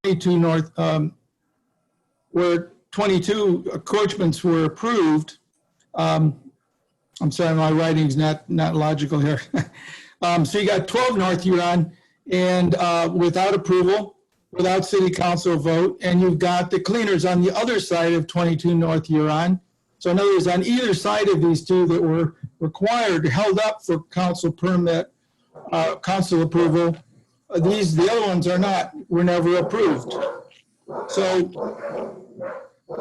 22 North, where 22 encroachments were approved. I'm sorry, my writing's not logical here. So you got 12 North Huron, and without approval, without city council vote, and you've got the cleaners on the other side of 22 North Huron. So in other words, on either side of these two that were required, held up for council permit, council approval, the other ones are not, were never approved. So,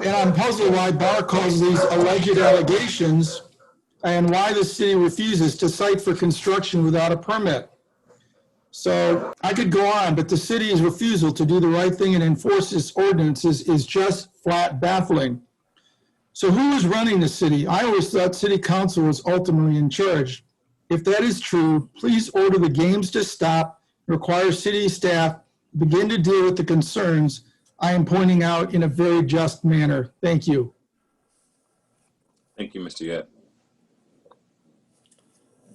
and I'm puzzled why Barr calls these alleged allegations and why the city refuses to cite for construction without a permit. So I could go on, but the city's refusal to do the right thing and enforce its ordinances is just flat baffling. So who is running the city? I always thought city council was ultimately in charge. If that is true, please order the games to stop, require city staff to begin to deal with the concerns I am pointing out in a very just manner. Thank you. Thank you, Mr. Yap.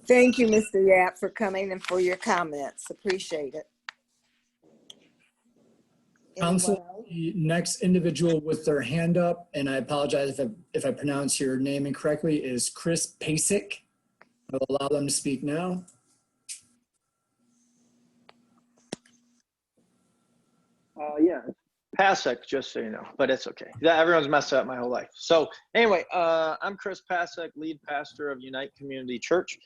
Thank you, Mr. Yap, for coming and for your comments. Appreciate it. Council, the next individual with their hand up, and I apologize if I pronounce your name incorrectly, is Chris Pasek. I will allow them to speak now. Yeah, Pasek, just so you know, but it's okay. Yeah, everyone's messed up my whole life. So anyway, I'm Chris Pasek, lead pastor of Unite Community Church.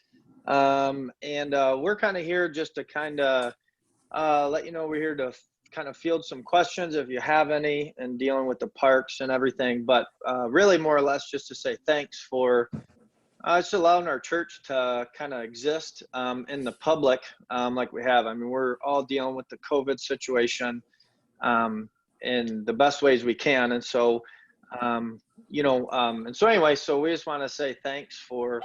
And we're kind of here just to kind of let you know we're here to kind of field some questions if you have any, and dealing with the parks and everything. But really more or less just to say thanks for just allowing our church to kind of exist in the public like we have. I mean, we're all dealing with the COVID situation in the best ways we can. And so, you know, and so anyway, so we just want to say thanks for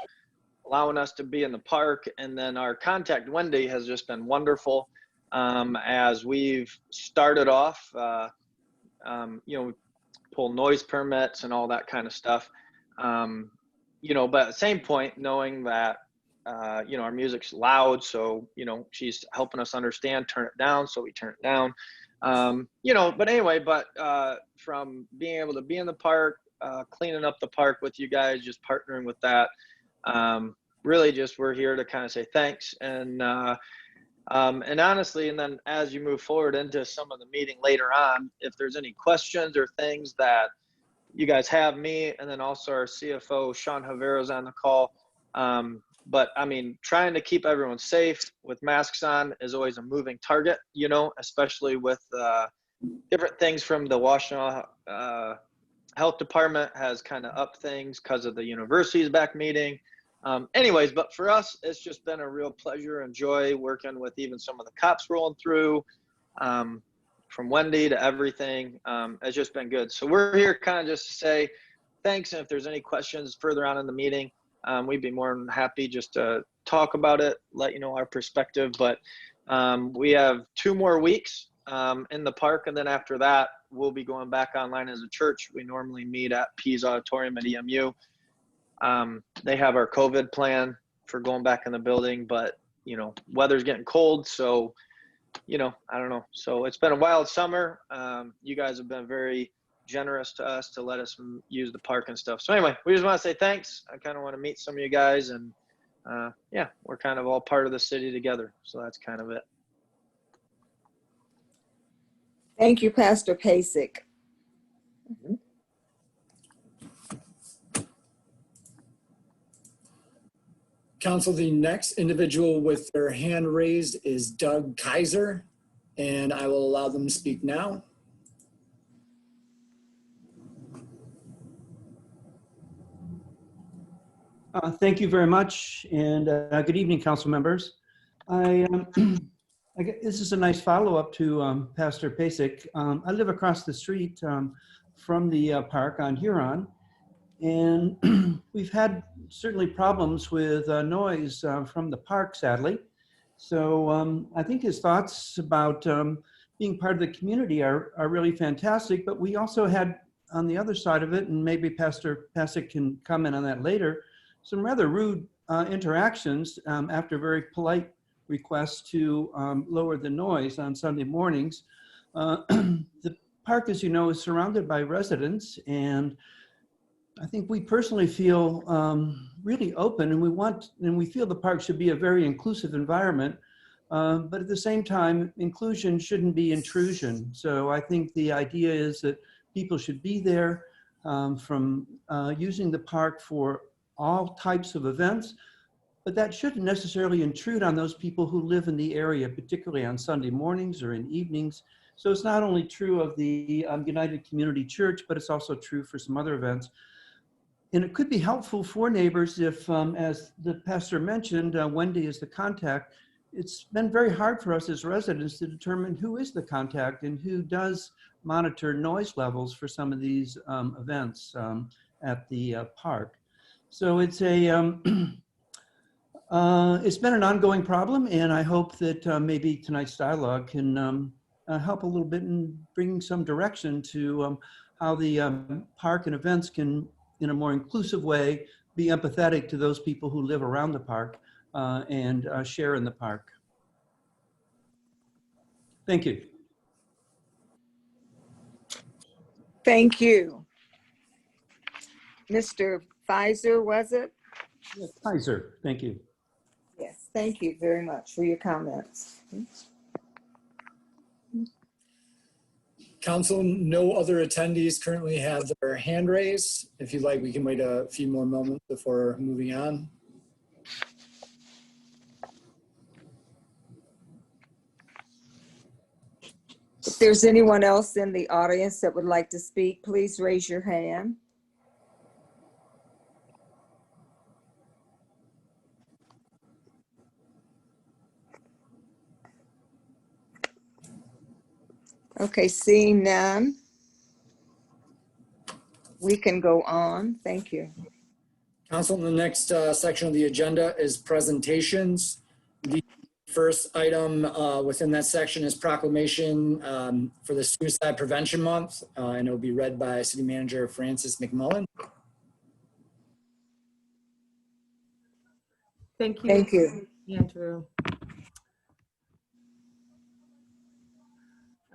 allowing us to be in the park. And then our contact, Wendy, has just been wonderful as we've started off, you know, pull noise permits and all that kind of stuff. You know, but at the same point, knowing that, you know, our music's loud, so, you know, she's helping us understand, turn it down, so we turn it down. You know, but anyway, but from being able to be in the park, cleaning up the park with you guys, just partnering with that, really just we're here to kind of say thanks. And honestly, and then as you move forward into some of the meeting later on, if there's any questions or things that you guys have, me and then also our CFO, Sean Javero's on the call. But I mean, trying to keep everyone safe with masks on is always a moving target, you know, especially with different things from the Washington Health Department has kind of upped things because of the university's back meeting. Anyways, but for us, it's just been a real pleasure and joy working with even some of the cops rolling through, from Wendy to everything. It's just been good. So we're here kind of just to say thanks. And if there's any questions further on in the meeting, we'd be more than happy just to talk about it, let you know our perspective. But we have 2 more weeks in the park. And then after that, we'll be going back online as a church. We normally meet at Pease Auditorium at EMU. They have our COVID plan for going back in the building, but, you know, weather's getting cold. So, you know, I don't know. So it's been a wild summer. You guys have been very generous to us to let us use the park and stuff. So anyway, we just want to say thanks. I kind of want to meet some of you guys, and yeah, we're kind of all part of the city together. So that's kind of it. Thank you, Pastor Pasek. Mm-hmm. Council, the next individual with their hand raised is Doug Kaiser, and I will allow them to speak now. Thank you very much, and good evening, council members. This is a nice follow-up to Pastor Pasek. I live across the street from the park on Huron, and we've had certainly problems with noise from the park, sadly. So I think his thoughts about being part of the community are really fantastic, but we also had on the other side of it, and maybe Pastor Pasek can comment on that later, some rather rude interactions after very polite requests to lower the noise on Sunday mornings. The park, as you know, is surrounded by residents, and I think we personally feel really open, and we feel the park should be a very inclusive environment. But at the same time, inclusion shouldn't be intrusion. So I think the idea is that people should be there from using the park for all types of events, but that shouldn't necessarily intrude on those people who live in the area, particularly on Sunday mornings or in evenings. So it's not only true of the United Community Church, but it's also true for some other events. And it could be helpful for neighbors if, as the pastor mentioned, Wendy is the contact. It's been very hard for us as residents to determine who is the contact and who does monitor noise levels for some of these events at the park. So it's a it's been an ongoing problem, and I hope that maybe tonight's dialogue can help a little bit in bringing some direction to how the park and events can, in a more inclusive way, be empathetic to those people who live around the park and share in the park. Thank you. Thank you. Mr. Pfizer, was it? Hi, sir. Thank you. Yes, thank you very much for your comments. Council, no other attendees currently have their hand raised. If you'd like, we can wait a few more moments before moving on. If there's anyone else in the audience that would like to speak, please raise your hand. Okay, seeing none, we can go on. Thank you. Council, the next section of the agenda is presentations. The first item within that section is proclamation for the Suicide Prevention Month, and it will be read by City Manager Francis McMullen. Thank you. Thank you. Andrew.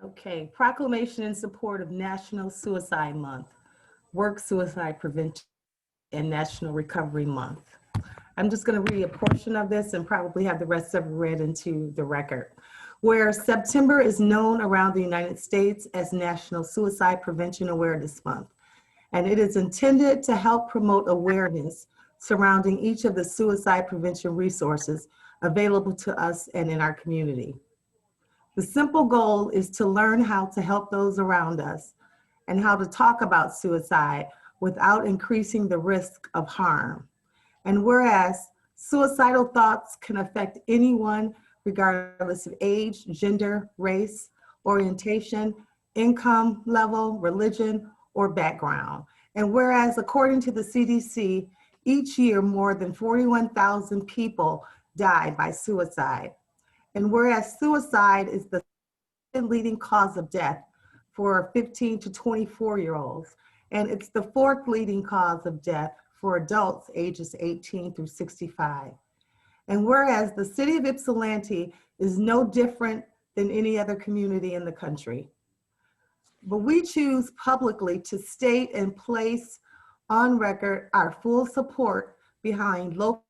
Okay, proclamation in support of National Suicide Month, Work Suicide Prevention, and National Recovery Month. I'm just going to read a portion of this and probably have the rest of it read into the record. Where September is known around the United States as National Suicide Prevention Awareness Month, and it is intended to help promote awareness surrounding each of the suicide prevention resources available to us and in our community. The simple goal is to learn how to help those around us and how to talk about suicide without increasing the risk of harm. And whereas suicidal thoughts can affect anyone regardless of age, gender, race, orientation, income level, religion, or background. And whereas according to the CDC, each year more than 41,000 people die by suicide. And whereas suicide is the leading cause of death for 15 to 24-year-olds, and it's the fourth leading cause of death for adults ages 18 through 65. And whereas the city of Ypsilanti is no different than any other community in the country, but we choose publicly to state and place on record our full support behind local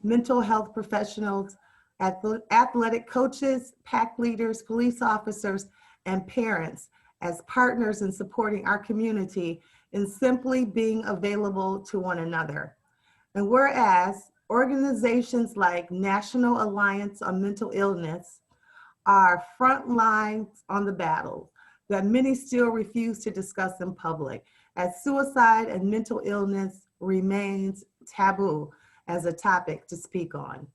mental health professionals, athletic coaches, pack leaders, police officers, and parents as partners in supporting our community in simply being available to one another. And whereas organizations like National Alliance on Mental Illness are front lines on the battle that many still refuse to discuss in public, as suicide and mental illness remains taboo as a topic to speak on.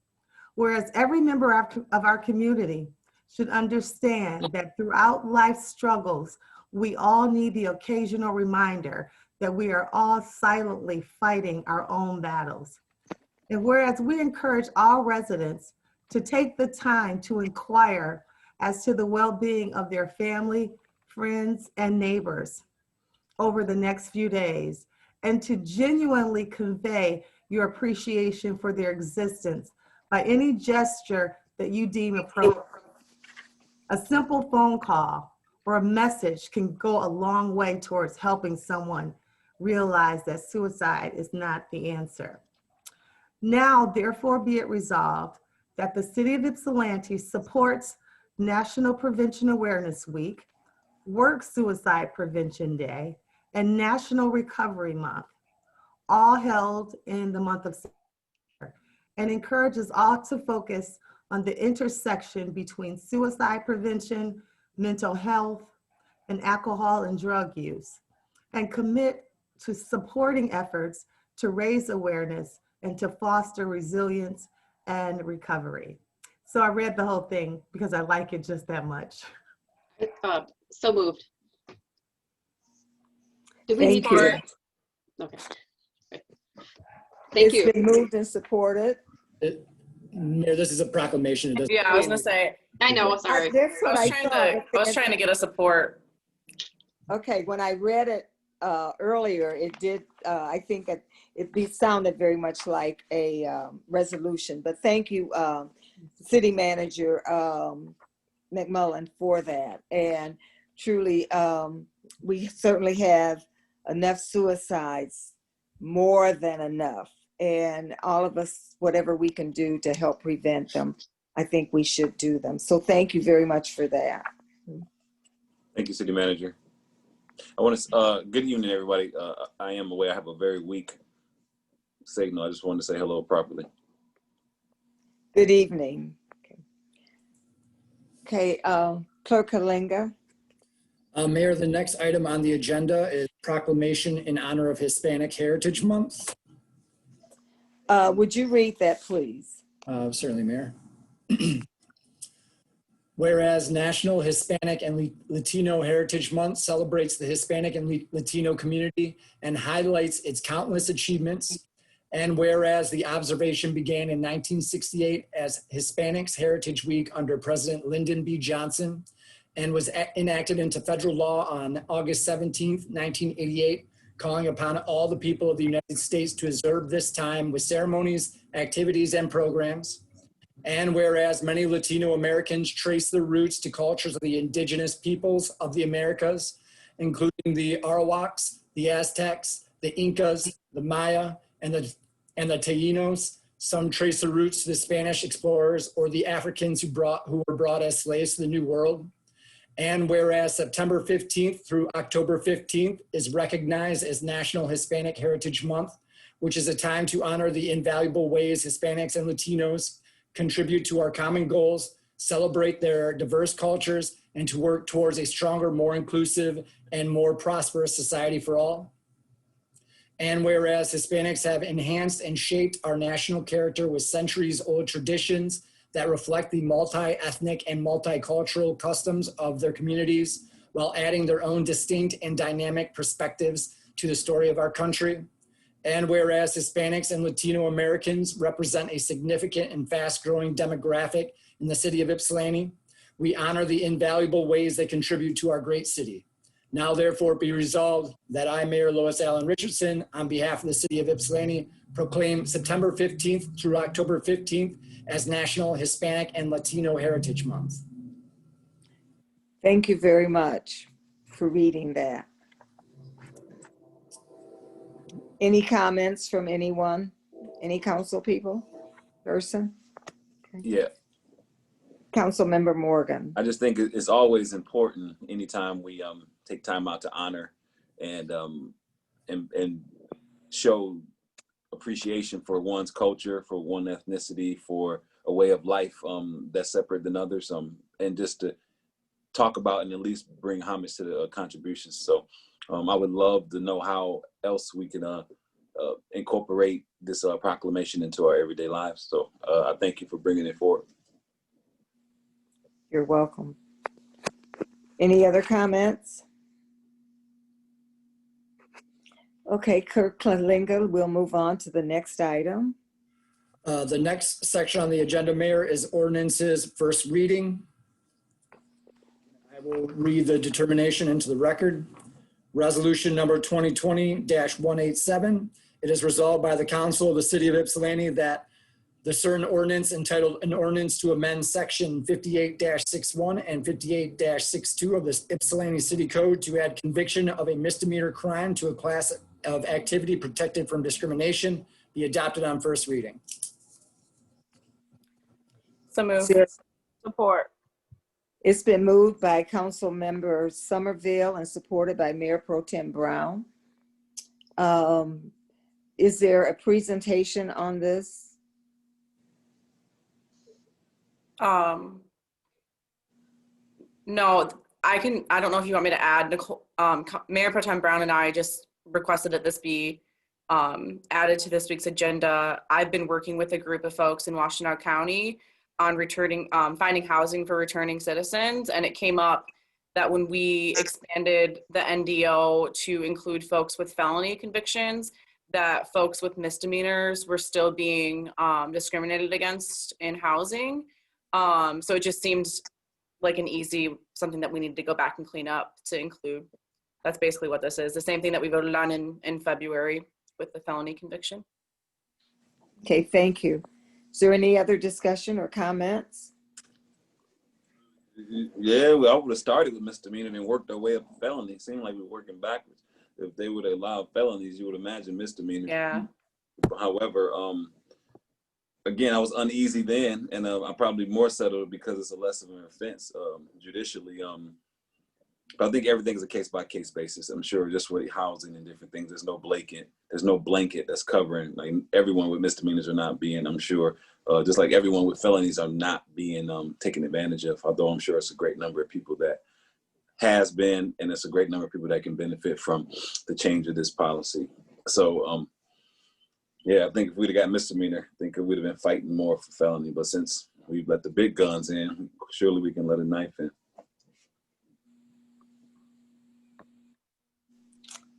Whereas every member of our community should understand that throughout life's struggles, we all need the occasional reminder that we are all silently fighting our own battles. And whereas we encourage all residents to take the time to inquire as to the well-being of their family, friends, and neighbors over the next few days, and to genuinely convey your appreciation for their existence by any gesture that you deem appropriate. A simple phone call or a message can go a long way towards helping someone realize that suicide is not the answer. Now, therefore, be it resolved that the City of Ypsilanti supports National Prevention Awareness Week, Work Suicide Prevention Day, and National Recovery Month, all held in the month of September, and encourages all to focus on the intersection between suicide prevention, mental health, and alcohol and drug use, and commit to supporting efforts to raise awareness and to foster resilience and recovery. So I read the whole thing because I like it just that much. So moved. Do we need Thank you. more? Okay. Thank you. It's been moved and supported. Mayor, this is a proclamation. It doesn't- Yeah, I was gonna say, I know, sorry. That's I what was I trying thought. to, I was trying to get a support. Okay, when I read it earlier, it did, I think it sounded very much like a resolution, but thank you, City Manager McMullen, for that. And truly, we certainly have enough suicides, more than enough. And all of us, whatever we can do to help prevent them, I think we should do them. So thank you very much for that. Thank you, City Manager. I want to, good evening, everybody. I am aware I have a very weak signal. I just wanted to say hello properly. Good evening. Okay, Clerk Kalinga. Mayor, the next item on the agenda is proclamation in honor of Hispanic Heritage Month. Would you read that, please? Certainly, Mayor. Whereas National Hispanic and Latino Heritage Month celebrates the Hispanic and Latino community and highlights its countless achievements. And whereas the observation began in 1968 as Hispanics Heritage Week under President Lyndon B. Johnson and was enacted into federal law on August 17th, 1988, calling upon all the people of the United States to observe this time with ceremonies, activities, and programs. And whereas many Latino Americans trace their roots to cultures of the indigenous peoples of the Americas, including the Arawaks, the Aztecs, the Incas, the Maya, and the Taínos. Some trace their roots to the Spanish explorers or the Africans who were brought as slaves to the New World. And whereas September 15th through October 15th is recognized as National Hispanic Heritage Month, which is a time to honor the invaluable ways Hispanics and Latinos contribute to our common goals, celebrate their diverse cultures, and to work towards a stronger, more inclusive, and more prosperous society for all. And whereas Hispanics have enhanced and shaped our national character with centuries-old traditions that reflect the multi-ethnic and multicultural customs of their communities, while adding their own distinct and dynamic perspectives to the story of our country. And whereas Hispanics and Latino Americans represent a significant and fast-growing demographic in the city of Ypsilanti, we honor the invaluable ways they contribute to our great city. Now therefore be resolved that I, Mayor Lois Allen Richardson, on behalf of the city of Ypsilanti, proclaim September 15th through October 15th as National Hispanic and Latino Heritage Month. Thank you very much for reading that. Any comments from anyone? Any council people? Person? Yeah, Councilmember Morgan. I just think it's always important anytime we take time out to honor and show appreciation for one's culture, for one ethnicity, for a way of life that's separate than others, and just to talk about and at least bring homage to the contributions. So I would love to know how else we can incorporate this proclamation into our everyday lives. So I thank you for bringing it forward. You're welcome. Any other comments? Okay, Clerk Kalinga, we'll move on to the next item. The next section on the agenda, Mayor, is ordinances first reading. I will read the determination into the record. Resolution number 2020-187. It is resolved by the Council of the City of Ypsilanti that the certain ordinance entitled an ordinance to amend section 58-61 and 58-62 of the Ypsilanti City Code to add conviction of a misdemeanor crime to a class of activity protected from discrimination, be adopted on first reading. So moved. So Support. it's been moved by Council Member Somerville and supported by Mayor Pro Tem Brown. Is there a presentation on this? No, I don't know if you want me to add, Nicole, Mayor Pro Tem Brown and I just requested that this be added to this week's agenda. I've been working with a group of folks in Washtenaw County on finding housing for returning citizens. And it came up that when we expanded the NDO to include folks with felony convictions, that folks with misdemeanors were still being discriminated against in housing. So it just seemed like something that we need to go back and clean up to include. That's basically what this is. The same thing that we voted on in February with the felony conviction. Okay, thank you. Is there any other discussion or comments? Yeah, well, I would have started with misdemeanor and worked our way up to felony. It seemed like we were working backwards. If they would have allowed felonies, you would imagine misdemeanors. Yeah. However, again, I was uneasy then, and I'm probably more settled because it's a less of an offense judicially. But I think everything is a case-by-case basis. I'm sure just with housing and different things, there's no blanket that's covering. Like everyone with misdemeanors are not being, I'm sure, just like everyone with felonies are not being taken advantage of. Although I'm sure it's a great number of people that has been, and it's a great number of people that can benefit from the change of this policy. So, yeah, I think if we'd have got misdemeanor, I think we'd have been fighting more for felony. But since we've let the big guns in, surely we can let a knife in.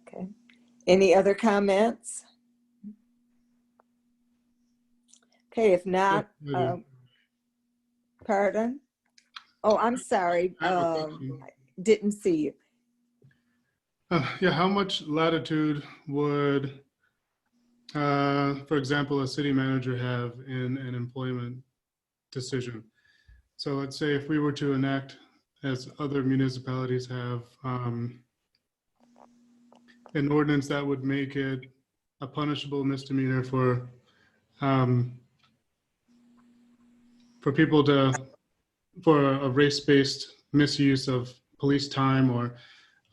Okay. Any other comments? Okay, if not, pardon? Oh, I'm sorry. I have a question. Didn't see you. Yeah, how much latitude would, for example, a city manager have in an employment decision? So let's say if we were to enact, as other municipalities have, an ordinance that would make it a punishable misdemeanor for people for a race-based misuse of police time or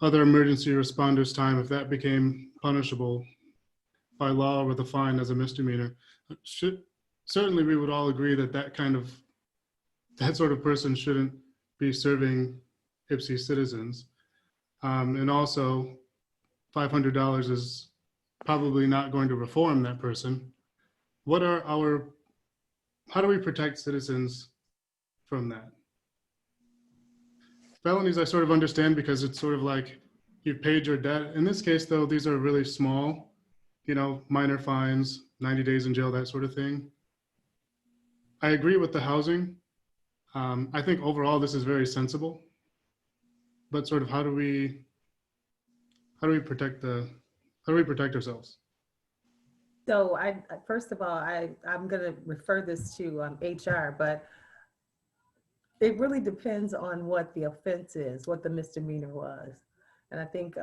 other emergency responders' time, if that became punishable by law with a fine as a misdemeanor, certainly we would all agree that that sort of person shouldn't be serving Ypsi citizens. And also, $500 is probably not going to reform that person. How do we protect citizens from that? Felonies, I sort of understand because it's sort of like you've paid your debt. In this case, though, these are really small, minor fines, 90 days in jail, that sort of thing. I agree with the housing. I think overall this is very sensible, but sort of how do we protect ourselves? So first of all, I'm going to refer this to HR, but it really depends on what the offense is, what the misdemeanor was. And I think,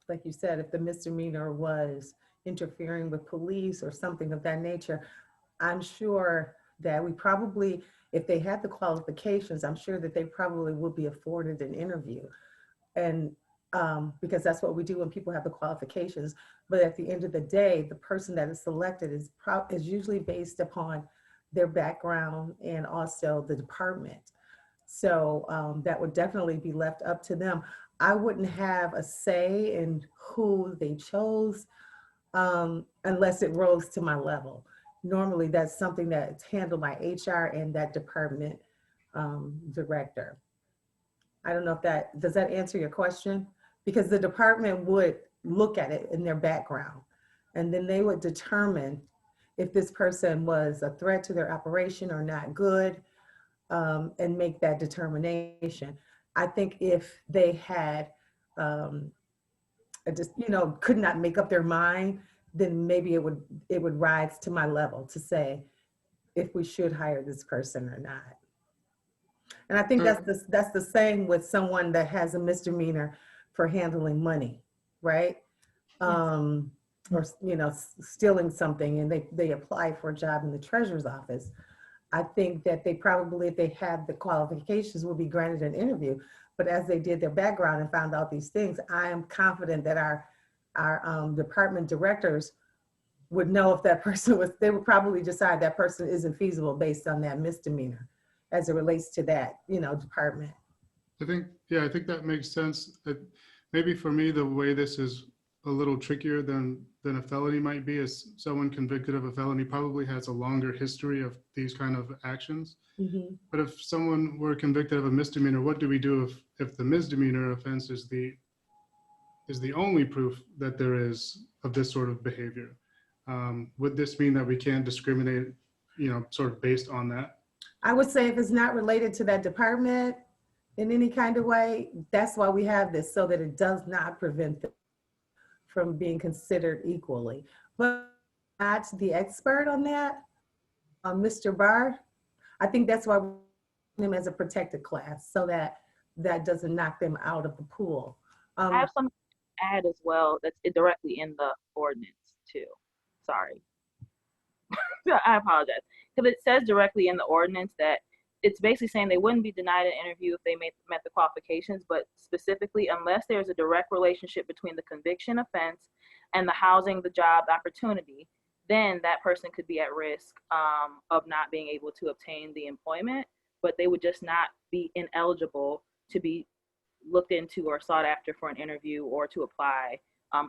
like you said, if the misdemeanor was interfering with police or something of that nature, I'm sure that we probably, if they had the qualifications, I'm sure that they probably would be afforded an interview. And because that's what we do when people have the qualifications. But at the end of the day, the person that is selected is usually based upon their background and also the department. So that would definitely be left up to them. I wouldn't have a say in who they chose unless it rose to my level. Normally, that's something that's handled by HR and that department director. I don't know if does that answer your question? Because the department would look at it in their background, and then they would determine if this person was a threat to their operation or not good, and make that determination. I think if they had just, could not make up their mind, then maybe it would rise to my level to say, if we should hire this person or not. And I think that's the same with someone that has a misdemeanor for handling money, right? Or, you know, stealing something, and they apply for a job in the treasurer's office. I think that they probably, if they had the qualifications, would be granted an interview. But as they did their background and found out these things, I am confident that our department directors would know if that person was, they would probably decide that person isn't feasible based on that misdemeanor as it relates to that, you know, department. I think that makes sense. Maybe for me, the way this is a little trickier than a felony might be is someone convicted of a felony probably has a longer history of these kind of actions. Mm-hmm. But if someone were convicted of a misdemeanor, what do we do if the misdemeanor offense is the only proof that there is of this sort of behavior? Would this mean that we can't discriminate, you know, sort of based on that? I would say if it's not related to that department in any kind of way, that's why we have this, so that it does not prevent them from being considered equally. But not the expert on that, Mr. Barr. I think that's why we put him as a protected class, so that that doesn't knock them out of the pool. I have something to add as well that's directly in the ordinance too. Sorry. I apologize. Because it says directly in the ordinance that it's basically saying they wouldn't be denied an interview if they met the qualifications, but specifically unless there's a direct relationship between the conviction offense and the housing, the job opportunity, then that person could be at risk of not being able to obtain the employment, but they would just not be ineligible to be looked into or sought after for an interview or to apply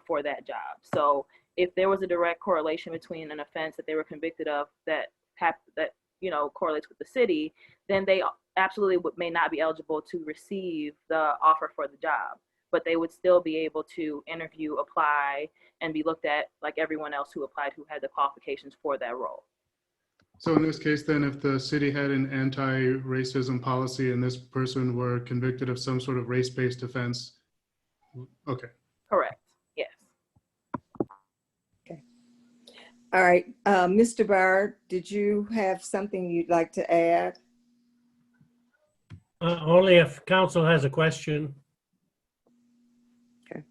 for that job. So if there was a direct correlation between an offense that they were convicted of that you know, correlates with the city, then they absolutely may not be eligible to receive the offer for the job, but they would still be able to interview, apply, and be looked at like everyone else who applied who had the qualifications for that role. So in this case, then, if the city had an anti-racism policy and this person were convicted of some sort of race-based offense, okay. Correct. Yes. All right, Mr. Barr, did you have something you'd like to add? Only if council has a question. Okay.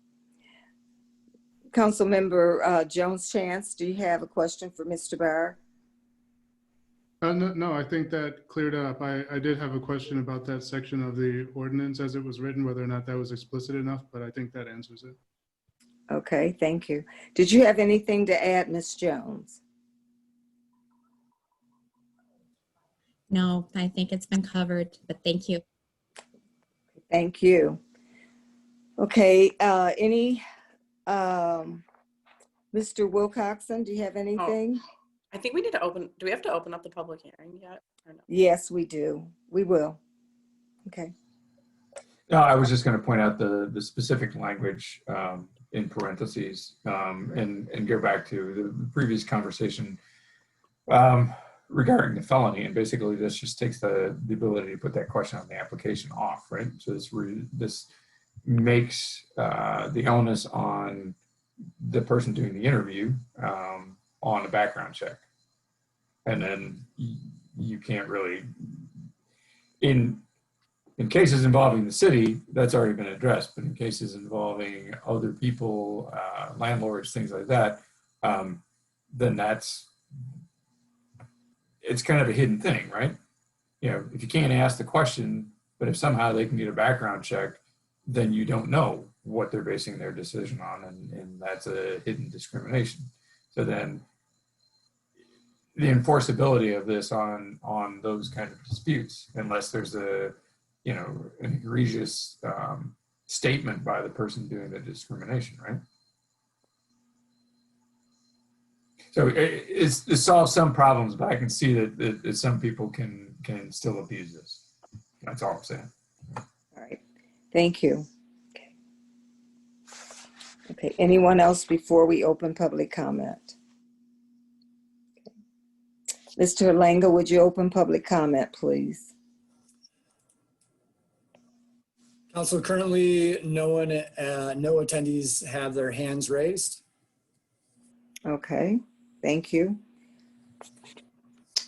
Councilmember Jones-Chance, do you have a question for Mr. Barr? No, I think that cleared up. I did have a question about that section of the ordinance as it was written, whether or not that was explicit enough, but I think that answers it. Okay, thank you. Did you have anything to add, Ms. Jones? No, I think it's been covered, but thank you. Thank you. Okay, Mr. Wilcoxon, do you have anything? I think we need to do we have to open up the public hearing yet? Or no? Yes, we do. We will. Okay. No, I was just going to point out the specific language in parentheses and go back to the previous conversation regarding the felony. And basically this just takes the ability to put that question on the application off, right? So this makes the onus on the person doing the interview on a background check. And then you can't really, in cases involving the city, that's already been addressed, but in cases involving other people, landlords, things like that, then it's kind of a hidden thing, right? You know, if you can't ask the question, but if somehow they can get a background check, then you don't know what they're basing their decision on, and that's a hidden discrimination. So then the enforceability of this on those kind of disputes, unless there's an egregious statement by the person doing the discrimination, right? So it solves some problems, but I can see that some people can still abuse this. That's all I'm saying. All right. Thank you. Okay. Anyone else before we open public comment? Okay. Mr. Langa, would you open public comment, please? Council, currently no attendees have their hands raised. Okay, thank you.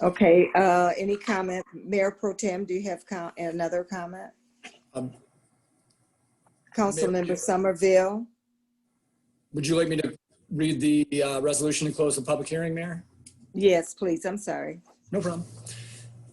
Okay, any comment? Mayor Pro Tem, do you have another comment? Um, Councilmember Somerville? Would you like me to read the resolution to close the public hearing, Mayor? Yes, please, I'm sorry. No problem.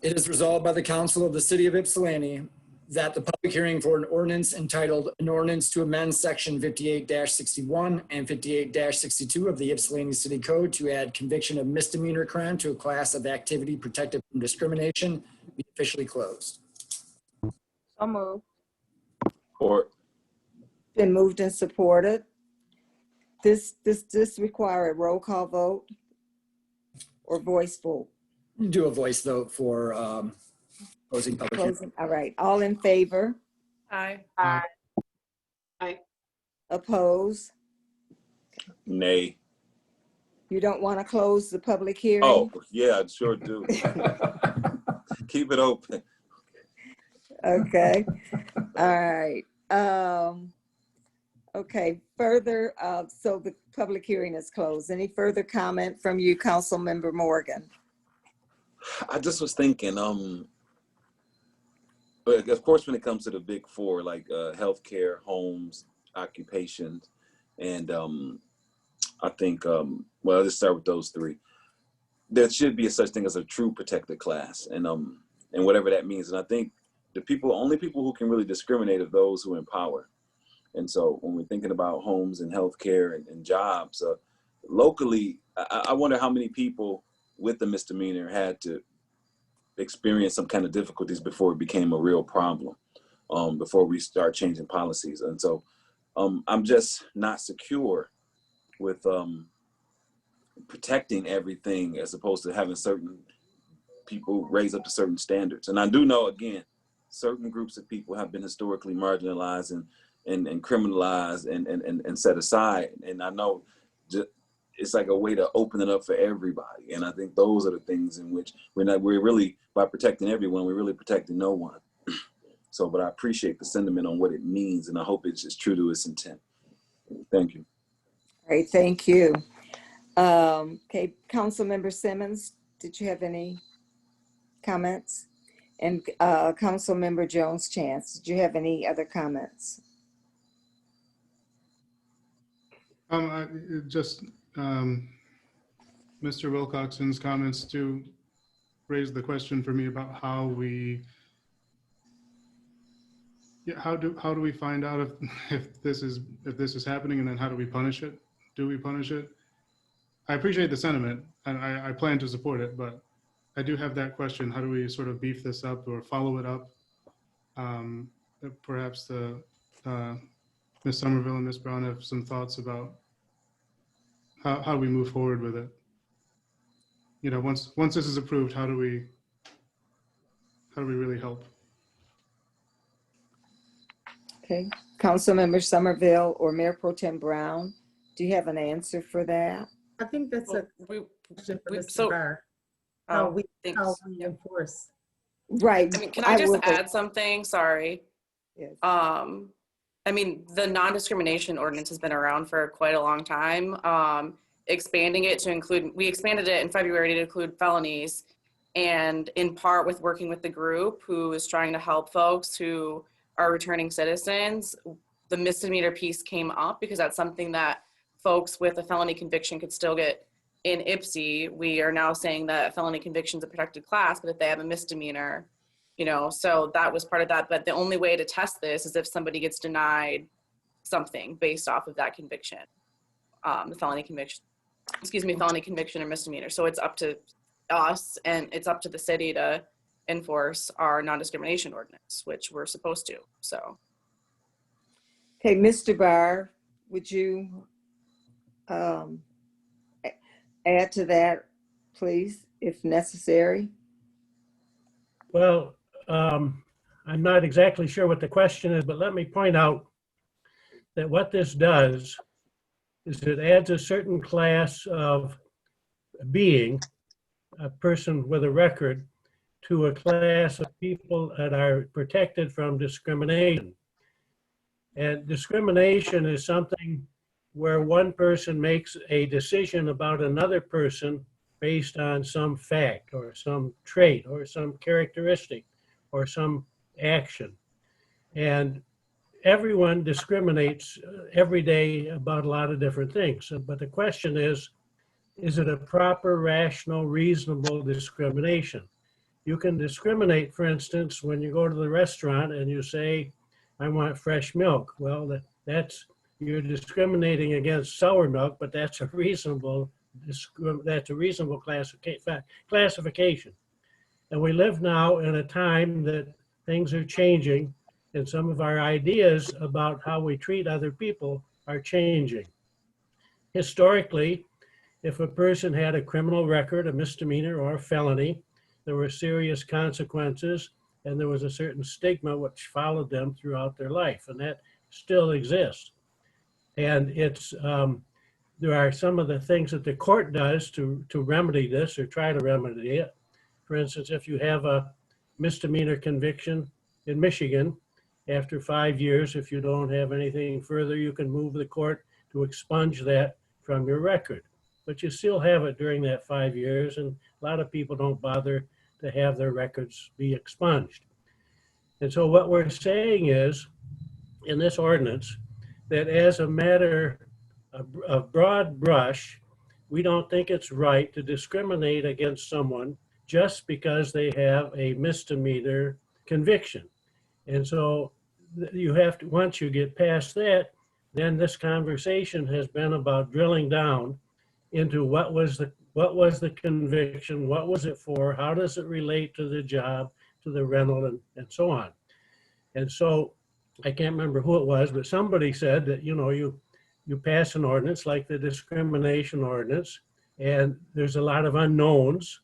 It is resolved by the Council of the City of Ypsilanti that the public hearing for an ordinance entitled An Ordinance to Amend Section 58-61 and 58-62 of the Ypsilanti City Code to add conviction of misdemeanor crime to a class of activity protected from discrimination be officially closed. So moved. Or Been moved and supported. This require a roll call vote or voice vote? Do a voice vote for closing public hearing. Closing, all right, all in favor? Aye. Aye. Aye. Oppose? nay. You don't want to close the public hearing? Oh, yeah, I sure do. Keep it open. Okay, all right. Okay, further, so the public hearing is closed. Any further comment from you, Councilmember Morgan? I just was thinking, but of course, when it comes to the big four, like healthcare, homes, occupations, and I think, well, let's start with those three. There should be a such thing as a true protected class, and whatever that means. And I think the only people who can really discriminate are those who empower. And so when we're thinking about homes and healthcare and jobs, locally, I wonder how many people with the misdemeanor had to experience some kind of difficulties before it became a real problem, before we start changing policies. And so I'm just not secure with protecting everything as opposed to having certain people raise up to certain standards. And I do know, again, certain groups of people have been historically marginalized and criminalized and set aside. And I know it's like a way to open it up for everybody. And I think those are the things in which we're really, by protecting everyone, we're really protecting no one. So, but I appreciate the sentiment on what it means, and I hope it's just true to its intent. Thank you. All right, thank you. Okay, Councilmember Simmons, did you have any comments? And Councilmember Jones-Chance, did you have any other comments? Mr. Wilcoxon's comments do raise the question for me about how we, how do we find out if this is happening, and then how do we punish it? Do we punish it? I appreciate the sentiment, and I plan to support it, but I do have that question. How do we sort of beef this up or follow it up? Perhaps Ms. Somerville and Ms. Brown have some thoughts about how we move forward with it. You know, once this is approved, how do we really help? Okay, Councilmember Somerville or Mayor Pro Tem Brown, do you have an answer for that? I think that's a question for Mr. Barr. How we enforce. Right. I mean, can I just add something? Sorry. Yes. I mean, the non-discrimination ordinance has been around for quite a long time. Expanding it to include, we expanded it in February to include felonies, and in part with working with the group who is trying to help folks who are returning citizens, the misdemeanor piece came up because that's something that folks with a felony conviction could still get in Ypsi. We are now saying that a felony conviction is a protected class, but if they have a misdemeanor, you know, so that was part of that. But the only way to test this is if somebody gets denied something based off of that conviction, the felony conviction, felony conviction or misdemeanor. So it's up to us and it's up to the city to enforce our non-discrimination ordinance, which we're supposed to, so. Okay, Mr. Barr, would you add to that, please, if necessary? Well, I'm not exactly sure what the question is, but let me point out that what this does is it adds a certain class of being, a person with a record, to a class of people that are protected from discrimination. And discrimination is something where one person makes a decision about another person based on some fact or some trait or some characteristic or some action. And everyone discriminates every day about a lot of different things. But the question is it a proper, rational, reasonable discrimination? You can discriminate, for instance, when you go to the restaurant and you say, I want fresh milk. Well, you're discriminating against sour milk, but that's a reasonable classification. And we live now in a time that things are changing, and some of our ideas about how we treat other people are changing. Historically, if a person had a criminal record, a misdemeanor or a felony, there were serious consequences, and there was a certain stigma which followed them throughout their life, and that still exists. And there are some of the things that the court does to remedy this or try to remedy it. For instance, if you have a misdemeanor conviction in Michigan, after 5 years, if you don't have anything further, you can move the court to expunge that from your record. But you still have it during that 5 years, and a lot of people don't bother to have their records be expunged. And so what we're saying is, in this ordinance, that as a matter of broad brush, we don't think it's right to discriminate against someone just because they have a misdemeanor conviction. And so you have to, once you get past that, then this conversation has been about drilling down into what was the conviction, what was it for, how does it relate to the job, to the rental, and so on. And so I can't remember who it was, but somebody said that, you pass an ordinance like the discrimination ordinance, and there's a lot of unknowns,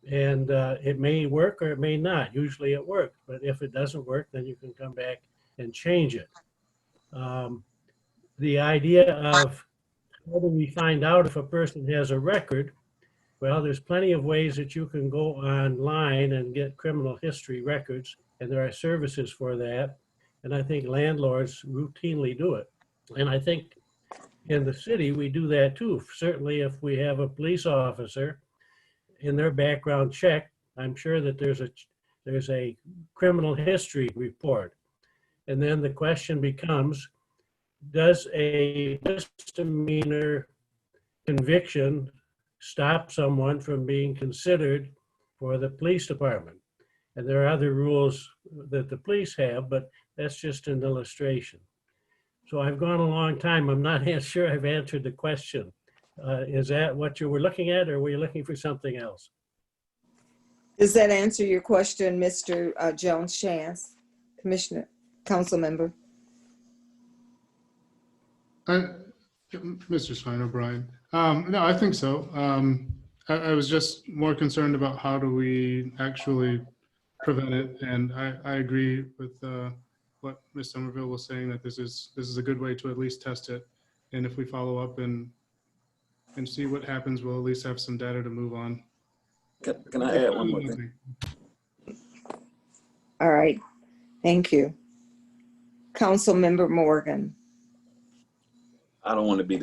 and it may work or it may not. Usually it works, but if it doesn't work, then you can come back and change it. The idea of how do we find out if a person has a record? Well, there's plenty of ways that you can go online and get criminal history records, and there are services for that. And I think landlords routinely do it. And I think in the city, we do that too. Certainly if we have a police officer in their background check, I'm sure that there's a criminal history report. And then the question becomes, does a misdemeanor conviction stop someone from being considered for the police department? And there are other rules that the police have, but that's just an illustration. So I've gone a long time. I'm not sure I've answered the question. Is that what you were looking at, or were you looking for something else? Does that answer your question, Mr. Jones-Chance, Commissioner, Council Member? Mr. Swine O'Brien. No, I think so. I was just more concerned about how do we actually prevent it, and I agree with what Ms. Somerville was saying, that this is a good way to at least test it, and if we follow up and see what happens, we'll at least have some data to move on. Can I add one more thing? All right, thank you. Council Member Morgan. I don't want to be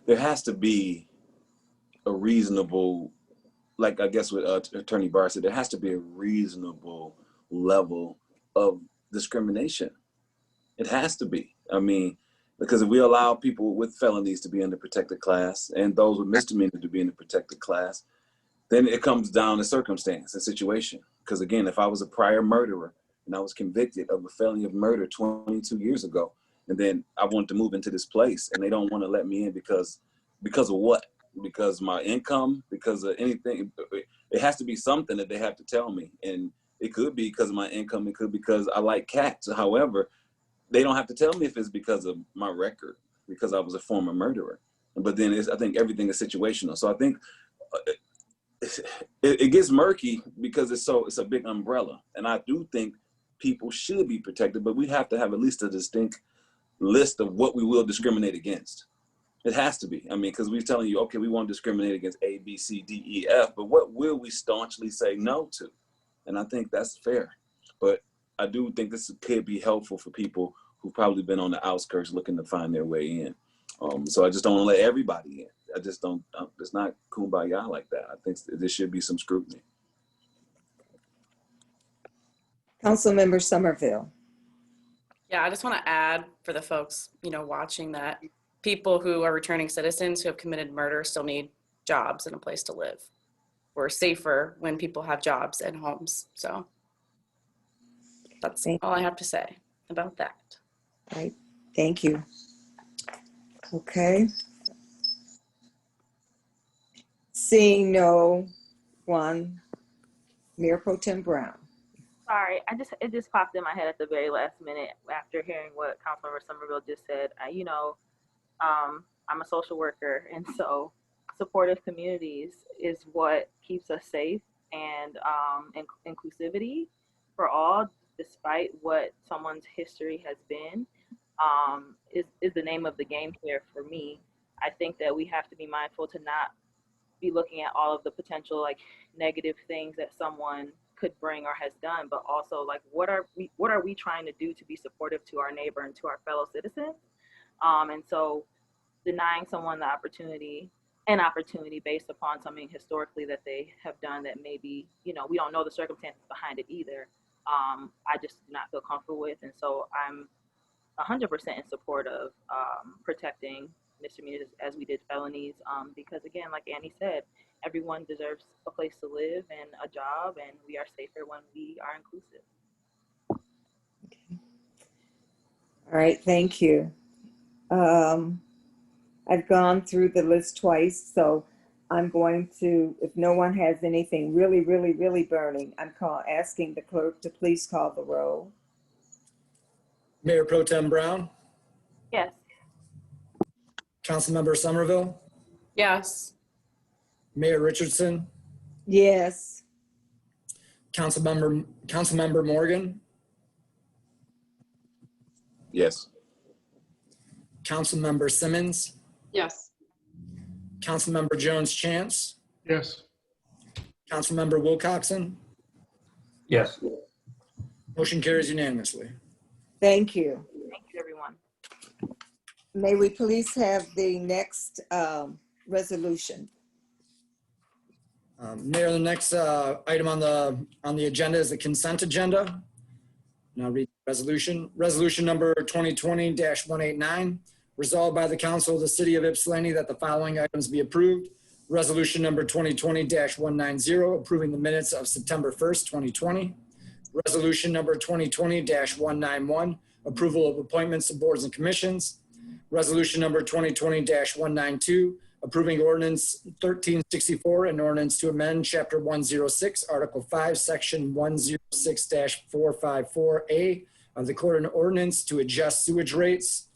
there has to be a reasonable, like I guess what Attorney Barr said, there has to be a reasonable level of discrimination. It has to be. I mean, because if we allow people with felonies to be in the protected class and those with misdemeanors to be in the protected class, then it comes down to circumstance and situation. Because again, if I was a prior murderer and I was convicted of a felony of murder 22 years ago, and then I wanted to move into this place and they don't want to let me in because of what? Because my income, because of anything. It has to be something that they have to tell me. And it could be because of my income. It could be because I like cats. However, they don't have to tell me if it's because of my record, because I was a former murderer. But then I think everything is situational. So I think it gets murky because it's a big umbrella. And I do think people should be protected, but we have to have at least a distinct list of what we will discriminate against. It has to be. I mean, because we're telling you, okay, we won't discriminate against A, B, C, D, E, F, but what will we staunchly say no to? And I think that's fair. But I do think this could be helpful for people who've probably been on the outskirts looking to find their way in. So I just don't want to let everybody in. I just don't, it's not kumbaya like that. I think there should be some scrutiny. Councilmember Somerville. Yeah, I just want to add for the folks, watching that people who are returning citizens who have committed murder still need jobs and a place to live. We're safer when people have jobs and homes. So that's all I have to say about that. Right. Thank you. Okay. Seeing no one, Mayor Pro Tem Brown. Sorry, it just popped in my head at the very last minute after hearing what Councilmember Somerville just said. I'm a social worker, and so supportive communities is what keeps us safe, and inclusivity for all, despite what someone's history has been, is the name of the game here for me. I think that we have to be mindful to not be looking at all of the potential negative things that someone could bring or has done, but also what are we trying to do to be supportive to our neighbor and to our fellow citizens? And so denying someone the opportunity based upon something historically that they have done that maybe, we don't know the circumstances behind it either. I just do not feel comfortable with. And so I'm 100% in support of protecting misdemeanors as we did felonies, because again, like Annie said, everyone deserves a place to live and a job, and we are safer when we are inclusive. Okay. All right, thank you. I've gone through the list twice, so I'm going to, if no one has anything really, really, really burning, I'm asking the clerk to please call the roll. Mayor Pro Tem Brown, Yes. Councilmember Somerville, Yes. Mayor Richardson, Yes. Councilmember Morgan, Yes. Councilmember Simmons, Yes. Councilmember Jones Chance, Yes. Councilmember Wilcoxon. Yes. Motion carries unanimously. Thank you. Thank you, everyone. May we please have the next resolution? Mayor, the next item on the agenda is the consent agenda. Now read the resolution. Resolution number 2020-189. Resolved by the Council of the City of Ypsilanti that the following items be approved. Resolution number 2020-190, approving the minutes of September 1st, 2020. Resolution number 2020-191, approval of appointments to boards and commissions. Resolution number 2020-192, approving ordinance 1364 and ordinance to amend chapter 106, article 5, section 106-454A of the Code of Ordinance to adjust sewage rates.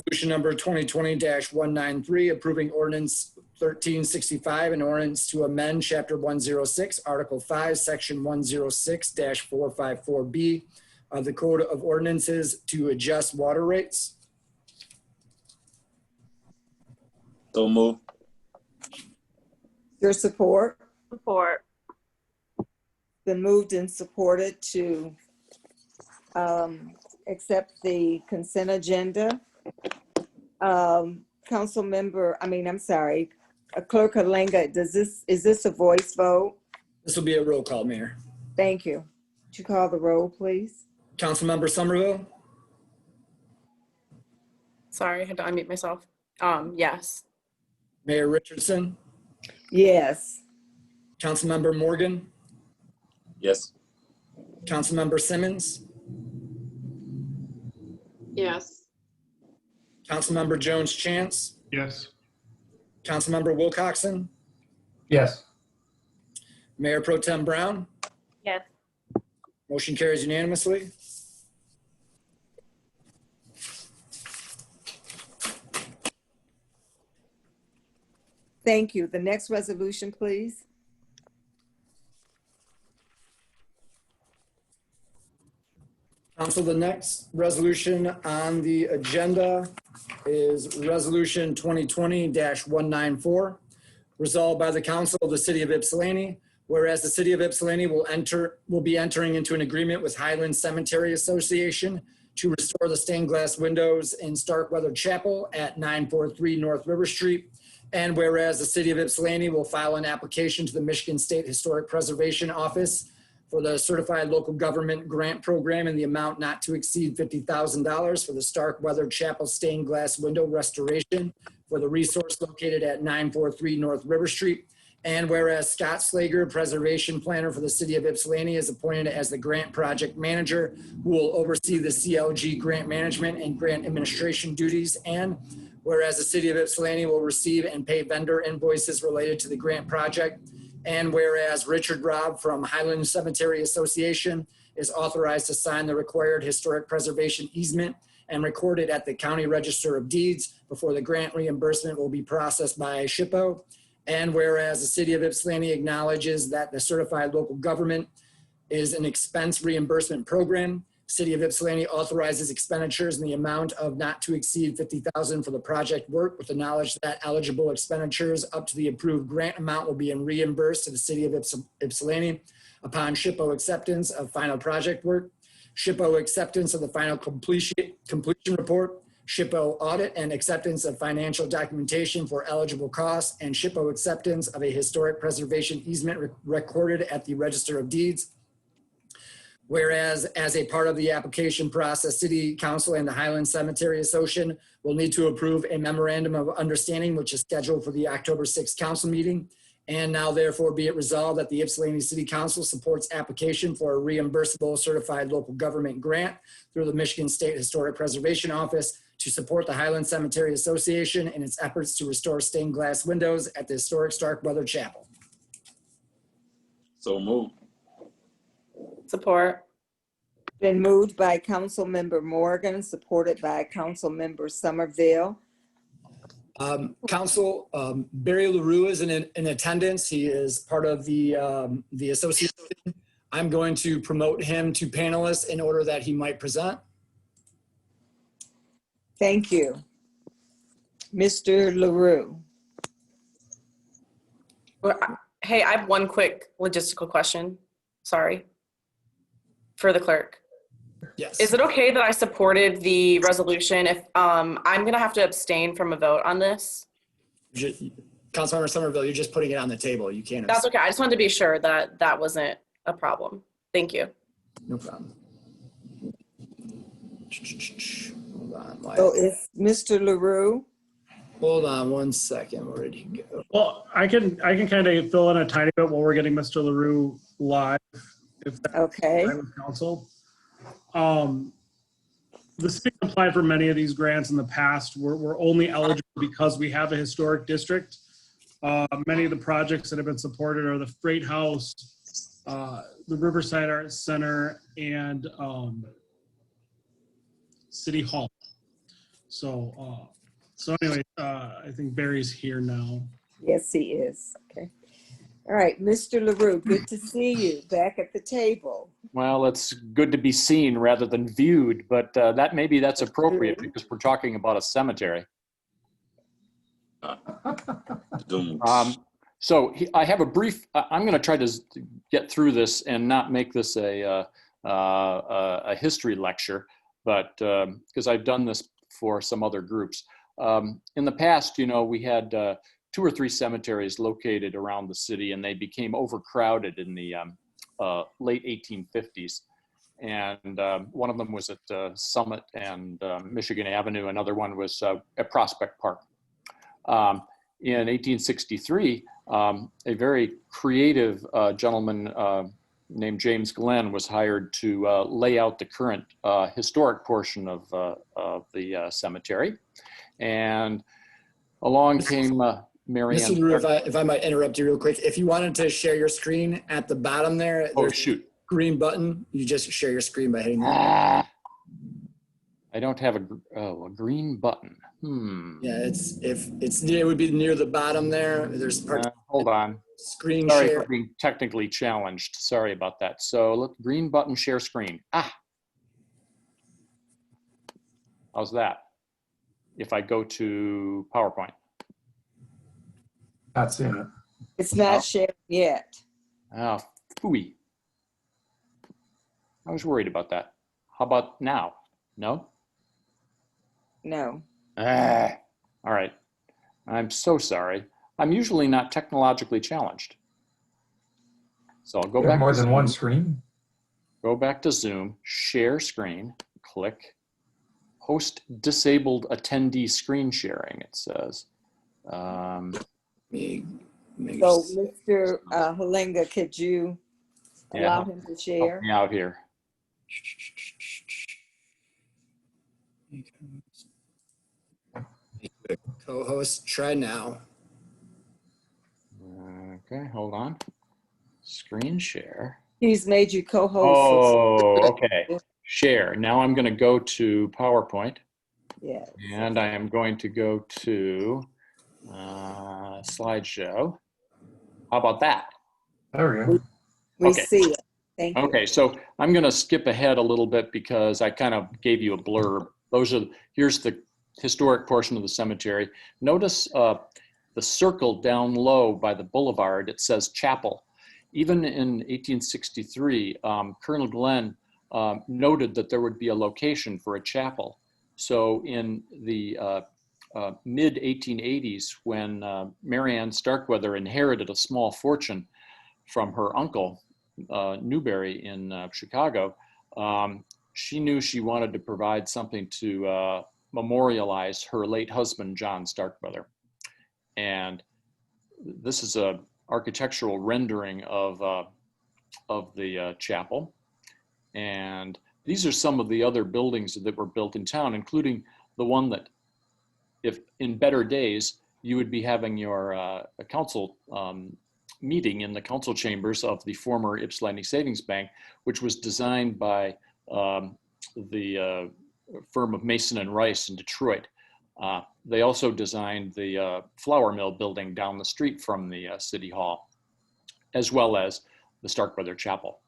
Resolution number 2020-193, approving ordinance 1365 and ordinance to amend chapter 106, article 5, section 106-454B of the Code of Ordinances to adjust water rates. So move. Your support? Support. Been moved and supported to accept the consent agenda. Clerk Halenga, is this a voice vote? This will be a roll call, Mayor. Thank you. Would you call the roll, please? Councilmember Somerville, Sorry, I had to unmute myself. Yes. Mayor Richardson, Yes. Councilmember Morgan, Yes. Councilmember Simmons, Yes. Councilmember Jones Chance, Yes. Councilmember Wilcoxon, Yes. Mayor Pro Tem Brown. Yes. Motion carries unanimously. Thank you. The next resolution, please. Council, the next resolution on the agenda is Resolution 2020-194. Resolved by the Council of the City of Ypsilanti, whereas the City of Ypsilanti will be entering into an agreement with Highland Cemetery Association to restore the stained glass windows in Starkweather Chapel at 943 North River Street. And whereas the city of Ypsilanti will file an application to the Michigan State Historic Preservation Office for the Certified Local Government Grant Program in the amount not to exceed $50,000 for the Starkweather Chapel stained glass window restoration for the resource located at 943 North River Street. And whereas Scott Slager, Preservation Planner for the city of Ypsilanti, is appointed as the grant project manager who will oversee the CLG grant management and grant administration duties. And whereas the city of Ypsilanti will receive and pay vendor invoices related to the grant project. And whereas Richard Robb from Highland Cemetery Association is authorized to sign the required historic preservation easement and record it at the County Register of Deeds before the grant reimbursement will be processed by SHPO. And whereas the city of Ypsilanti acknowledges that the certified local government is an expense reimbursement program, city of Ypsilanti authorizes expenditures in the amount of not to exceed $50,000 for the project work, with the knowledge that eligible expenditures up to the approved grant amount will be reimbursed to the city of Ypsilanti upon SHPO acceptance of final project work, SHPO acceptance of the final completion report, SHPO audit and acceptance of financial documentation for eligible costs, and SHPO acceptance of a historic preservation easement recorded at the Register of Deeds. Whereas as a part of the application process, City Council and the Highland Cemetery Association will need to approve a memorandum of understanding, which is scheduled for the October 6th council meeting. And now therefore be it resolved that the Ypsilanti City Council supports application for a reimbursable certified local government grant through the Michigan State Historic Preservation Office to support the Highland Cemetery Association in its efforts to restore stained glass windows at the historic Starkweather Chapel. So moved. Support. Been moved by Councilmember Morgan, supported by Councilmember Somerville. Council, Barry LaRue is in attendance. He is part of the association. I'm going to promote him to panelist in order that he might present. Thank you. Mr. LaRue. Hey, I have one quick logistical question. Sorry. For the clerk. Yes. Is it okay that I supported the resolution if I'm going to have to abstain from a vote on this? Councilmember Somerville, you're just putting it on the table. You can't. That's okay. I just wanted to be sure that that wasn't a problem. Thank you. No problem. Hold on. So it's Mr. LaRue. Hold on one second. Where did he go? Well, I can kind of fill in a tiny bit while we're getting Mr. LaRue live. If that's okay. Fine with council. The city applied for many of these grants in the past. We're only eligible because we have a historic district. Many of the projects that have been supported are the Freight House, the Riverside Arts Center, and City Hall. So anyway, I think Barry's here now. Yes, he is. Okay. All right, Mr. LaRue, good to see you back at the table. Well, it's good to be seen rather than viewed, but maybe that's appropriate because we're talking about a cemetery. I have a brief. I'm going to try to get through this and not make this a history lecture, but because I've done this for some other groups. In the past, we had 2 or 3 cemeteries located around the city, and they became overcrowded in the late 1850s. And one of them was at Summit and Michigan Avenue. Another one was at Prospect Park. In 1863, a very creative gentleman named James Glenn was hired to lay out the current historic portion of the cemetery. And along came Mary Ann. Mr. LaRue, if I might interrupt you real quick, if you wanted to share your screen at the bottom there, Oh, there's shoot. a green button. You just share your screen by hitting that. I don't have a green button. Yeah, it would be near the bottom there. There's hold on. Screen Sorry share. for being technically challenged. Sorry about that. So look, green button, share screen. How's that? If I go to PowerPoint. That's in it. It's not shared yet. Phooey. I was worried about that. How about now? No? No. All right. I'm so sorry. I'm usually not technologically challenged. So I'll go You have back more to than one Zoom. screen? Go back to Zoom, share screen, click, host disabled attendee screen sharing, it says. So, Mr. Halinga, could you Yeah, allow him to help share? me out here. Co-host, try now. Okay, hold on. Screen share. He's made you co-host. Oh, okay. Share. Now I'm going to go to PowerPoint. Yes. And I am going to go to slideshow. How about that? There we go. We Okay. see it. Thank you. Okay, so I'm going to skip ahead a little bit because I kind of gave you a blurb. Here's the historic portion of the cemetery. Notice the circle down low by the boulevard. It says chapel. Even in 1863, Colonel Glenn noted that there would be a location for a chapel. So in the mid 1880s, when Mary Ann Starkweather inherited a small fortune from her uncle, Newberry in Chicago, she knew she wanted to provide something to memorialize her late husband, John Starkweather. And this is a architectural rendering of the chapel. And these are some of the other buildings that were built in town, including the one that, if in better days, you would be having your council meeting in the council chambers of the former Ypsilanti Savings Bank, which was designed by the firm of Mason and Rice in Detroit. They also designed the flour mill building down the street from the City Hall, as well as the Starkweather Chapel.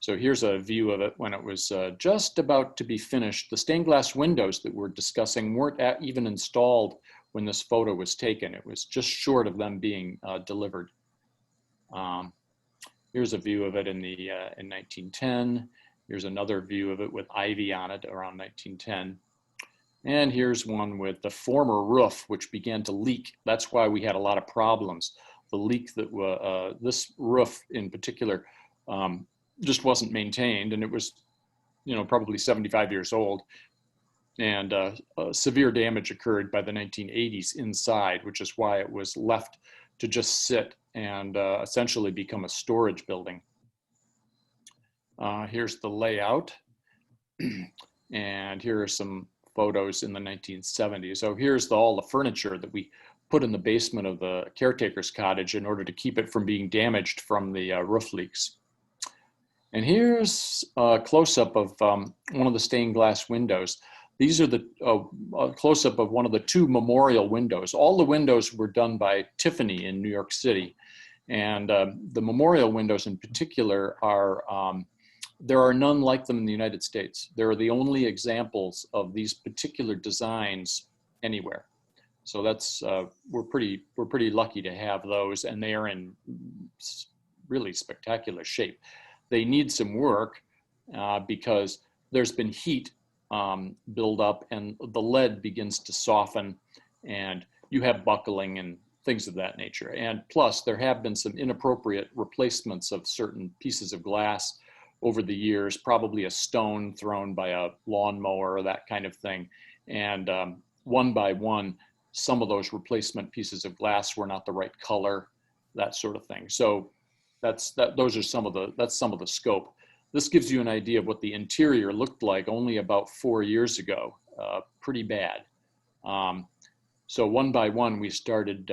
So here's a view of it when it was just about to be finished. The stained glass windows that we're discussing weren't even installed when this photo was taken. It was just short of them being delivered. Here's a view of it in 1910. Here's another view of it with ivy on it around 1910. And here's one with the former roof, which began to leak. That's why we had a lot of problems. The leak that this roof in particular just wasn't maintained, and it was, probably 75 years old. And severe damage occurred by the 1980s inside, which is why it was left to just sit and essentially become a storage building. Here's the layout. And here are some photos in the 1970s. So here's all the furniture that we put in the basement of the caretaker's cottage in order to keep it from being damaged from the roof leaks. And here's a close-up of one of the stained glass windows. These are the close-up of one of the two memorial windows. All the windows were done by Tiffany in New York City. And the memorial windows in particular there are none like them in the United States. They're the only examples of these particular designs anywhere. So that's, we're pretty lucky to have those, and they are in really spectacular shape. They need some work because there's been heat build up and the lead begins to soften and you have buckling and things of that nature. And plus there have been some inappropriate replacements of certain pieces of glass over the years, probably a stone thrown by a lawnmower or that kind of thing. And one by one, some of those replacement pieces of glass were not the right color, that sort of thing. So that's some of the scope. This gives you an idea of what the interior looked like only about 4 years ago. Pretty bad. So one by one, we started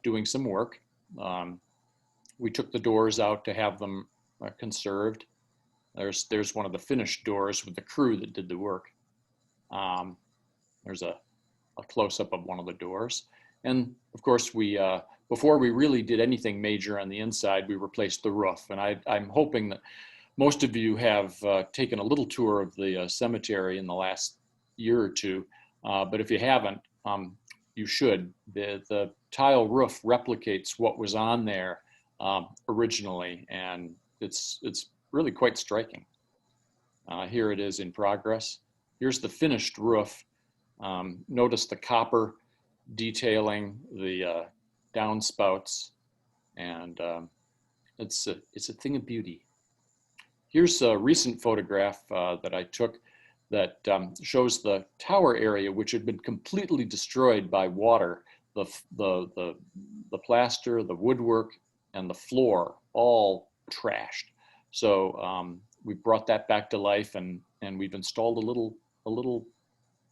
doing some work. We took the doors out to have them conserved. There's one of the finished doors with the crew that did the work. There's a close-up of one of the doors. And of course, we before we really did anything major on the inside, we replaced the roof. And I'm hoping that most of you have taken a little tour of the cemetery in the last year or two. But if you haven't, you should. The tile roof replicates what was on there originally, and it's really quite striking. Here it is in progress. Here's the finished roof. Notice the copper detailing the downspouts, and it's a thing of beauty. Here's a recent photograph that I took that shows the tower area, which had been completely destroyed by water. The plaster, the woodwork, and the floor all trashed. So we brought that back to life, and we've installed a little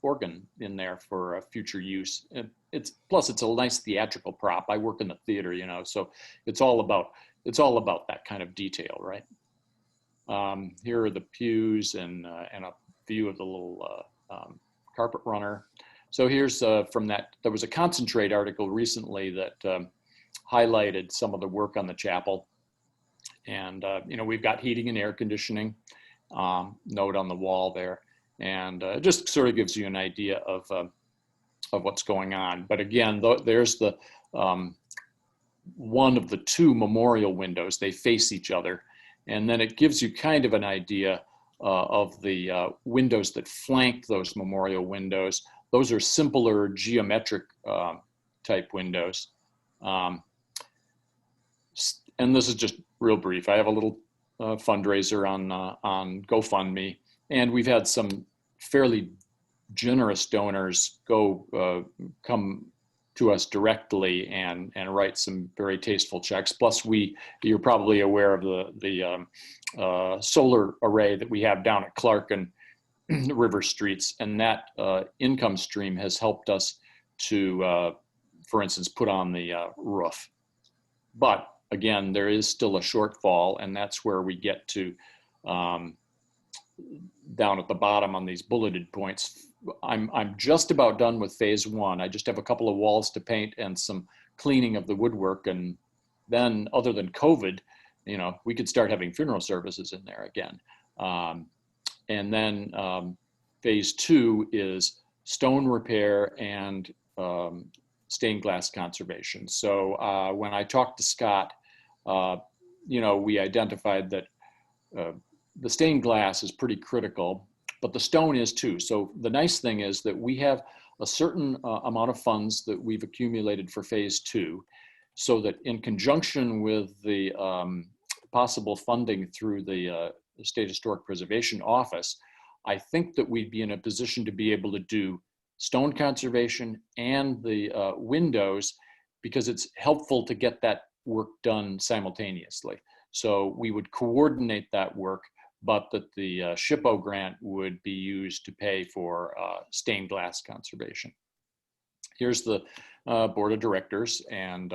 organ in there for future use. And it's a nice theatrical prop. I work in the theater, you know, so it's all about that kind of detail, right? Here are the pews and a view of the little carpet runner. So here's from that, there was a Concentrate article recently that highlighted some of the work on the chapel. And, you know, we've got heating and air conditioning, note on the wall there. And it just sort of gives you an idea of what's going on. But again, there's the one of the two memorial windows. They face each other. And then it gives you kind of an idea of the windows that flank those memorial windows. Those are simpler geometric type windows. And this is just real brief. I have a little fundraiser on GoFundMe, and we've had some fairly generous donors come to us directly and write some very tasteful checks. Plus, you're probably aware of the solar array that we have down at Clark and River Streets, and that income stream has helped us to, for instance, put on the roof. But again, there is still a shortfall, and that's where we get to down at the bottom on these bulleted points. I'm just about done with phase one. I just have a couple of walls to paint and some cleaning of the woodwork, and then, other than COVID, you know, we could start having funeral services in there again. And then phase two is stone repair and stained glass conservation. So when I talked to Scott, you know, we identified that the stained glass is pretty critical, but the stone is too. So the nice thing is that we have a certain amount of funds that we've accumulated for phase two, so that in conjunction with the possible funding through the State Historic Preservation Office, I think that we'd be in a position to be able to do stone conservation and the windows, because it's helpful to get that work done simultaneously. So we would coordinate that work, but that the SHPO grant would be used to pay for stained glass conservation. Here's the board of directors, and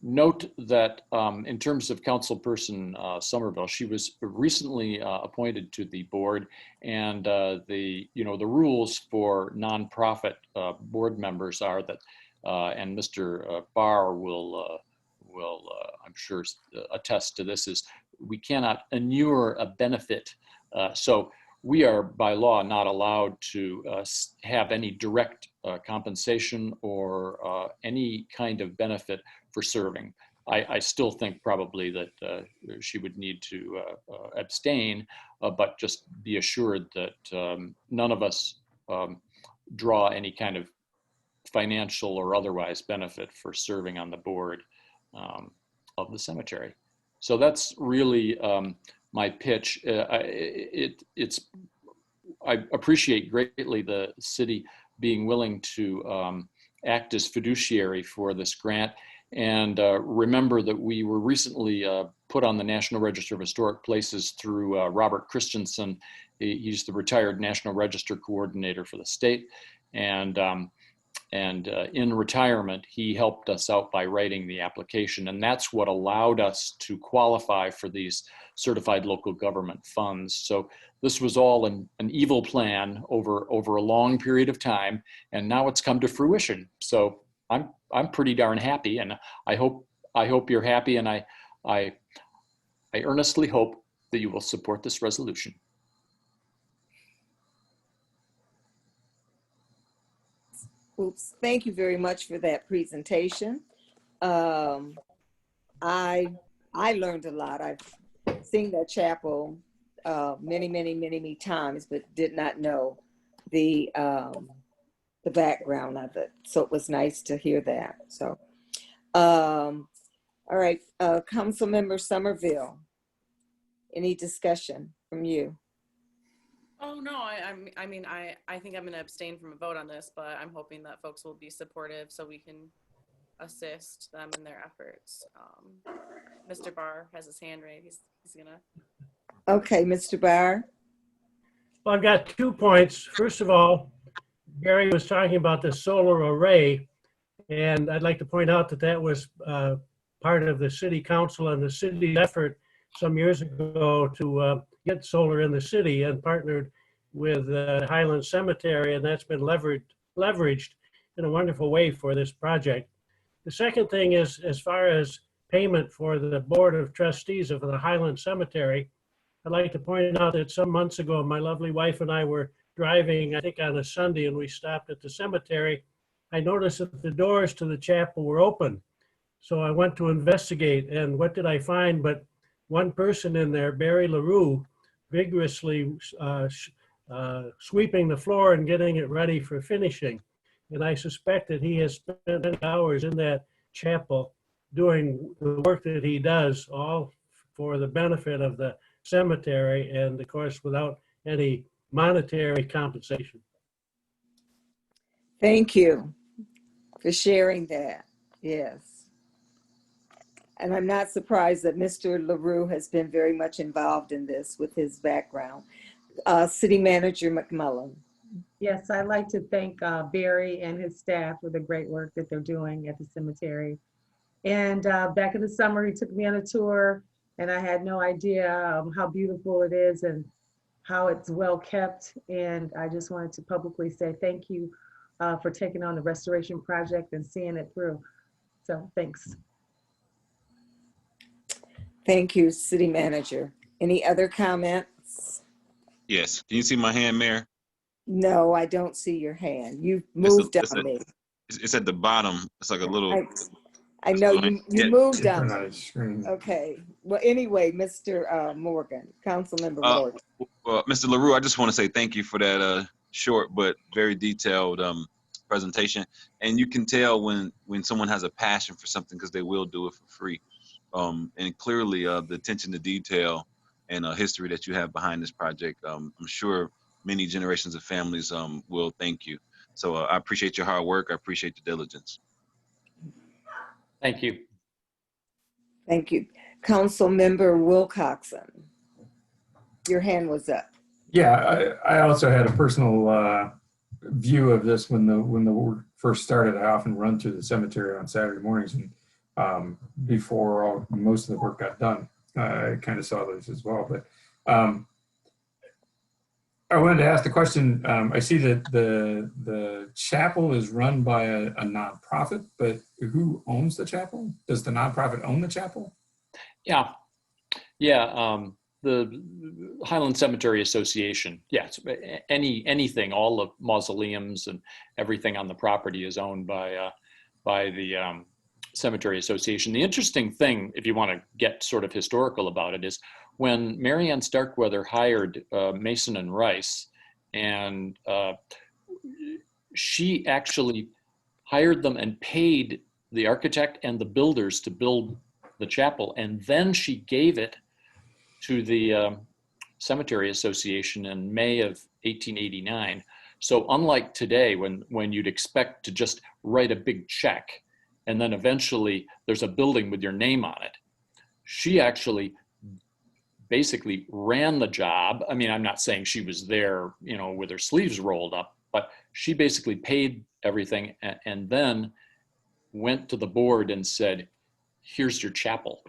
note that in terms of Councilperson Somerville, she was recently appointed to the board, and the rules for nonprofit board members are that, and Mr. Barr will I'm sure attest to this, is we cannot inure a benefit. So we are by law not allowed to have any direct compensation or any kind of benefit for serving. I still think probably that she would need to abstain, but just be assured that none of us draw any kind of financial or otherwise benefit for serving on the board of the cemetery. So that's really my pitch. I appreciate greatly the city being willing to act as fiduciary for this grant. And remember that we were recently put on the National Register of Historic Places through Robert Christensen. He's the retired National Register coordinator for the state. And in retirement, he helped us out by writing the application. And that's what allowed us to qualify for these certified local government funds. So this was all an evil plan over a long period of time. And now it's come to fruition. So I'm pretty darn happy, and I hope you're happy, and I earnestly hope that you will support this resolution. Oops, thank you very much for that presentation. I learned a lot. I've seen that chapel many times, but did not know the the background of it. So it was nice to hear that. So, all right, Councilmember Somerville, any discussion from you? Oh, no, I mean, I think I'm going to abstain from a vote on this, but I'm hoping that folks will be supportive so we can assist them in their efforts. Mr. Barr has his hand raised. He's going to. Okay, Mr. Barr. Well, I've got 2 points. First of all, Barry was talking about the solar array, and I'd like to point out that that was part of the city council and the city's effort some years ago to get solar in the city, and partnered with Highland Cemetery, and that's been leveraged in a wonderful way for this project. The second thing is, as far as payment for the Board of Trustees of the Highland Cemetery, I'd like to point out that some months ago, my lovely wife and I were driving, I think on a Sunday, and we stopped at the cemetery. I noticed that the doors to the chapel were open. So I went to investigate, and what did I find but one person in there, Barry LaRue, vigorously sweeping the floor and getting it ready for finishing. And I suspect that he has spent many hours in that chapel doing the work that he does, all for the benefit of the cemetery, and of course without any monetary compensation. Thank you for sharing that. Yes. And I'm not surprised that Mr. LaRue has been very much involved in this with his background. City Manager McMullen. Yes, I'd like to thank Barry and his staff for the great work that they're doing at the cemetery. And back in the summer, he took me on a tour, and I had no idea how beautiful it is and how it's well kept. And I just wanted to publicly say thank you for taking on the restoration project and seeing it through. So thanks. Thank you, City Manager. Any other comments? Yes. Can you see my hand, Mayor? No, I don't see your hand. You moved on me. It's at the bottom. It's like a little. I know you moved on Turn on me. his screen. Okay. Well, anyway, Mr. Morgan, Councilmember Morgan. Well, Mr. LaRue, I just want to say thank you for that short but very detailed presentation. And you can tell when someone has a passion for something, because they will do it for free. And clearly the attention to detail and history that you have behind this project, I'm sure many generations of families will thank you. So I appreciate your hard work. I appreciate the diligence. Thank you. Thank you. Councilmember Wilcoxon, your hand was up. Yeah, I also had a personal view of this when the work first started. I often run through the cemetery on Saturday mornings, and before most of the work got done, I kind of saw this as well. But I wanted to ask the question. I see that the chapel is run by a nonprofit, but who owns the chapel? Does the nonprofit own the chapel? Yeah. The Highland Cemetery Association. Yes, anything, all the mausoleums and everything on the property is owned by the Cemetery Association. The interesting thing, if you want to get sort of historical about it, is when Ann Starkweather hired Mason and Rice, and she actually hired them and paid the architect and the builders to build the chapel, and then she gave it to the Cemetery Association in May of 1889. So unlike today, when you'd expect to just write a big check and then eventually there's a building with your name on it, she actually basically ran the job. I mean, I'm not saying she was there, with her sleeves rolled up, but she basically paid everything and then went to the board and said, here's your chapel,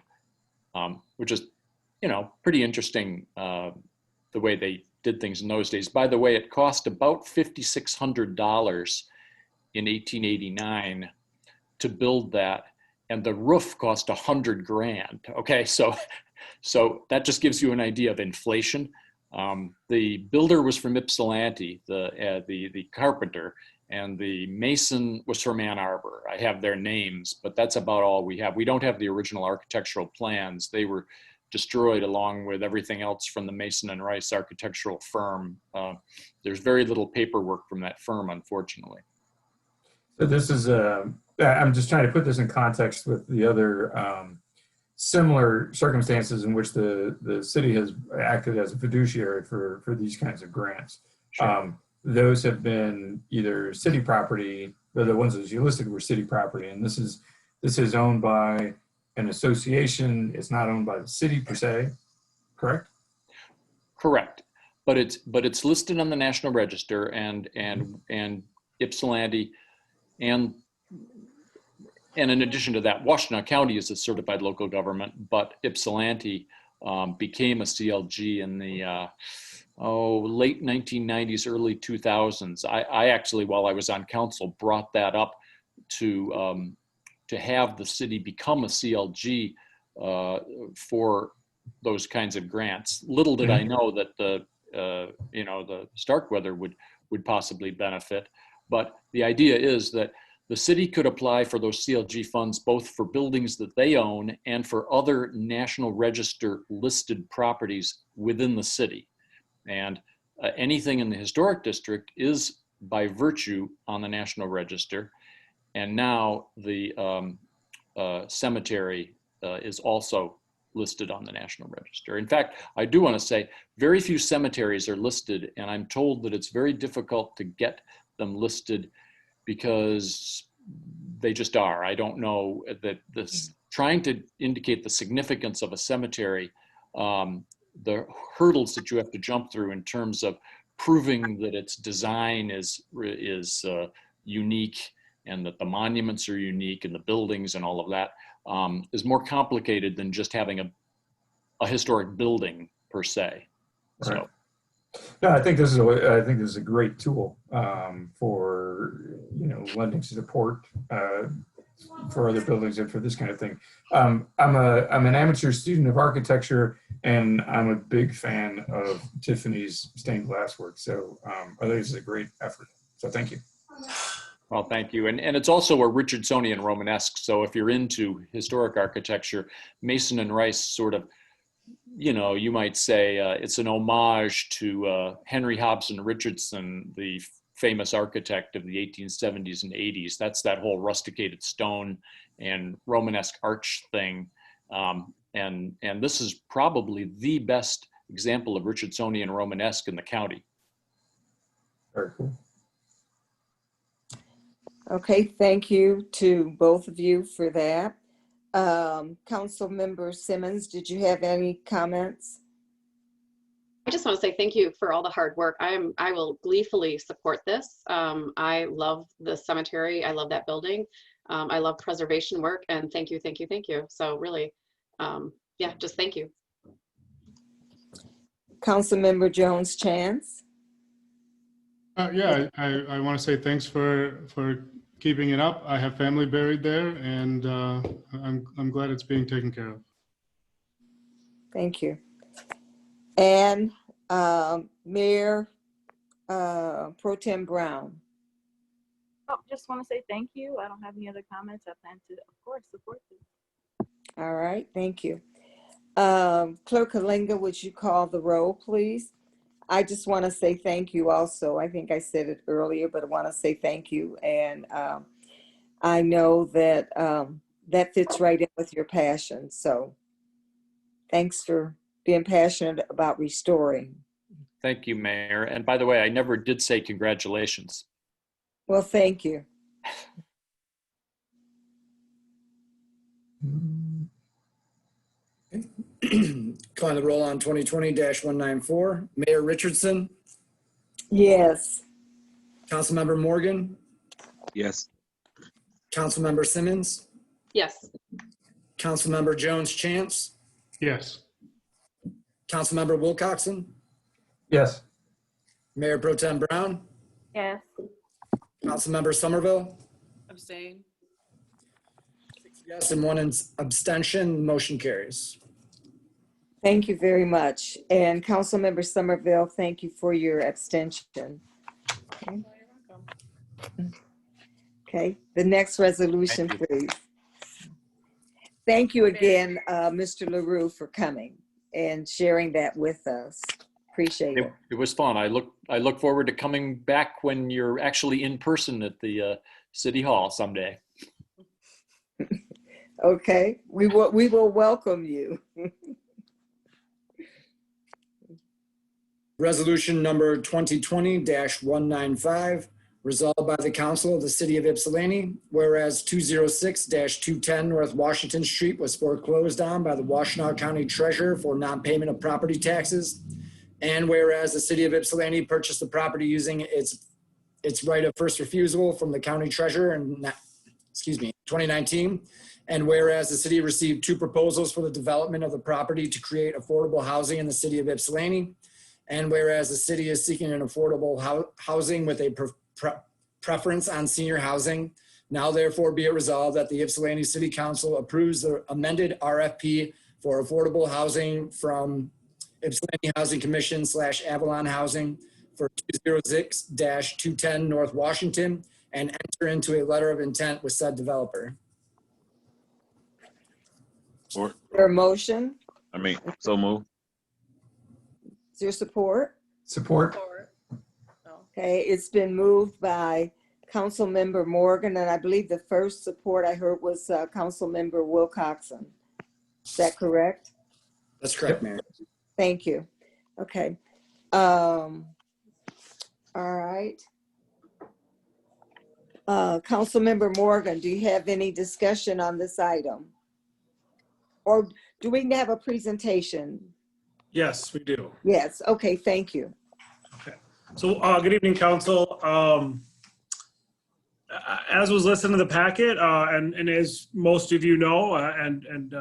which is, pretty interesting, the way they did things in those days. By the way, it cost about $5,600 in 1889 to build that, and the roof cost $100,000. Okay, so that just gives you an idea of inflation. The builder was from Ypsilanti, the carpenter, and the mason was from Ann Arbor. I have their names, but that's about all we have. We don't have the original architectural plans. They were destroyed along with everything else from the Mason and Rice architectural firm. There's very little paperwork from that firm, unfortunately. So this is I'm just trying to put this in context with the other similar circumstances in which the city has acted as a fiduciary for these kinds of grants. Sure. Those have been either city property, the ones that you listed were city property, and this is owned by an association. It's not owned by the city per se, correct? Correct, but it's listed on the National Register, and Ypsilanti, and in addition to that, Washtenaw County is a certified local government, but Ypsilanti became a CLG in the late 1990s, early 2000s. I actually, while I was on council, brought that up to have the city become a CLG for those kinds of grants. Little did I know that the Starkweather would possibly benefit, but the idea is that the city could apply for those CLG funds both for buildings that they own and for other National Register listed properties within the city. And anything in the historic district is by virtue on the National Register. And now the cemetery is also listed on the National Register. In fact, I do want to say very few cemeteries are listed, and I'm told that it's very difficult to get them listed because they just are. I don't know that this, trying to indicate the significance of a cemetery, the hurdles that you have to jump through in terms of proving that its design is unique and that the monuments are unique and the buildings and all of that is more complicated than just having a historic building per se. Right. So. No, I think this is a great tool for lending support for other buildings and for this kind of thing. I'm an amateur student of architecture, and I'm a big fan of Tiffany's stained glass work. So I think this is a great effort. So thank you. Well, thank you. And it's also a Richardsonian Romanesque. So if you're into historic architecture, Mason and Rice sort of, you might say it's an homage to Henry Hobson Richardson, the famous architect of the 1870s and 80s. That's that whole rusticated stone and Romanesque arch thing. And this is probably the best example of Richardsonian Romanesque in the county. Very cool. Okay, thank you to both of you for that. Council Member Simmons, did you have any comments? I just want to say thank you for all the hard work. I will gleefully support this. I love the cemetery. I love that building. I love preservation work, and thank you, thank you, thank you. So really, yeah, just thank you. Council Member Jones Chance. Yeah, I want to say thanks for keeping it up. I have family buried there, and I'm glad it's being taken care of. Thank you. And Mayor Pro Tem Brown. Oh, just want to say thank you. I don't have any other comments. I plan to, of course, support this. All right, thank you. Clerk Kalinga, would you call the roll, please? I just want to say thank you also. I think I said it earlier, but I want to say thank you. And I know that that fits right in with your passion. So thanks for being passionate about restoring. Thank you, Mayor. And by the way, I never did say congratulations. Well, thank you. Calling the roll on 2020-194. Mayor Richardson. Yes. Councilmember Morgan. Yes. Councilmember Simmons. Yes. Councilmember Jones Chance. Yes. Councilmember Wilcoxon. Yes. Mayor Pro Tem Brown. Yes. Councilmember Somerville. Abstain. 6 yes and 1 abstention. Motion carries. Thank you very much. And Councilmember Somerville, thank you for your abstention. Okay. Okay, the next resolution, please. Thank you again, Mr. LaRue, for coming and sharing that with us. Appreciate it. It was fun. I look forward to coming back when you're actually in person at the City Hall someday. Okay, we will welcome you. Resolution number 2020-195, resolved by the Council of the City of Ypsilanti, whereas 206-210 North Washington Street was foreclosed on by the Washtenaw County Treasurer for non-payment of property taxes, and whereas the City of Ypsilanti purchased the property using its right of first refusal from the County Treasurer in 2019, and whereas the city received 2 proposals for the development of the property to create affordable housing in the City of Ypsilanti, and whereas the city is seeking an affordable housing with a preference on senior housing, now therefore be it resolved that the Ypsilanti City Council approves the amended RFP for affordable housing from Ypsilanti Housing Commission / Avalon Housing for 206-210 North Washington and enter into a letter of intent with said developer. Or, Your motion, so move. is your support? Support. Okay, it's been moved by Councilmember Morgan, and I believe the first support I heard was Councilmember Wilcoxon. Is that correct? That's correct, Mayor. Thank you. Okay. All right. Councilmember Morgan, do you have any discussion on this item? Or do we have a presentation? Yes, we do. Yes, okay, thank you. Okay. So good evening, Council. As was listed in the packet, and as most of you know, and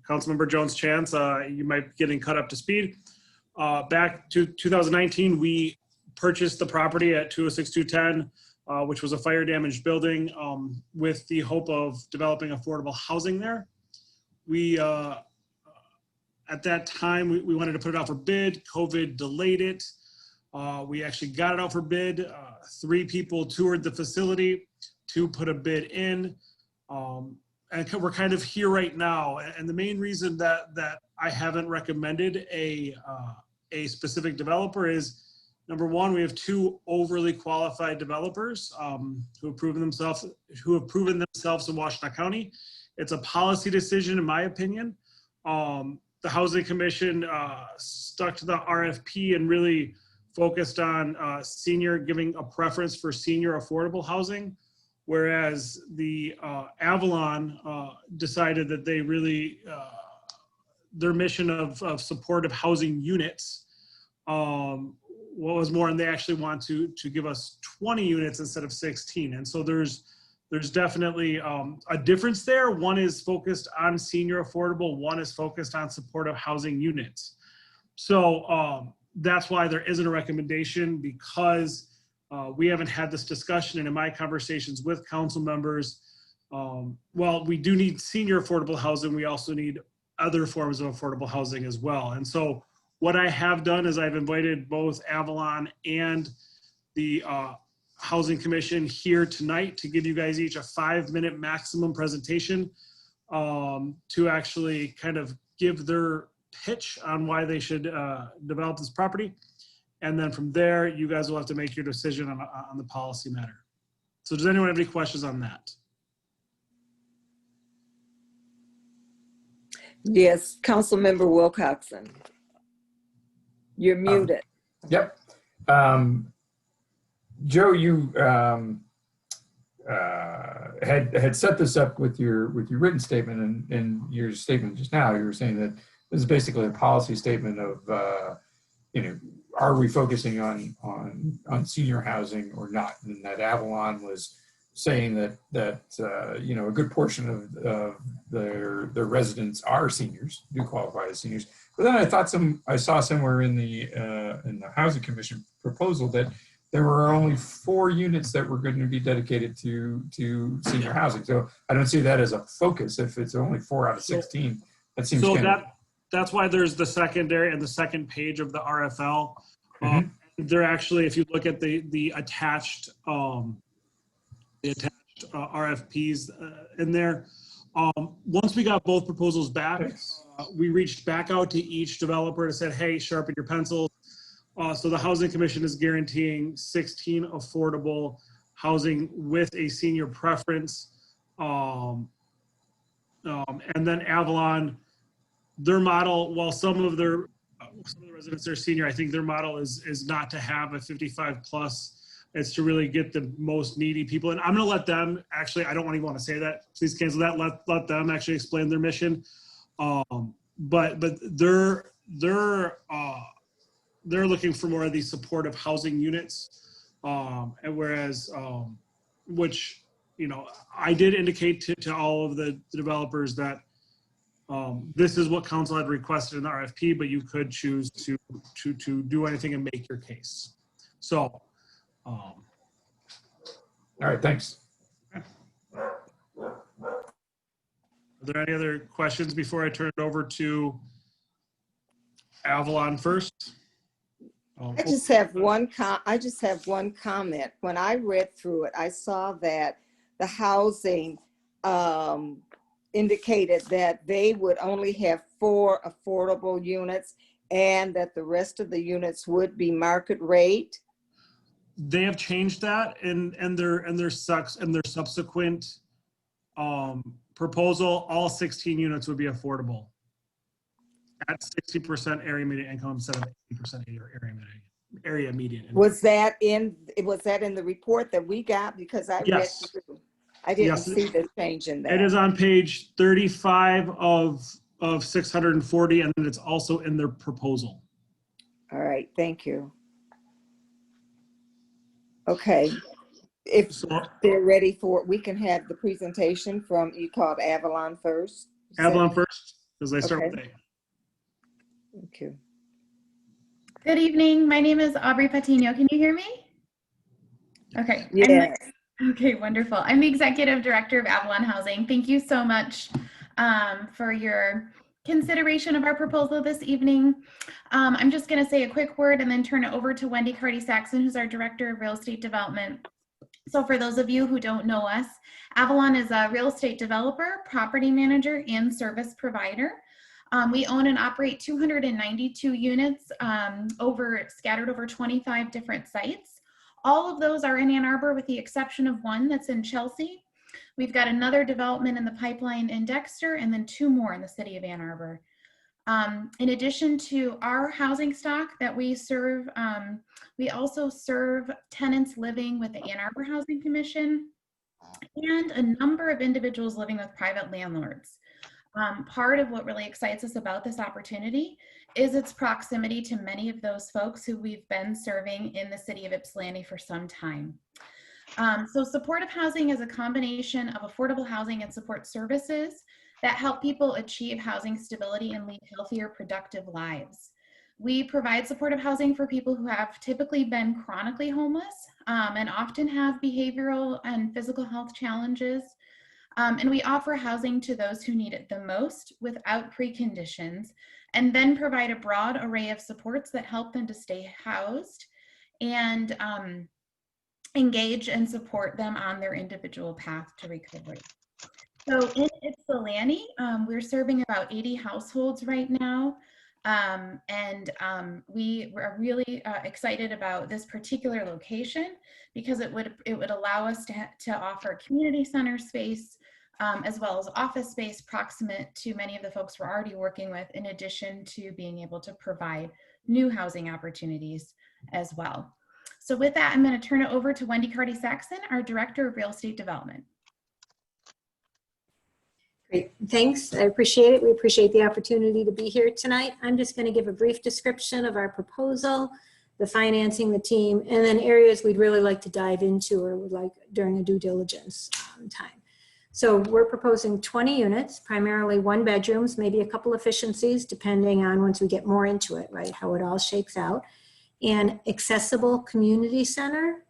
Councilmember Jones-Chance, you might be getting caught up to speed. Back to 2019, we purchased the property at 206-210, which was a fire damaged building, with the hope of developing affordable housing there. We, at that time, we wanted to put it out for bid. COVID delayed it. We actually got it out for bid. 3 people toured the facility to put a bid in. And we're kind of here right now. And the main reason that I haven't recommended a specific developer is, number one, we have 2 overly qualified developers who have proven themselves in Washtenaw County. It's a policy decision, in my opinion. The Housing Commission stuck to the RFP and really focused on giving a preference for senior affordable housing, whereas the Avalon decided that they really, their mission of supportive housing units was more, and they actually want to give us 20 units instead of 16. And so there's definitely a difference there. One is focused on senior affordable, one is focused on supportive housing units. So that's why there isn't a recommendation, because we haven't had this discussion. And in my conversations with council members, well, we do need senior affordable housing. We also need other forms of affordable housing as well. And so what I have done is I've invited both Avalon and the Housing Commission here tonight to give you guys each a 5-minute maximum presentation to actually kind of give their pitch on why they should develop this property. And then from there, you guys will have to make your decision on the policy matter. So does anyone have any questions on that? Yes, Councilmember Wilcoxon. You're muted. Yep. Joe, you had set this up with your written statement, and your statement just now. You were saying that this is basically a policy statement of, are we focusing on senior housing or not? And that Avalon was saying that a good portion of their residents are seniors, do qualify as seniors. But then I saw somewhere in the Housing Commission proposal that there were only 4 units that were going to be dedicated to senior housing. So I don't see that as a focus. If it's only 4 out of 16, that seems so kind of... That's wwhy there's the secondary and the second page of the RFL. They're actually, if you look at the attached RFPs in there. Once we got both proposals back, we reached back out to each developer and said, hey, sharpen your pencils. So the Housing Commission is guaranteeing 16 affordable housing with a senior preference. And then Avalon, their model, while some of the residents are senior, I think their model is not to have a 55 plus. It's to really get the most needy people. And I'm going to let them, actually, I don't even want to say that. Please cancel that. Let them actually explain their mission. But they're looking for more of these supportive housing units. And whereas, which, you know, I did indicate to all of the developers that this is what council had requested in the RFP, but you could choose to do anything and make your case. So, all right, thanks. Are there any other questions before I turn it over to Avalon first? I just have one comment. When I read through it, I saw that the housing indicated that they would only have 4 affordable units and that the rest of the units would be market rate. They have changed that in their subsequent proposal. All 16 units would be affordable at 60% area median income instead of 80% area median income. Was that in the report that we got? Because I read through. I didn't see the change in that. It is on page 35 of 640, and it's also in their proposal. All right, thank you. Okay, if they're ready for it, we can have the presentation from, you called Avalon first? Avalon first, because they start with A. Thank you. Good evening. My name is Aubrey Patino. Can you hear me? Okay. Yes. Okay, wonderful. I'm the Executive Director of Avalon Housing. Thank you so much for your consideration of our proposal this evening. I'm just going to say a quick word and then turn it over to Wendy Carty-Saxon, who's our Director of Real Estate Development. So for those of you who don't know us, Avalon is a real estate developer, property manager, and service provider. We own and operate 292 units scattered over 25 different sites. All of those are in Ann Arbor with the exception of one that's in Chelsea. We've got another development in the pipeline in Dexter and then 2 more in the city of Ann Arbor. In addition to our housing stock that we serve, we also serve tenants living with the Ann Arbor Housing Commission and a number of individuals living with private landlords. Part of what really excites us about this opportunity is its proximity to many of those folks who we've been serving in the city of Ypsilanti for some time. So supportive housing is a combination of affordable housing and support services that help people achieve housing stability and lead healthier, productive lives. We provide supportive housing for people who have typically been chronically homeless and often have behavioral and physical health challenges. And we offer housing to those who need it the most without preconditions, and then provide a broad array of supports that help them to stay housed and engage and support them on their individual path to recovery. So in Ypsilanti, we're serving about 80 households right now. We are really excited about this particular location because it would allow us to offer community center space as well as office space proximate to many of the folks we're already working with, in addition to being able to provide new housing opportunities as well. So with that, I'm going to turn it over to Wendy Carty-Saxon, our Director of Real Estate Development. Great, thanks. I appreciate it. We appreciate the opportunity to be here tonight. I'm just going to give a brief description of our proposal, the financing, the team, and then areas we'd really like to dive into or would like during a due diligence time. So we're proposing 20 units, primarily 1 bedrooms, maybe a couple efficiencies, depending on once we get more into it, right, how it all shakes out. And accessible community center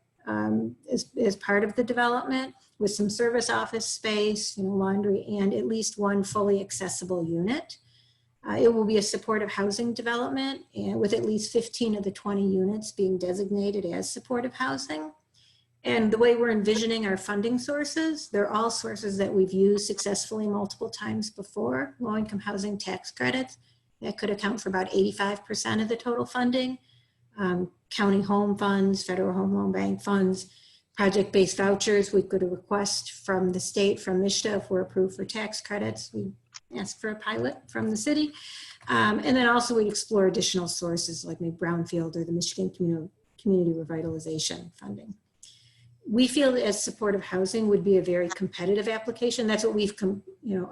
is part of the development with some service office space, laundry, and at least 1 fully accessible unit. It will be a supportive housing development and with at least 15 of the 20 units being designated as supportive housing. And the way we're envisioning our funding sources, they're all sources that we've used successfully multiple times before. Low-income housing tax credits, that could account for about 85% of the total funding. county home funds, federal home loan bank funds, project-based vouchers. We could request from the state, from MISTA, if we're approved for tax credits. We ask for a pilot from the city. And then also we explore additional sources like maybe Brownfield or the Michigan Community Revitalization funding. We feel that as supportive housing would be a very competitive application. That's what we've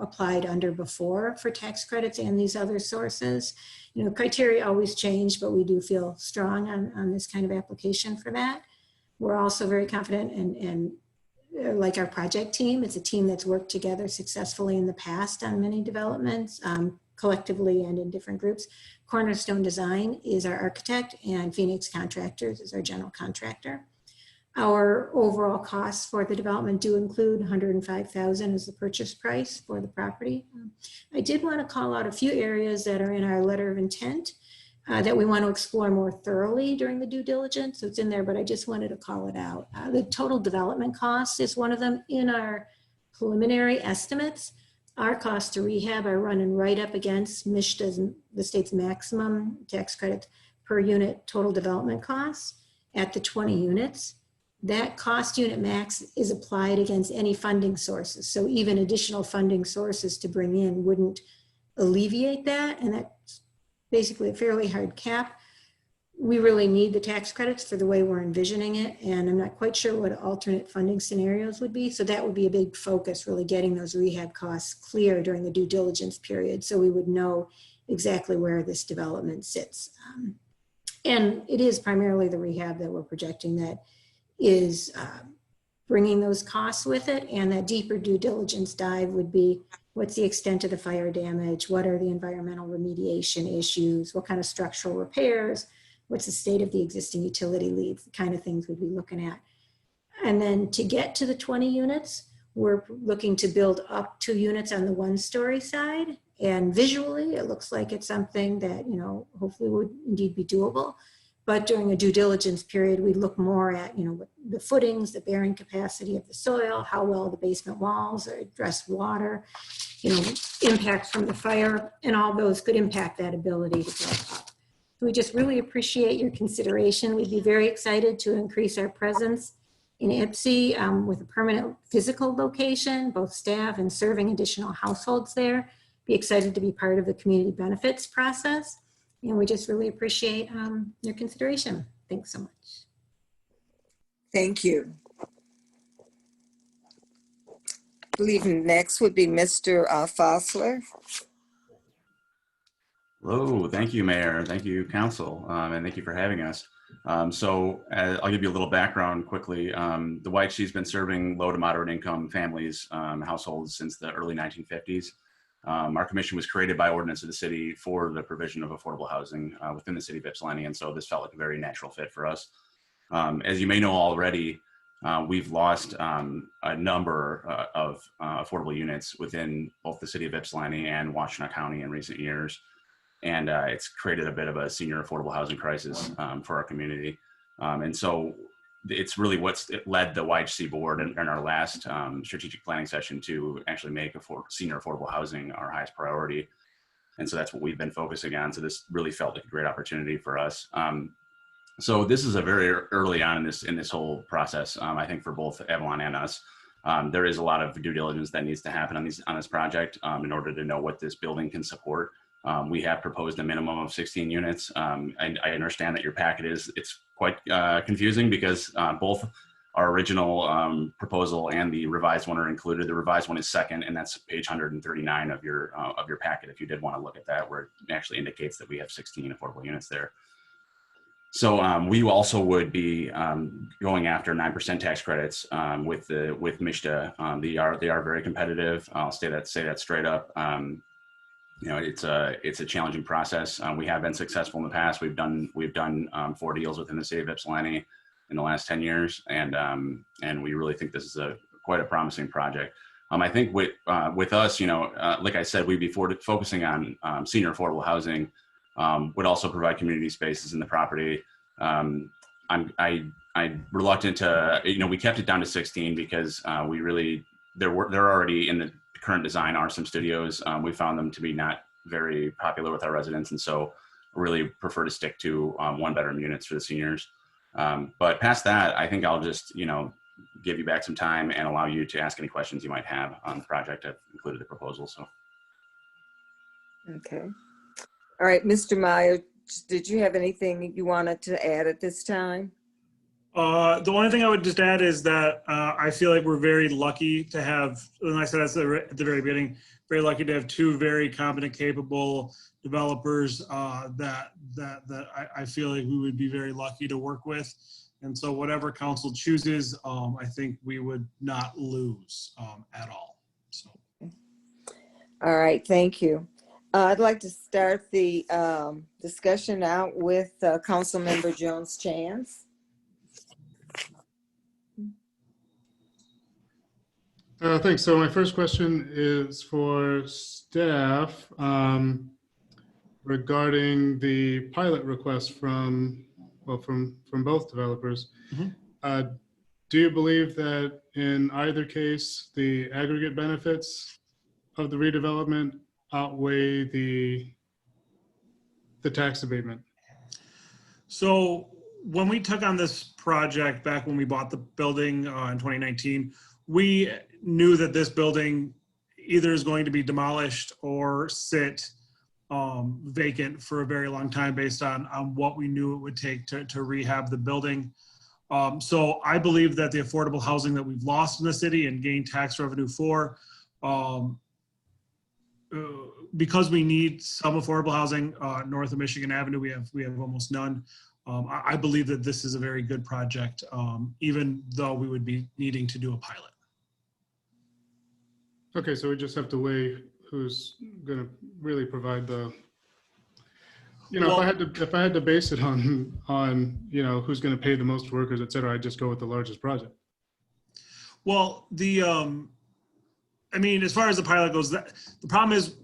applied under before for tax credits and these other sources. Criteria always change, but we do feel strong on this kind of application for that. We're also very confident and like our project team, it's a team that's worked together successfully in the past on many developments, collectively and in different groups. Cornerstone Design is our architect and Phoenix Contractors is our general contractor. Our overall costs for the development do include $105,000 as the purchase price for the property. I did want to call out a few areas that are in our letter of intent that we want to explore more thoroughly during the due diligence. So it's in there, but I just wanted to call it out. The total development cost is one of them. In our preliminary estimates, our costs to rehab are running right up against MISTA's, the state's maximum tax credit per unit total development costs at the 20 units. That cost unit max is applied against any funding sources. So even additional funding sources to bring in wouldn't alleviate that. And that's basically a fairly hard cap. We really need the tax credits for the way we're envisioning it. And I'm not quite sure what alternate funding scenarios would be. So that would be a big focus, really getting those rehab costs clear during the due diligence period. So we would know exactly where this development sits. And it is primarily the rehab that we're projecting that is bringing those costs with it. And that deeper due diligence dive would be, what's the extent of the fire damage? What are the environmental remediation issues? What kind of structural repairs? What's the state of the existing utility leads? The kind of things we'd be looking at. And then to get to the 20 units, we're looking to build up 2 units on the 1-story side. And visually, it looks like it's something that, hopefully would indeed be doable. But during a due diligence period, we look more at, the footings, the bearing capacity of the soil, how well the basement walls address water, impacts from the fire, and all those could impact that ability to build up. So we just really appreciate your consideration. We'd be very excited to increase our presence in Ypsi with a permanent physical location, both staff and serving additional households there. Be excited to be part of the community benefits process. And we just really appreciate your consideration. Thanks so much. Thank you. I believe next would be Mr. Fossler. Hello, thank you, Mayor. Thank you, Council, and thank you for having us. I'll give you a little background quickly. The Ypsi's been serving low to moderate income families, households since the early 1950s. Our commission was created by ordinance of the city for the provision of affordable housing within the city of Ypsilanti, and so this felt like a very natural fit for us. As you may know already, we've lost a number of affordable units within both the city of Ypsilanti and Washtenaw County in recent years. And it's created a bit of a senior affordable housing crisis for our community. And so it's really what's led the YHC board in our last strategic planning session to actually make senior affordable housing our highest priority. And so that's what we've been focusing on. So this really felt like a great opportunity for us. So this is a very early on in this whole process, I think, for both Avalon and us. There is a lot of due diligence that needs to happen on this project in order to know what this building can support. We have proposed a minimum of 16 units. And I understand that your packet it's quite confusing because both our original proposal and the revised one are included. The revised one is second, and that's page 139 of your packet. If you did want to look at that, where it actually indicates that we have 16 affordable units there. So we also would be going after 9% tax credits with MISTA. They are very competitive. I'll say that straight up. It's a challenging process. We have been successful in the past. We've done 4 deals within the city of Ypsilanti in the last 10 years, and we really think this is quite a promising project. I think with us, like I said, we'd be focusing on senior affordable housing. Would also provide community spaces in the property. I'm reluctant to, we kept it down to 16 because we really there already in the current design are some studios. We found them to be not very popular with our residents, and so really prefer to stick to 1-bedroom units for the seniors. But past that, I think I'll just, give you back some time and allow you to ask any questions you might have on the project. I've included the proposal, so. Okay. All right, Mr. Meyer, did you have anything you wanted to add at this time? The only thing I would just add is that I feel like we're very lucky to have, and I said at the very beginning, very lucky to have two very competent, capable developers that I feel like we would be very lucky to work with. And so whatever council chooses, I think we would not lose at all. So. All right, thank you. I'd like to start the discussion out with Councilmember Jones-Chance. Thanks. So my first question is for staff regarding the pilot request from both developers. Mm-hmm. Do you believe that in either case, the aggregate benefits of the redevelopment outweigh the tax abatement? So when we took on this project back when we bought the building in 2019, we knew that this building either is going to be demolished or sit vacant for a very long time based on what we knew it would take to rehab the building. So I believe that the affordable housing that we've lost in the city and gained tax revenue for, because we need some affordable housing north of Michigan Avenue, we have almost none. I believe that this is a very good project, even though we would be needing to do a pilot. Okay, so we just have to weigh who's going to really provide the. Well, if I had to base it on who's going to pay the most workers, et cetera, I'd just go with the largest project. Well, I mean, as far as the pilot goes, the problem is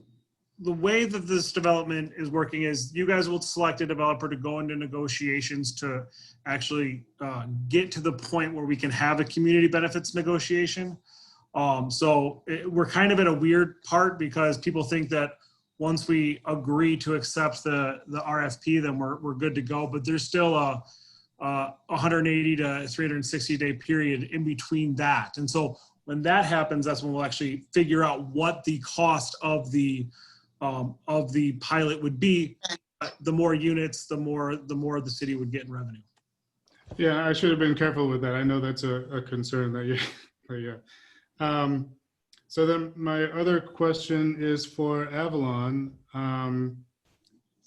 the way that this development is working is you guys will select a developer to go into negotiations to actually get to the point where we can have a community benefits negotiation. So we're kind of in a weird part because people think that once we agree to accept the RFP, then we're good to go. But there's still a 180 to 360 day period in between that. And so when that happens, that's when we'll actually figure out what the cost of the pilot would be. The more units, the more the city would get in revenue. Yeah, I should have been careful with that. I know that's a concern that you, but yeah. So then my other question is for Avalon.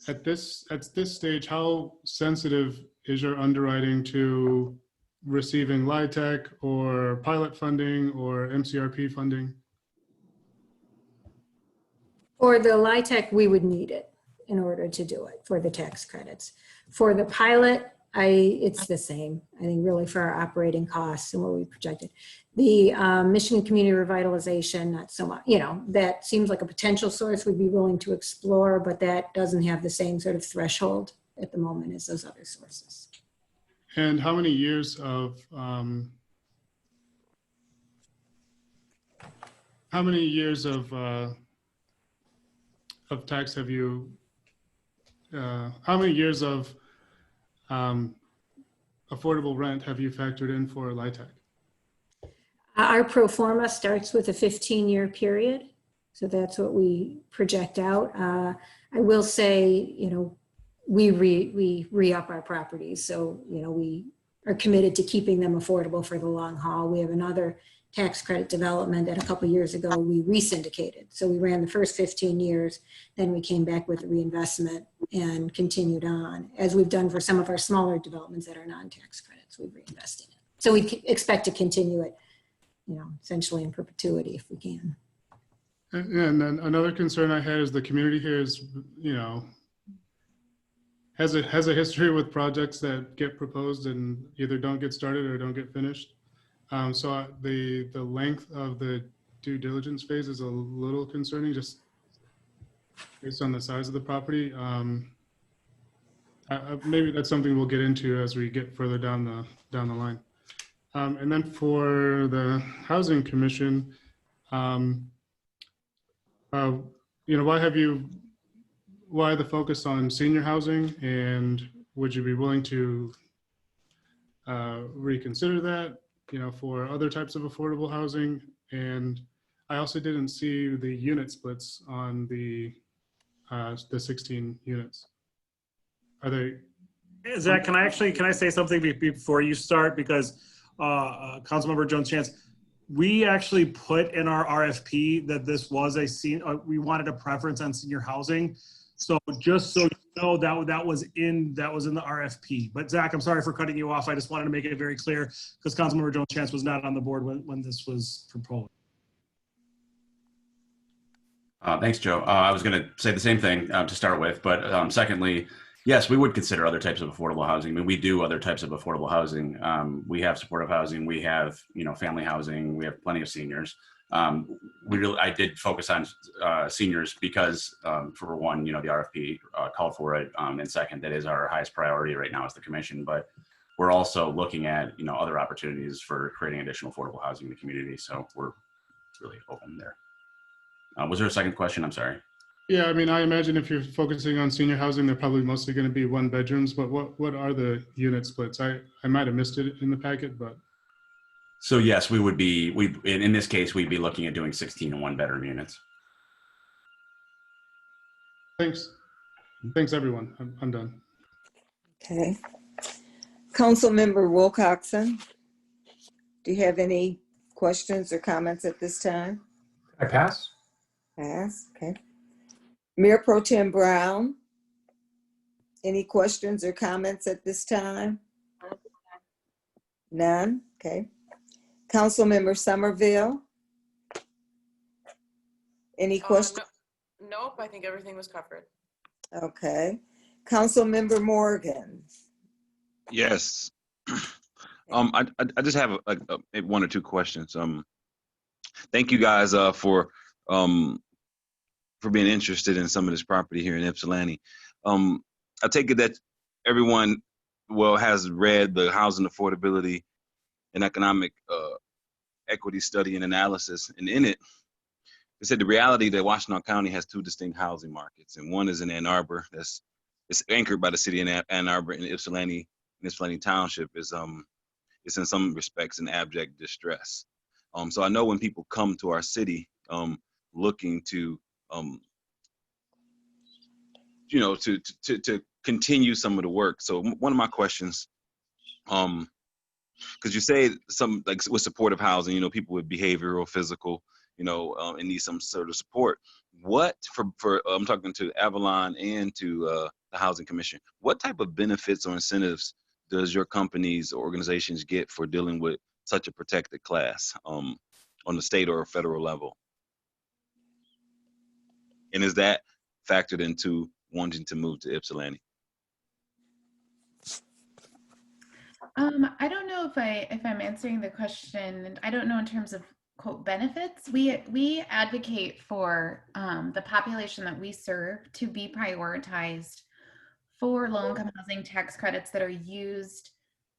At this stage, how sensitive is your underwriting to receiving LIHTC or pilot funding or MCRP funding? For the LIHTC, we would need it in order to do it for the tax credits. For the pilot, it's the same. I think really for our operating costs and what we projected. The Michigan Community Revitalization, not so much, that seems like a potential source we'd be willing to explore, but that doesn't have the same sort of threshold at the moment as those other sources. And how many years of tax have you? How many years of affordable rent have you factored in for LIHTC? Our pro forma starts with a 15-year period. So that's what we project out. I will say, we re-up our properties. So, we are committed to keeping them affordable for the long haul. We have another tax credit development that a couple of years ago we re-syndicated. So we ran the first 15 years, then we came back with a reinvestment and continued on, as we've done for some of our smaller developments that are non-tax credits, we've reinvested in. So we expect to continue it, essentially in perpetuity if we can. And then another concern I had is the community here is, has a history with projects that get proposed and either don't get started or don't get finished. So the length of the due diligence phase is a little concerning, just based on the size of the property. Maybe that's something we'll get into as we get further down the line. And then for the Housing Commission, why have you why the focus on senior housing, and would you be willing to reconsider that, for other types of affordable housing? And I also didn't see the unit splits on the 16 units. Are they? Zach, can I say something before you start? Because Councilmember Jones-Chance, we actually put in our RFP that this was we wanted a preference on senior housing. So just so you know, that was in the RFP. But Zach, I'm sorry for cutting you off. I just wanted to make it very clear because Councilmember Jones-Chance was not on the board when this was proposed. Thanks, Joe. I was going to say the same thing to start with, but secondly, yes, we would consider other types of affordable housing. I mean, we do other types of affordable housing. We have supportive housing. We have, family housing. We have plenty of seniors. I did focus on seniors because, for one, the RFP called for it, and second, that is our highest priority right now as the commission. But we're also looking at, other opportunities for creating additional affordable housing in the community. So we're really open there. Was there a second question? I'm sorry. Yeah, I mean, I imagine if you're focusing on senior housing, they're probably mostly going to be one bedrooms, but what are the unit splits? I might have missed it in the packet, but. So yes, in this case, we'd be looking at doing 16 and 1-bedroom units. Thanks. Thanks, everyone. I'm done. Okay. Councilmember Wilcoxon, do you have any questions or comments at this time? I pass. Pass, okay. Mayor Pro Tem Brown, any questions or comments at this time? None, okay. Councilmember Somerville, any questions? Nope, I think everything was covered. Okay. Councilmember Morgan. Yes. I just have one or two questions. Thank you guys for being interested in some of this property here in Ypsilanti. I take it that everyone has read the housing affordability and economic equity study and analysis, and in it said the reality that Washtenaw County has two distinct housing markets, and one is in Ann Arbor. It's anchored by the city of Ann Arbor, and Ypsilanti Township is in some respects in abject distress. So I know when people come to our city looking to to continue some of the work. So one of my questions, because you say some like with supportive housing, people with behavioral, physical, and need some sort of support. What for I'm talking to Avalon and to the Housing Commission. What type of benefits or incentives does your companies or organizations get for dealing with such a protected class on the state or federal level? And is that factored into wanting to move to Ypsilanti? I don't know if I'm answering the question. I don't know in terms of quote benefits. We advocate for the population that we serve to be prioritized for low-income housing tax credits that are used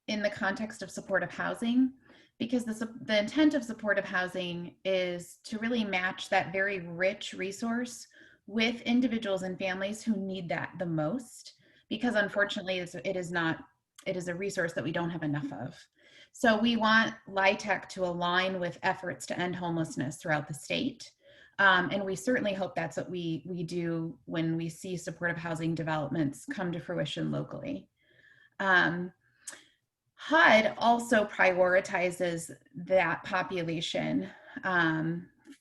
in the context of supportive housing, because the intent of supportive housing is to really match that very rich resource with individuals and families who need that the most, because unfortunately it is a resource that we don't have enough of. So we want LIHTC to align with efforts to end homelessness throughout the state. And we certainly hope that's what we do when we see supportive housing developments come to fruition locally. HUD also prioritizes that population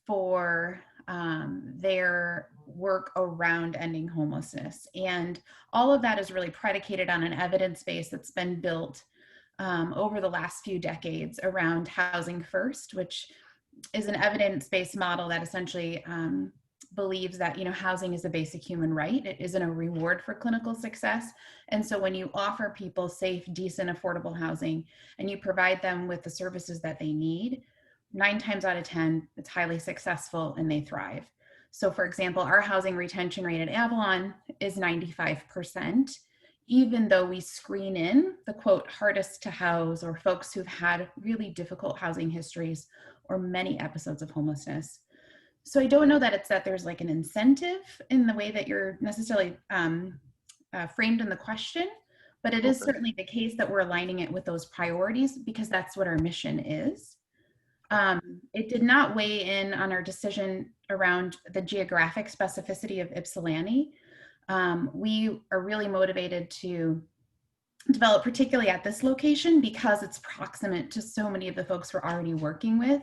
for their work around ending homelessness. And all of that is really predicated on an evidence base that's been built over the last few decades around Housing First, which is an evidence-based model that essentially believes that housing is a basic human right. It isn't a reward for clinical success. And so when you offer people safe, decent, affordable housing and you provide them with the services that they need, 9 times out of 10, it's highly successful and they thrive. So for example, our housing retention rate at Avalon is 95%, even though we screen in the quote hardest to house or folks who've had really difficult housing histories or many episodes of homelessness. So I don't know that it's that there's like an incentive in the way that you're necessarily framed in the question, but it is certainly the case that we're aligning it with those priorities because that's what our mission is. It did not weigh in on our decision around the geographic specificity of Ypsilanti. We are really motivated to develop, particularly at this location, because it's proximate to so many of the folks we're already working with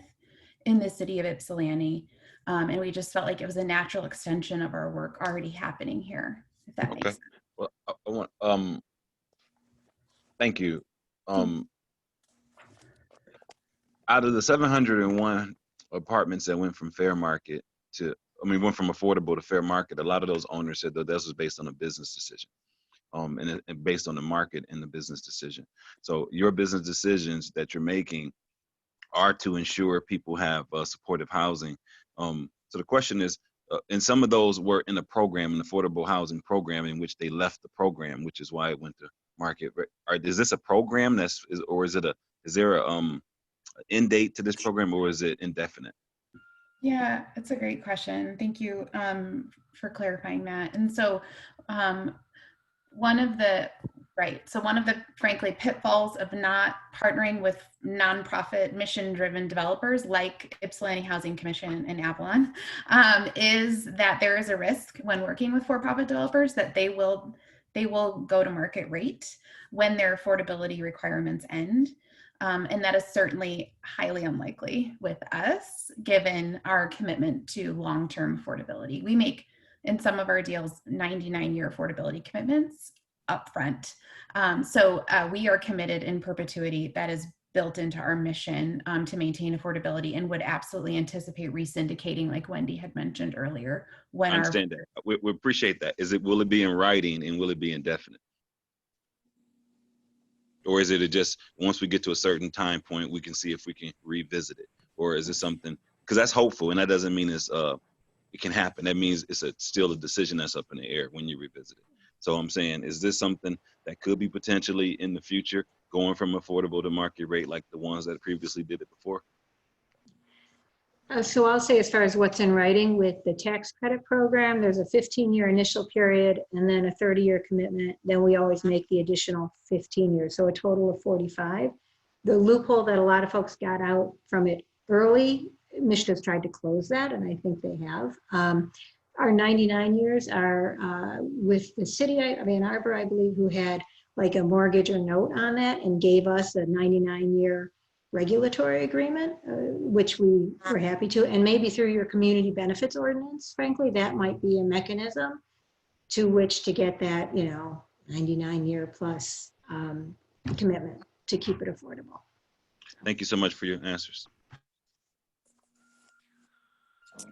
in the city of Ypsilanti. And we just felt like it was a natural extension of our work already happening here, if that makes sense. Well, I want, thank you. Out of the 701 apartments that went from fair market to, went from affordable to fair market, a lot of those owners said that this was based on a business decision. And based on the market and the business decision. So your business decisions that you're making are to ensure people have supportive housing. So the question is, and some of those were in a program, an affordable housing program, in which they left the program, which is why it went to market. Is this a program or is there a end date to this program, or is it indefinite? Yeah, it's a great question. Thank you for clarifying that. And so one of the frankly pitfalls of not partnering with nonprofit mission-driven developers like Ypsilanti Housing Commission and Avalon is that there is a risk when working with for-profit developers that they will go to market rate when their affordability requirements end. And that is certainly highly unlikely with us, given our commitment to long-term affordability. We make, in some of our deals, 99-year affordability commitments upfront. So we are committed in perpetuity. That is built into our mission to maintain affordability, and would absolutely anticipate resyndicating, like Wendy had mentioned earlier. When I understand that. We appreciate that. Will it be in writing, and will it be indefinite? Or is it just once we get to a certain time point, we can see if we can revisit it? Or is it something, because that's hopeful, and that doesn't mean it can happen. That means it's still a decision that's up in the air when you revisit it. So I'm saying, is this something that could be potentially in the future, going from affordable to market rate like the ones that previously did it before? So I'll say, as far as what's in writing with the tax credit program, there's a 15-year initial period and then a 30-year commitment. Then we always make the additional 15 years, so a total of 45. The loophole that a lot of folks got out from it early, Michigan's tried to close that, and I think they have. Our 99 years are with the city of Ann Arbor, I believe, who had like a mortgage or note on that and gave us a 99-year regulatory agreement, which we were happy to. And maybe through your community benefits ordinance, frankly, that might be a mechanism to which to get that, 99-year plus commitment to keep it affordable. Thank you so much for your answers.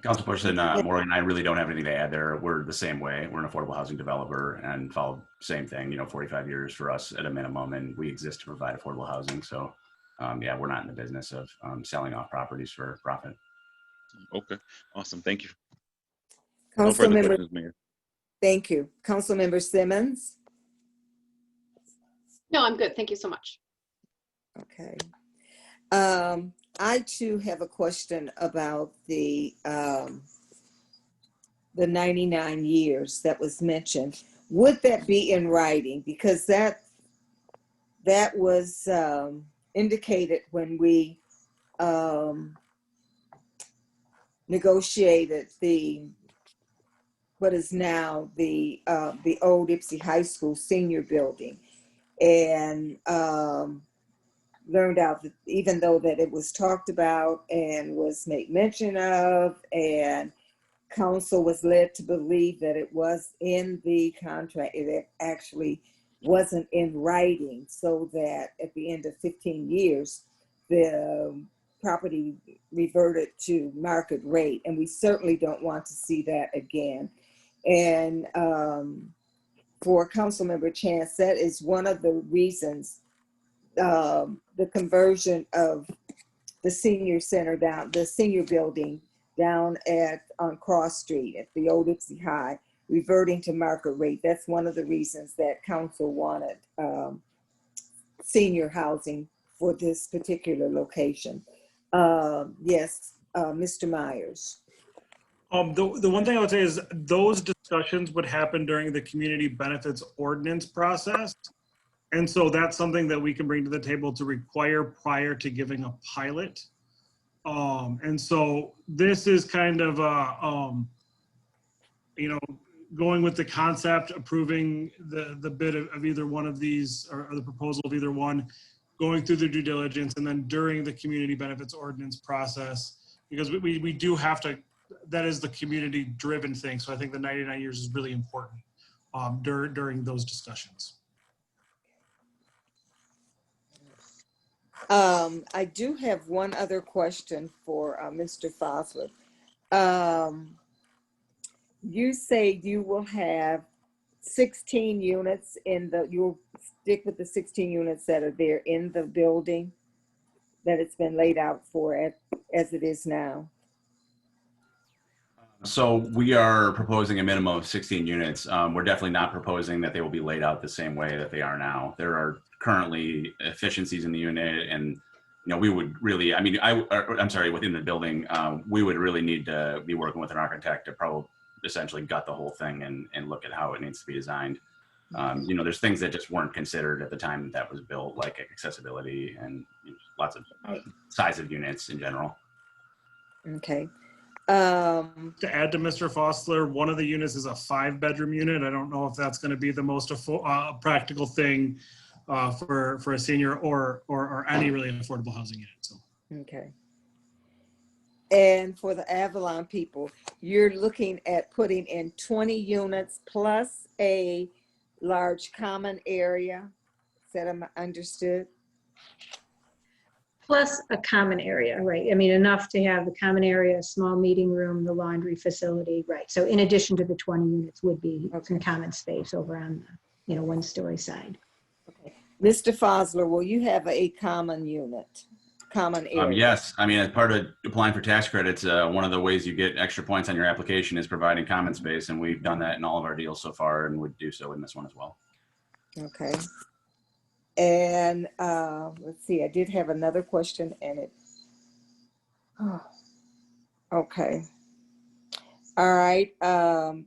Councilperson Morgan and I really don't have anything to add there. We're the same way. We're an affordable housing developer and follow same thing, 45 years for us at a minimum, and we exist to provide affordable housing. So yeah, we're not in the business of selling off properties for profit. Okay, awesome. Thank you. No further questions, Mayor. Thank you. Councilmember Simmons. No, I'm good. Thank you so much. Okay. I too have a question about the 99 years that was mentioned. Would that be in writing? Because that was indicated when we negotiated what is now the old Ypsi High School senior building, and learned out that even though that it was talked about and was made mention of, and council was led to believe that it was in the contract, it actually wasn't in writing, so that at the end of 15 years, the property reverted to market rate. And we certainly don't want to see that again. And for Councilmember Chance, that is one of the reasons the conversion of the senior center down, the senior building down on Cross Street at the old Ypsi High, reverting to market rate. That's one of the reasons that council wanted senior housing for this particular location. Yes, Mr. Myers. The one thing I would say is those discussions would happen during the community benefits ordinance process. And so that's something that we can bring to the table to require prior to giving a pilot. And so this is kind of going with the concept, approving the bid of either one of these or the proposal of either one, going through the due diligence, and then during the community benefits ordinance process, because we do have to, that is the community driven thing. So I think the 99 years is really important during those discussions. I do have one other question for Mr. Fosler. You say you will have 16 units you'll stick with the 16 units that are there in the building that it's been laid out for as it is now? So we are proposing a minimum of 16 units. We're definitely not proposing that they will be laid out the same way that they are now. There are currently efficiencies in the unit, and we would really, I'm sorry, within the building, we would really need to be working with an architect to probably essentially gut the whole thing and look at how it needs to be designed. There's things that just weren't considered at the time that was built, like accessibility and lots of size of units in general. Okay. To add to Mr. Fosler, one of the units is a 5-bedroom unit. I don't know if that's going to be the most practical thing for a senior or any really affordable housing unit. So. Okay. And for the Avalon people, you're looking at putting in 20 units plus a large common area. Is that understood? Plus a common area, right? I mean, enough to have the common area, a small meeting room, the laundry facility, right? So in addition to the 20 units would be some common space over on the, 1-story side. Okay. Mr. Fosler, will you have a common unit, common area? Yes, as part of applying for tax credits, one of the ways you get extra points on your application is providing common space, and we've done that in all of our deals so far, and would do so in this one as well. Okay. And let's see, I did have another question okay. All right.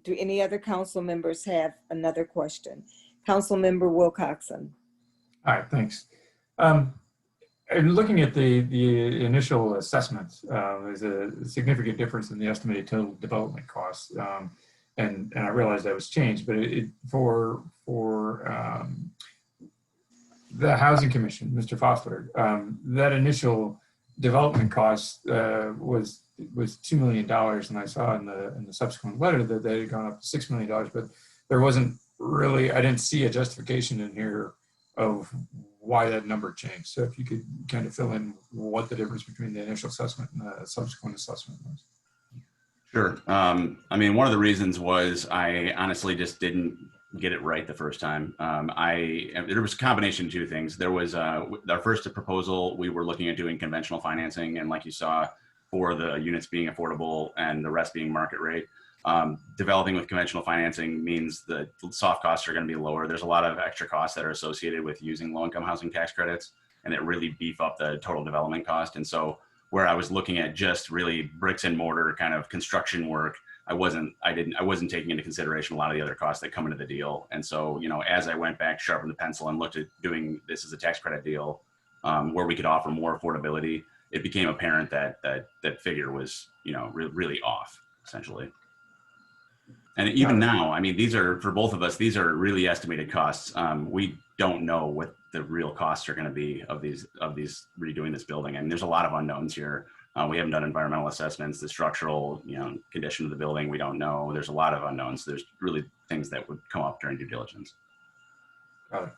Do any other council members have another question? Council Member Wilcoxon. All right, thanks. And looking at the initial assessment, there's a significant difference in the estimated total development costs. And I realize that was changed, but for the Housing Commission, Mr. Fosler, that initial development cost was $2 million, and I saw in the subsequent letter that they had gone up to $6 million, but there wasn't really, I didn't see a justification in here of why that number changed. So if you could kind of fill in what the difference between the initial assessment and the subsequent assessment was. Sure. One of the reasons was I honestly just didn't get it right the first time. There was a combination of two things. There was our first proposal, we were looking at doing conventional financing, and like you saw, for the units being affordable and the rest being market rate. Developing with conventional financing means the soft costs are going to be lower. There's a lot of extra costs that are associated with using low-income housing tax credits, and that really beef up the total development cost. And so where I was looking at just really bricks and mortar kind of construction work, I wasn't taking into consideration a lot of the other costs that come into the deal. And so, as I went back, sharpened the pencil, and looked at doing this as a tax credit deal where we could offer more affordability, it became apparent that that figure was, really off, essentially. And even now, these are, for both of us, these are really estimated costs. We don't know what the real costs are going to be of these redoing this building. And there's a lot of unknowns here. We haven't done environmental assessments, the structural, condition of the building. We don't know. There's a lot of unknowns. There's really things that would come up during due diligence. Got it.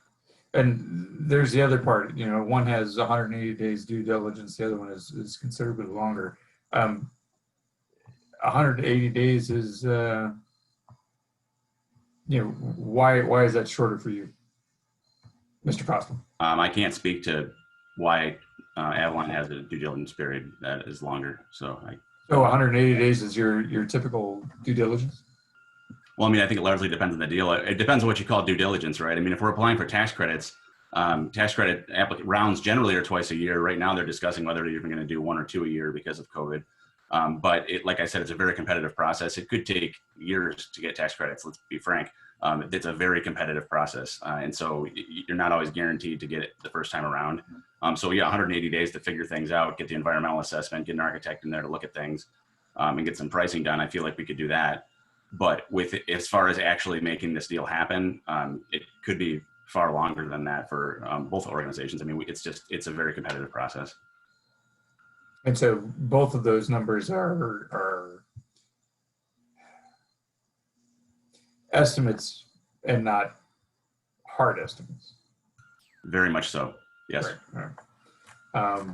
And there's the other part, one has 180 days due diligence. The other one is considerably longer. 180 days is, why is that shorter for you, Mr. Fosler? I can't speak to why Avalon has a due diligence period that is longer. So 180 days is your typical due diligence? Well, I think it largely depends on the deal. It depends on what you call due diligence, right? If we're applying for tax credits, tax credit rounds generally are twice a year. Right now, they're discussing whether they're even going to do 1 or 2 a year because of COVID. But like I said, it's a very competitive process. It could take years to get tax credits, let's be frank. It's a very competitive process. And so you're not always guaranteed to get it the first time around. So yeah, 180 days to figure things out, get the environmental assessment, get an architect in there to look at things, and get some pricing done. I feel like we could do that. But as far as actually making this deal happen, it could be far longer than that for both organizations. I mean, it's a very competitive process. And so both of those numbers are estimates and not hard estimates. Very much so. Yes. Right. Right.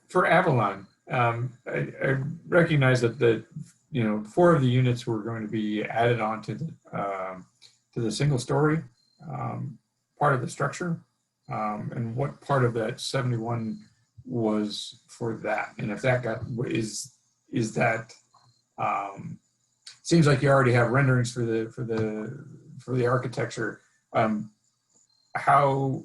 For Avalon, I recognize that 4 of the units were going to be added on to the single story part of the structure, and what part of that 71 was for that, and if that is that seems like you already have renderings for the architecture. How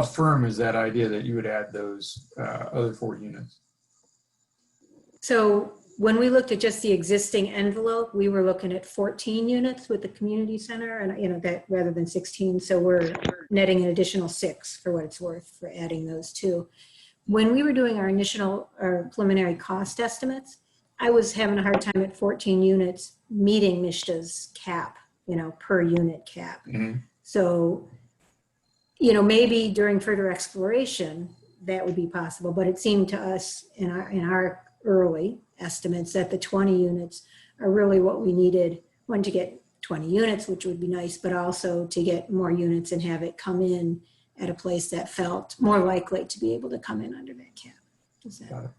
firm is that idea that you would add those other 4 units? So when we looked at just the existing envelope, we were looking at 14 units with the community center, and that rather than 16. So we're netting an additional 6 for what it's worth for adding those 2. When we were doing our preliminary cost estimates, I was having a hard time at 14 units meeting MSHDA's cap, per unit cap. Mm-hmm. So, maybe during further exploration, that would be possible, but it seemed to us in our early estimates that the 20 units are really what we needed. One, to get 20 units, which would be nice, but also to get more units and have it come in at a place that felt more likely to be able to come in under that cap. Got it.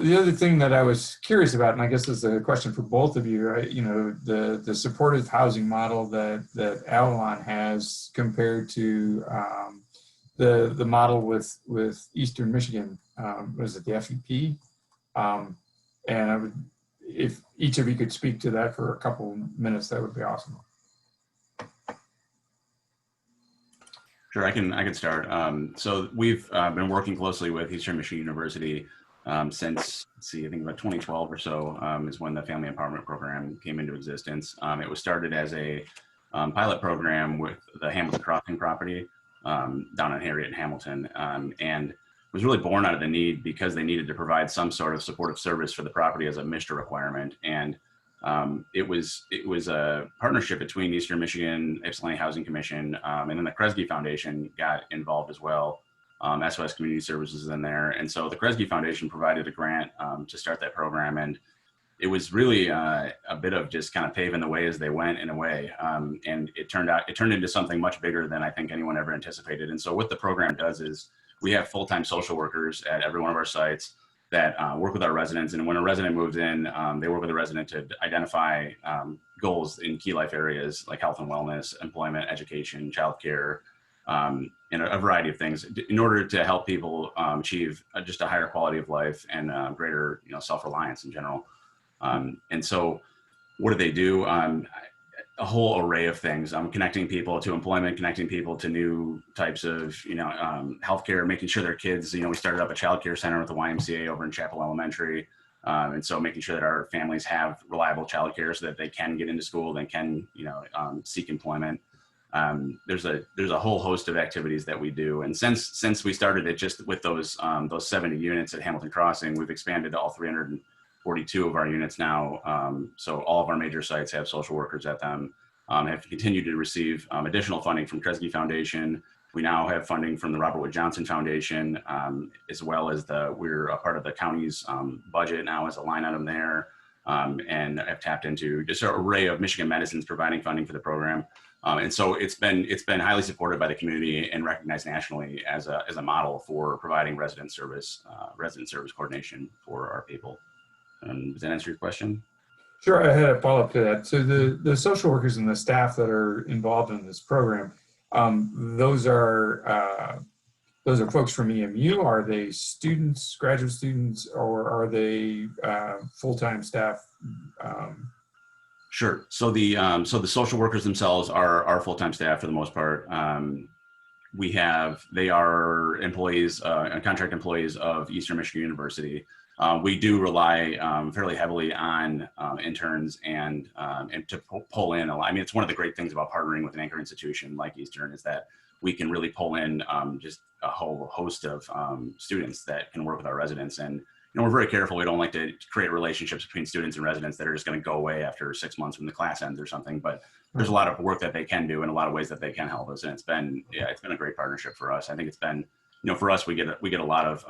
The other thing that I was curious about, and I guess this is a question for both of you, right? The supportive housing model that Avalon has compared to the model with Eastern Michigan, was it the FEP? And if each of you could speak to that for a couple minutes, that would be awesome. Sure, I can start. So we've been working closely with Eastern Michigan University since, I think about 2012 or so is when the Family Empowerment Program came into existence. It was started as a pilot program with the Hamilton Crossing property down in Harriet and Hamilton, and was really born out of the need because they needed to provide some sort of supportive service for the property as a MSHDA requirement. And it was a partnership between Eastern Michigan, Ypsi Housing Commission, and then the Kresge Foundation got involved as well. SOS Community Services is in there. And so the Kresge Foundation provided a grant to start that program. And it was really a bit of just kind of paving the way as they went in a way. And it turned into something much bigger than I think anyone ever anticipated. And so what the program does is we have full-time social workers at every one of our sites that work with our residents. And when a resident moves in, they work with the resident to identify goals in key life areas like health and wellness, employment, education, childcare, and a variety of things in order to help people achieve just a higher quality of life and greater self-reliance in general. And so what do they do? A whole array of things, connecting people to employment, connecting people to new types of, healthcare, making sure their kids, we started up a childcare center with the YMCA over in Chapel Elementary. And so making sure that our families have reliable childcare so that they can get into school, they can, seek employment. There's a whole host of activities that we do. And since we started it just with those 70 units at Hamilton Crossing, we've expanded to all 342 of our units now. So all of our major sites have social workers at them, have continued to receive additional funding from Kresge Foundation. We now have funding from the Robert Wood Johnson Foundation, as well as we're a part of the county's budget now as a line item there, and have tapped into just an array of Michigan Medicines providing funding for the program. And so it's been highly supported by the community and recognized nationally as a model for providing resident service coordination for our people. Does that answer your question? Sure, I had a follow-up to that. So the social workers and the staff that are involved in this program, those are folks from EMU. Are they students, graduate students, or are they full-time staff? Sure. So the social workers themselves are full-time staff for the most part. They are employees, contract employees of Eastern Michigan University. We do rely fairly heavily on interns and to pull in. I mean, it's one of the great things about partnering with an anchor institution like Eastern is that we can really pull in just a whole host of students that can work with our residents. And we're very careful. We don't like to create relationships between students and residents that are just going to go away after 6 months when the class ends or something. But there's a lot of work that they can do and a lot of ways that they can help us. And it's been a great partnership for us. I think it's been, for us, we get a lot of,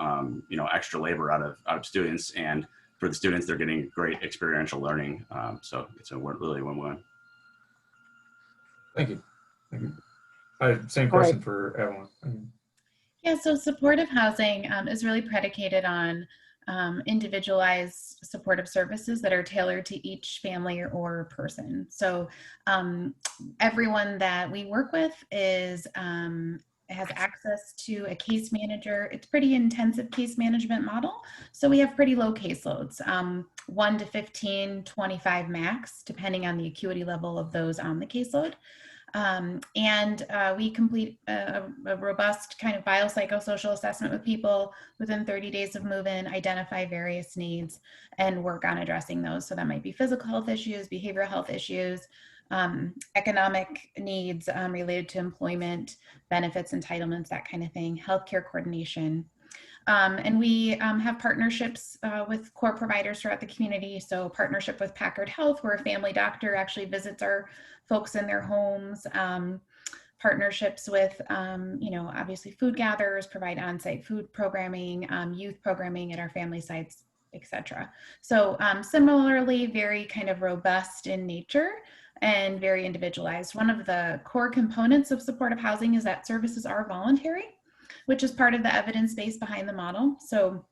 extra labor out of students, and for the students, they're getting great experiential learning. So it's really win-win. Thank you. Thank you. Same question for Evelyn. Yeah, so supportive housing is really predicated on individualized supportive services that are tailored to each family or person. So everyone that we work with has access to a case manager. It's pretty intensive case management model. So we have pretty low caseloads, 1 to 15, 25 max, depending on the acuity level of those on the caseload. We complete a robust kind of biopsychosocial assessment with people within 30 days of move-in, identify various needs, and work on addressing those. So that might be physical health issues, behavioral health issues, economic needs related to employment, benefits, entitlements, that kind of thing, healthcare coordination. And we have partnerships with core providers throughout the community. So partnership with Packard Health, where a family doctor actually visits our folks in their homes. Partnerships with, obviously food gatherers, provide on-site food programming, youth programming at our family sites, etc. So similarly, very kind of robust in nature and very individualized. One of the core components of supportive housing is that services are voluntary, which is part of the evidence base behind the model. So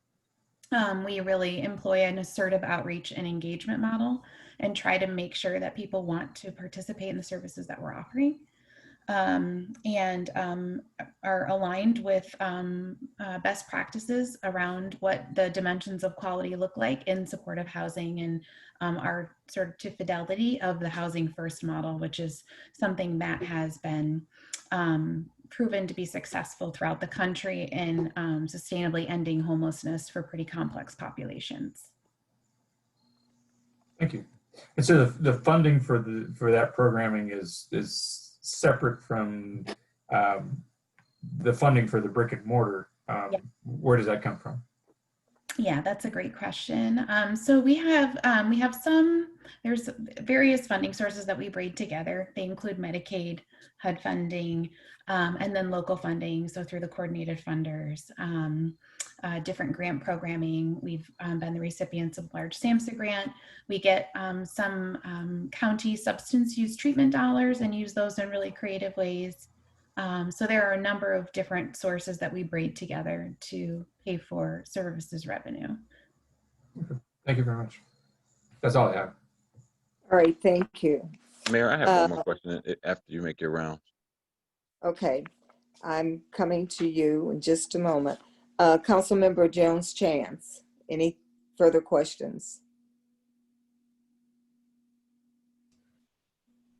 we really employ an assertive outreach and engagement model and try to make sure that people want to participate in the services that we're offering, and are aligned with best practices around what the dimensions of quality look like in supportive housing, and are sort of to fidelity of the housing first model, which is something that has been proven to be successful throughout the country in sustainably ending homelessness for pretty complex populations. Thank you. And so the funding for that programming is separate from the funding for the brick and mortar. Where does that come from? Yeah, that's a great question. So we have there's various funding sources that we braid together. They include Medicaid, HUD funding, and then local funding. So through the coordinated funders, different grant programming. We've been the recipients of large SAMHSA grant. We get some county substance use treatment dollars and use those in really creative ways. So there are a number of different sources that we braid together to pay for services revenue. Okay. Thank you very much. That's all I have. All right, thank you. Mayor, I have one more question after you make your round. Okay, I'm coming to you in just a moment. Councilmember Jones Chance, any further questions?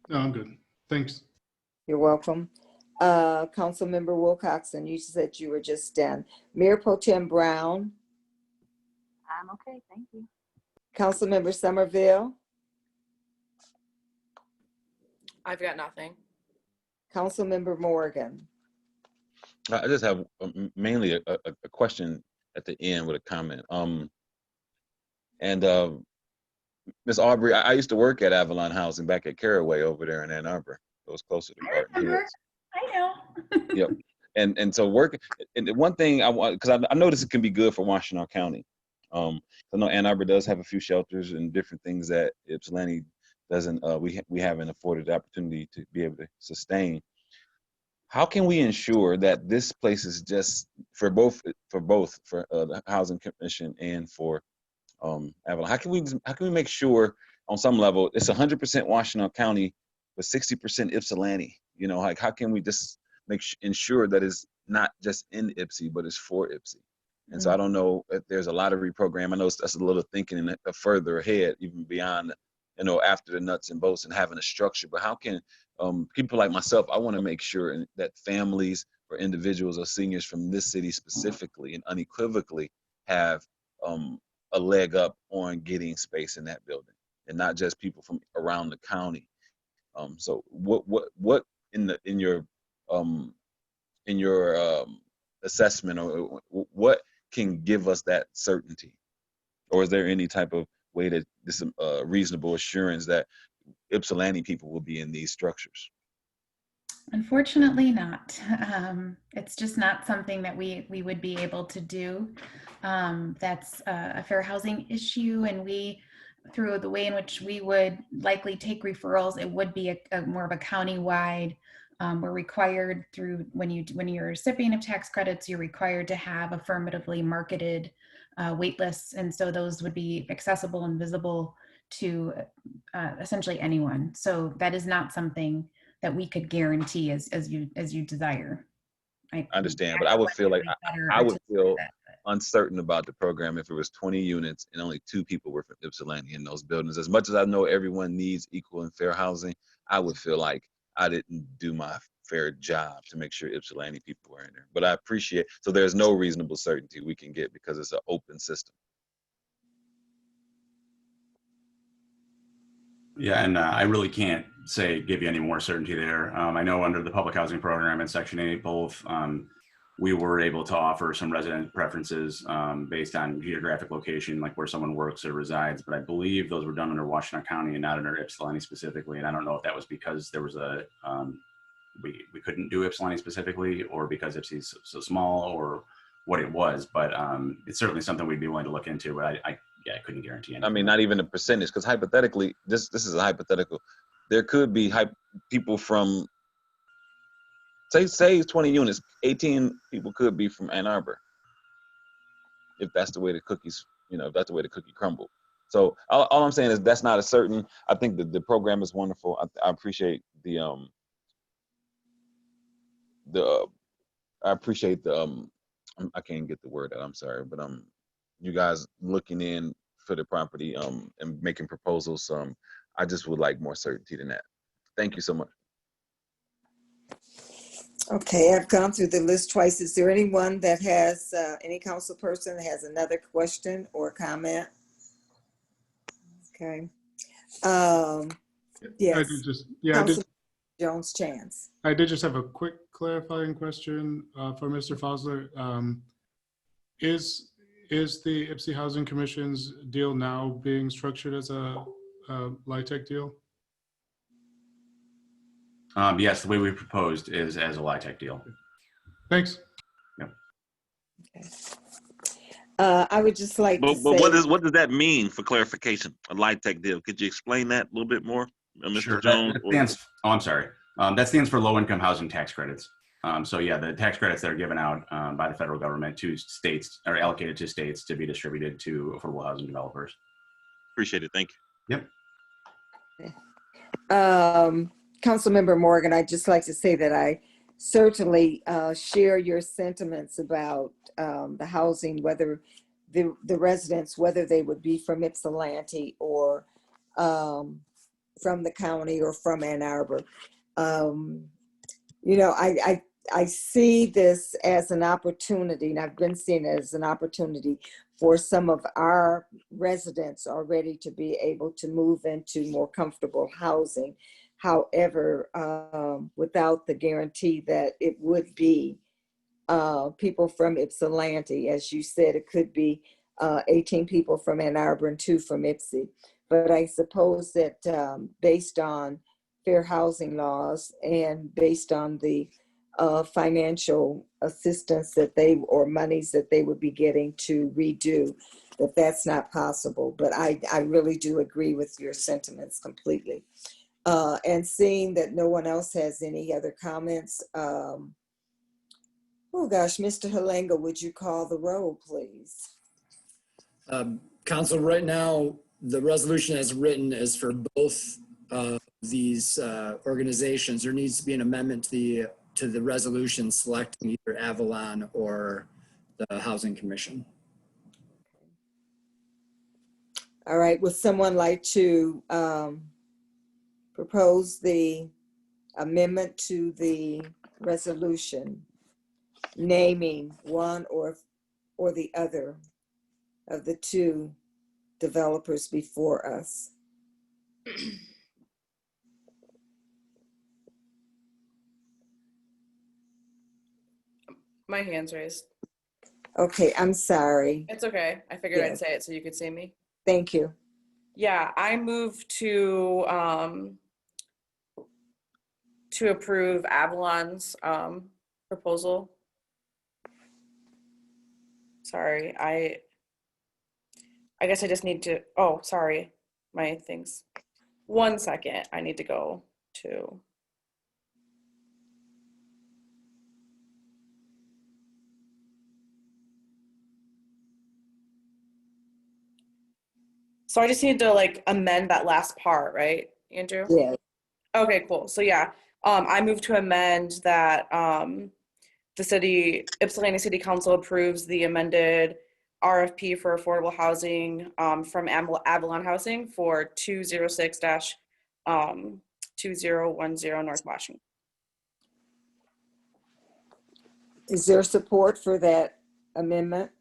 No, I'm good. Thanks. You're welcome. Councilmember Wilcoxon, you said you were just done. Mayor Pro Tem Brown. I'm okay, thank you. Councilmember Somerville. I've got nothing. Councilmember Morgan. I just have mainly a question at the end with a comment. Ms. Aubrey, I used to work at Avalon Housing back at Caraway over there in Ann Arbor. It was closer to Barton Hills. I know. Yep. And so and the one thing I want, because I notice it can be good for Washtenaw County. I know Ann Arbor does have a few shelters and different things that Ypsilanti doesn't, we haven't afforded the opportunity to be able to sustain. How can we ensure that this place is just for both the Housing Commission and for Avalon? How can we make sure on some level it's 100% Washtenaw County but 60% Ypsilanti? You know, like how can we just ensure that it's not just in Ypsi but it's for Ypsi? And so I don't know if there's a lot of reprogram. I know that's a little thinking further ahead, even beyond you know, after the nuts and bolts and having a structure, but how can people like myself, I want to make sure that families or individuals or seniors from this city specifically and unequivocally have a leg up on getting space in that building, and not just people from around the county. So what in your assessment, or what can give us that certainty, or is there any type of way that this reasonable assurance that Ypsilanti people will be in these structures? Unfortunately not. It's just not something that we would be able to do. That's a fair housing issue, and we, through the way in which we would likely take referrals, it would be a more of a county-wide. We're required through, when you're a recipient of tax credits, you're required to have affirmatively marketed wait lists, and so those would be accessible and visible to essentially anyone. So that is not something that we could guarantee as you desire. I understand, but I would feel like I would feel uncertain about the program if it was 20 units and only 2 people were from Ypsilanti in those buildings. As much as I know everyone needs equal and fair housing, I would feel like I didn't do my fair job to make sure Ypsilanti people were in there. But I appreciate, so there's no reasonable certainty we can get because it's an open system. Yeah, and I really can't give you any more certainty there. I know under the public housing program in Section 8, both we were able to offer some resident preferences based on geographic location, like where someone works or resides. But I believe those were done under Washtenaw County and not under Ypsilanti specifically. And I don't know if that was because there was we couldn't do Ypsilanti specifically, or because Ypsi's so small, or what it was. But it's certainly something we'd be willing to look into. But I couldn't guarantee anything. I mean, not even a percentage, because hypothetically, this is a hypothetical. There could be people from, say 20 units, 18 people could be from Ann Arbor, if that's the way the cookies, if that's the way the cookie crumbled. So all I'm saying is that's not a certain. I think that the program is wonderful. I appreciate I appreciate I can't get the word out, I'm sorry, but you guys looking in for the property and making proposals. I just would like more certainty than that. Thank you so much. Okay, I've gone through the list twice. Is there anyone that has, any council person that has another question or comment? Okay. Yes. Councilman Jones Chance. I did just have a quick clarifying question for Mr. Fosler. Is the Ypsi Housing Commission's deal now being structured as a LIHTC deal? Yes, the way we proposed is as a LIHTC deal. Thanks. Yep. Okay. I would just like to say. But what does that mean, for clarification? A LIHTC deal? Could you explain that a little bit more, Mr. Sure. Jones? I'm sorry. That stands for low income housing tax credits. So yeah, the tax credits that are given out by the federal government to states, are allocated to states to be distributed to affordable housing developers. Appreciate it. Thank you. Yep. Councilmember Morgan, I'd just like to say that I certainly share your sentiments about the housing, whether the residents, whether they would be from Ypsilanti or from the county or from Ann Arbor. I see this as an opportunity, and I've been seeing it as an opportunity for some of our residents already to be able to move into more comfortable housing. However, without the guarantee that it would be people from Ypsilanti. As you said, it could be 18 people from Ann Arbor and 2 from Ypsi. But I suppose that based on fair housing laws and based on the financial assistance that or monies that they would be getting to redo, that's not possible. But I really do agree with your sentiments completely. And seeing that no one else has any other comments, oh gosh, Mr. Halenga, would you call the roll, please? Council, right now, the resolution as written is for both these organizations. There needs to be an amendment to the resolution selecting either Avalon or the Housing Commission. All right, would someone like to propose the amendment to the resolution naming one or the other of the two developers before us? My hand's raised. Okay, I'm sorry. It's okay. I figured I'd Yes. say it so you could see me. Thank you. Yeah, I move to approve Avalon's proposal. Sorry, I guess I just need to, oh, sorry, my things. 1 second, I need to go to. So I just need to like amend that last part, right, Andrew? Yeah. Okay, cool. So yeah, I move to amend that the Ypsilanti City Council approves the amended RFP for affordable housing from Avalon Housing for 206-2010 North Washington. Is there support for that amendment?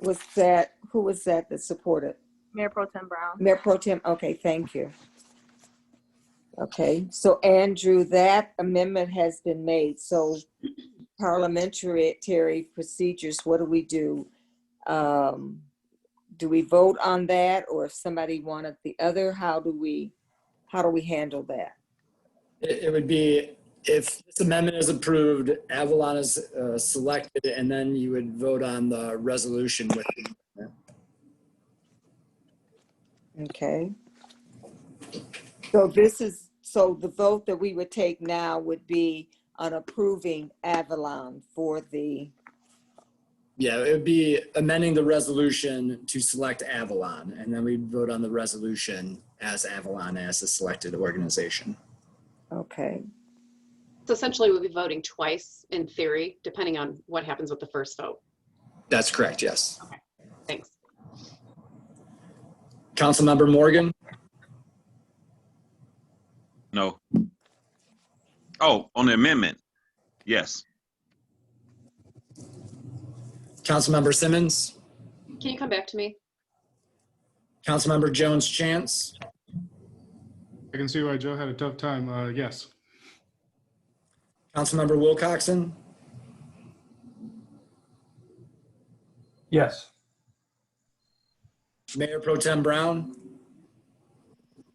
Who was that supported? Mayor Pro Tem Brown. Mayor Pro Tem, okay, thank you. Okay, so Andrew, that amendment has been made. So parliamentary procedures, what do we do? Do we vote on that, or if somebody wanted the other, how do we handle that? It would be, if this amendment is approved, Avalon is selected, and then you would vote on the resolution with it. Okay. So the vote that we would take now would be on approving Avalon for the. Yeah, it would be amending the resolution to select Avalon, and then we'd vote on the resolution as Avalon as a selected organization. Okay. So essentially we'll be voting twice in theory, depending on what happens with the first vote. That's correct, yes. Okay, thanks. Councilmember Morgan? No. Oh, on the amendment. Yes. Councilmember Simmons? Can you come back to me? Councilmember Jones Chance? I can see why Joe had a tough time. Yes. Councilmember Wilcoxon? Yes. Mayor Pro Tem Brown?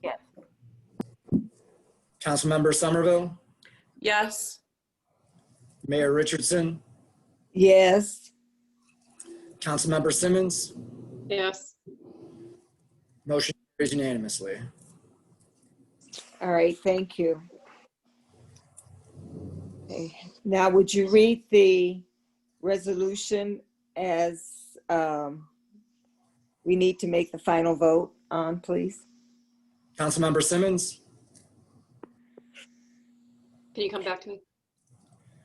Yes. Councilmember Somerville? Yes. Mayor Richardson? Yes. Councilmember Simmons? Yes. Motion carries unanimously. All right, thank you. Okay. Now, would you read the resolution as we need to make the final vote on, please? Councilmember Simmons? Can you come back to me?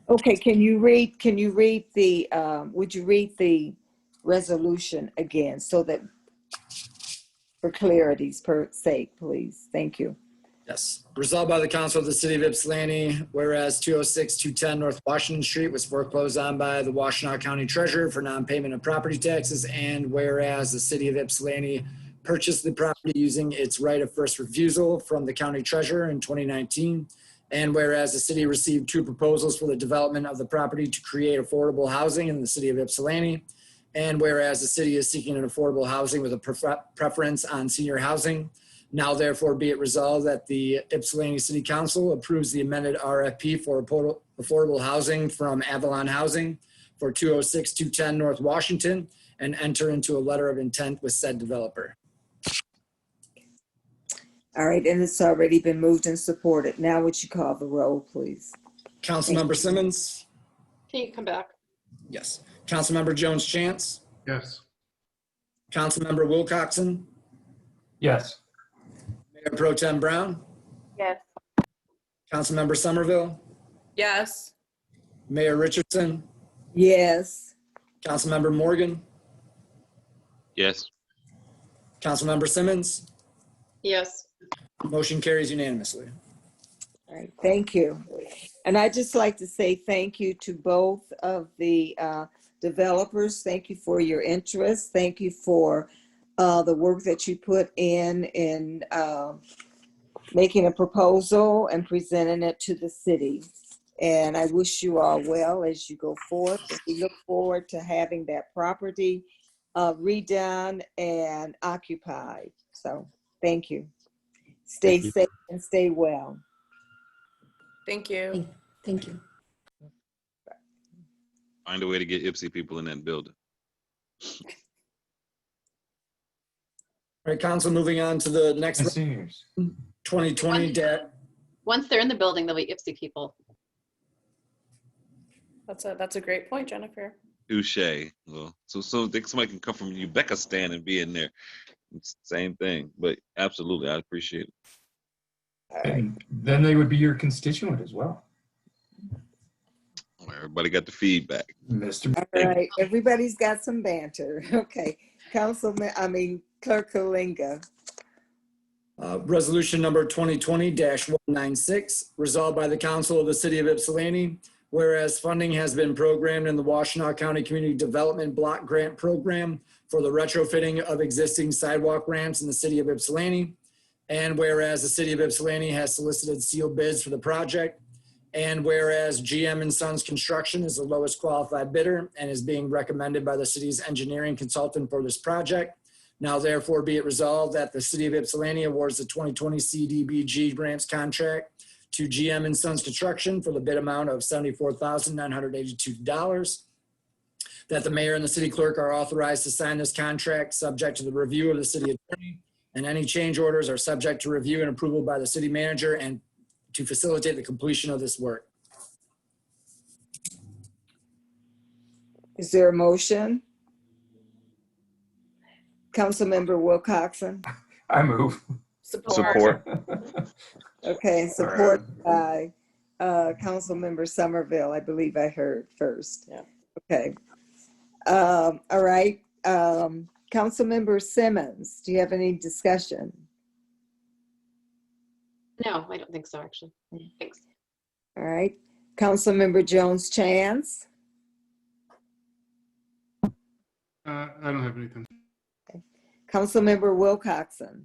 Okay, would you read the resolution again so that for clarity's sake, please? Thank you. Yes. Resolved by the Council of the City of Ypsilanti, whereas 206-210 North Washington Street was foreclosed on by the Washtenaw County Treasurer for non-payment of property taxes, and whereas the City of Ypsilanti purchased the property using its right of first refusal from the County Treasurer in 2019, and whereas the city received 2 proposals for the development of the property to create affordable housing in the City of Ypsilanti, and whereas the city is seeking an affordable housing with a preference on senior housing, now therefore be it resolved that the Ypsilanti City Council approves the amended RFP for affordable housing from Avalon Housing for 206-210 North Washington and enter into a letter of intent with said developer. All right, and it's already been moved and supported. Now would you call the roll, please? Councilmember Simmons? Can you come back? Yes. Councilmember Jones Chance? Yes. Councilmember Wilcoxon? Yes. Mayor Pro Tem Brown? Yes. Councilmember Somerville? Yes. Mayor Richardson? Yes. Councilmember Morgan? Yes. Councilmember Simmons, Yes. motion carries unanimously. All right, thank you. And I'd just like to say thank you to both of the developers. Thank you for your interest. Thank you for the work that you put in making a proposal and presenting it to the city. And I wish you all well as you go forth. We look forward to having that property redone and occupied. So thank you. Stay Thank you. safe and stay well. Thank you. Thank you. Find a way to get Ypsi people in that building. All right, council, moving on to the next And seniors. 2020 Once they're in the building, they'll be Ypsi people. That's a great point, Jennifer. Touche. Well, so think somebody can come from Uzbekistan and be in there. It's the same thing, but absolutely, I appreciate it. And then they would be your constituent as well. Everybody got the feedback. Mr. All right, everybody's got some banter. Okay, Clerk Kalinga. Resolution number 2020-196, resolved by the Council of the City of Ypsilanti, whereas funding has been programmed in the Washtenaw County Community Development Block Grant Program for the retrofitting of existing sidewalk ramps in the City of Ypsilanti, and whereas the City of Ypsilanti has solicited sealed bids for the project, and whereas GM and Sons Construction is the lowest qualified bidder and is being recommended by the city's engineering consultant for this project. Now therefore be it resolved that the City of Ypsilanti awards the 2020 CDBG grants contract to GM and Sons Construction for the bid amount of $74,982. That the mayor and the city clerk are authorized to sign this contract subject to the review of the city attorney, and any change orders are subject to review and approval by the city manager and to facilitate the completion of this work. Is there a motion? Councilmember Wilcoxon. I move. Support. Okay, support by Councilmember Somerville, I believe I heard first. Yeah. Okay. All right. Councilmember Simmons, do you have any discussion? No, I don't think so, actually. Thanks. All right. Councilmember Jones Chance. I don't have anything. Councilmember Wilcoxon.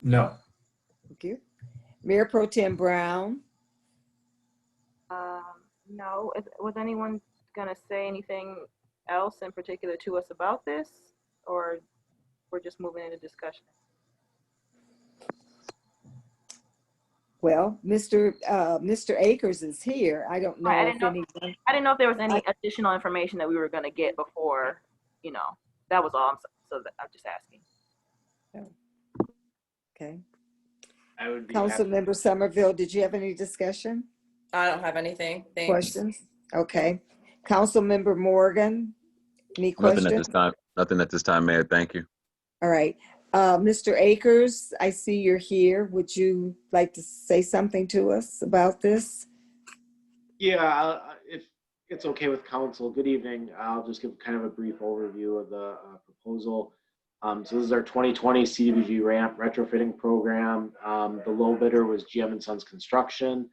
No. Thank you. Mayor Pro Tem Brown. No. Was anyone going to say anything else in particular to us about this, or we're just moving into discussion? Well, Mr. Akers is here. I don't know I if anyone. I didn't know if there was any additional information that we were going to get before, that was all. I'm just asking. Okay. I would be Councilmember Somerville, did you have any discussion? I don't have anything. Thanks. Questions? Okay. Councilmember Morgan, any questions? Nothing at this time. Nothing at this time, Mayor. Thank you. All right. Mr. Akers, I see you're here. Would you like to say something to us about this? Yeah, if it's okay with council, good evening. I'll just give kind of a brief overview of the proposal. So this is our 2020 CDBG ramp retrofitting program. The low bidder was GM & Sons Construction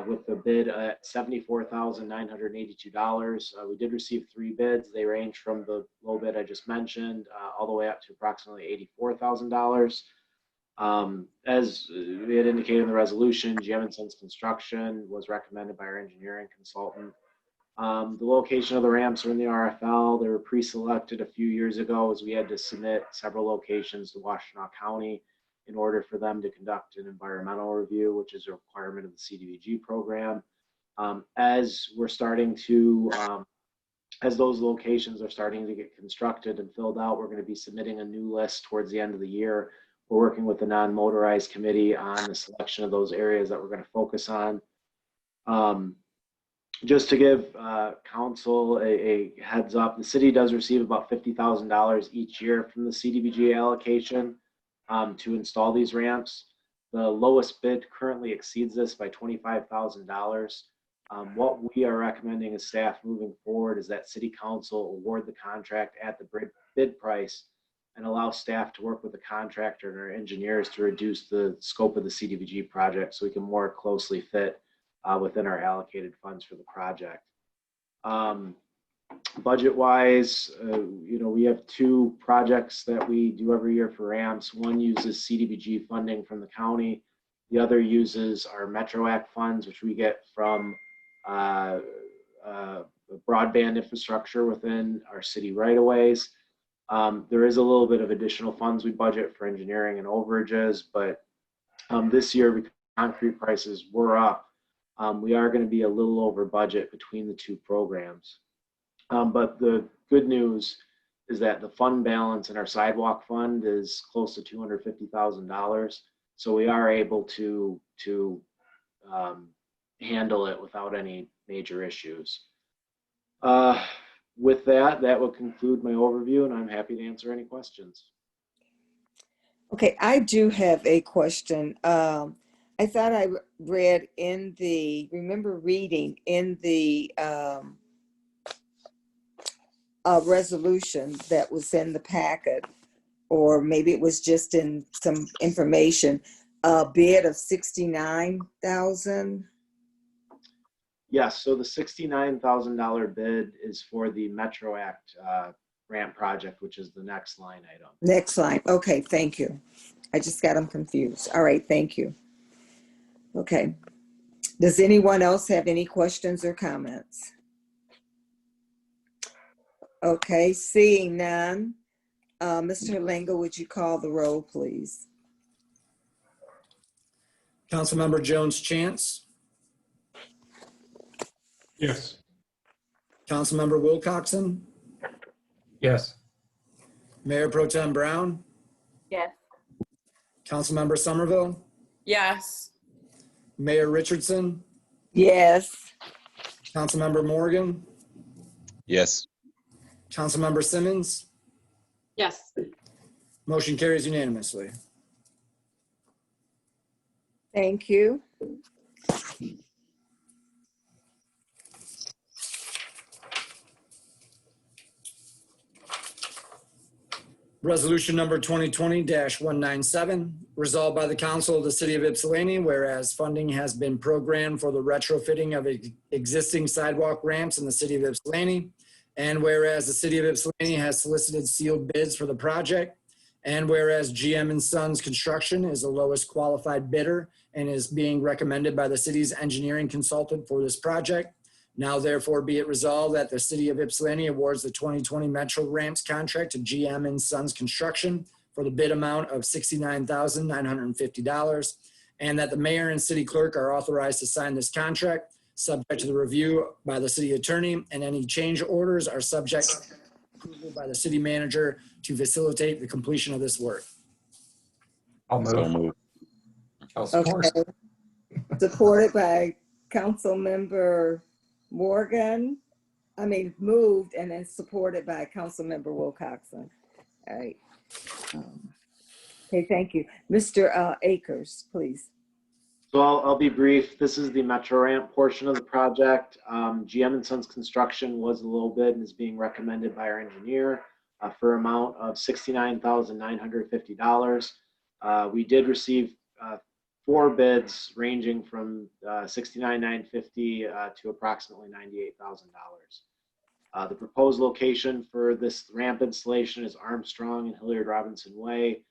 with the bid at $74,982. We did receive 3 bids. They range from the low bid I just mentioned all the way up to approximately $84,000. As we had indicated in the resolution, GM & Sons Construction was recommended by our engineering consultant. The location of the ramps are in the RFL. They were pre-selected a few years ago as we had to submit several locations to Washtenaw County in order for them to conduct an environmental review, which is a requirement of the CDBG program. As we're starting to, as those locations are starting to get constructed and filled out, we're going to be submitting a new list towards the end of the year. We're working with the non-motorized committee on the selection of those areas that we're going to focus on. Just to give council a heads up, the city does receive about $50,000 each year from the CDBG allocation to install these ramps. The lowest bid currently exceeds this by $25,000. What we are recommending as staff moving forward is that City Council award the contract at the bid price and allow staff to work with the contractor and our engineers to reduce the scope of the CDBG project so we can more closely fit within our allocated funds for the project. Budget-wise, we have 2 projects that we do every year for ramps. One uses CDBG funding from the county. The other uses our Metro Act funds, which we get from broadband infrastructure within our city right-of-ways. There is a little bit of additional funds we budget for engineering and overages, but this year, because concrete prices were up, we are going to be a little over budget between the 2 programs. But the good news is that the fund balance in our sidewalk fund is close to $250,000. So we are able to handle it without any major issues. With that, that will conclude my overview, and I'm happy to answer any questions. Okay, I do have a question. I thought I read remember reading in the resolution that was in the packet, or maybe it was just in some information, a bid of $69,000. Yes, so the $69,000 bid is for the Metro Act ramp project, which is the next line item. Next line. Okay, thank you. I just got them confused. All right, thank you. Okay. Does anyone else have any questions or comments? Okay, seeing none. Mr. Halinga, would you call the roll, please? Councilmember Jones Chance. Yes. Councilmember Wilcoxon. Yes. Mayor Pro Tem Brown. Yes. Councilmember Somerville. Yes. Mayor Richardson. Yes. Councilmember Morgan. Yes. Councilmember Simmons. Yes. Motion carries unanimously. Thank you. Resolution number 2020-197, resolved by the Council of the City of Ypsilanti, whereas funding has been programmed for the retrofitting of existing sidewalk ramps in the City of Ypsilanti, and whereas the City of Ypsilanti has solicited sealed bids for the project, and whereas GM & Sons Construction is the lowest qualified bidder and is being recommended by the city's engineering consultant for this project, now therefore be it resolved that the City of Ypsilanti awards the 2020 Metro Ramps contract to GM & Sons Construction for the bid amount of $69,950, and that the mayor and city clerk are authorized to sign this contract, subject to the review by the city attorney, and any change orders are subject to approval by the city manager to facilitate the completion of this work. I'll move. So moved. I'll support. Okay. Supported by Councilmember Morgan. Moved and then supported by Councilmember Wilcoxon. All right. Okay, thank you. Mr. Akers, please. So I'll be brief. This is the Metro Ramp portion of the project. GM & Sons Construction was a little bit and is being recommended by our engineer for an amount of $69,950. We did receive 4 bids ranging from $69,950 to approximately $98,000. The proposed location for this ramp installation is Armstrong and Hilliard Robinson Way.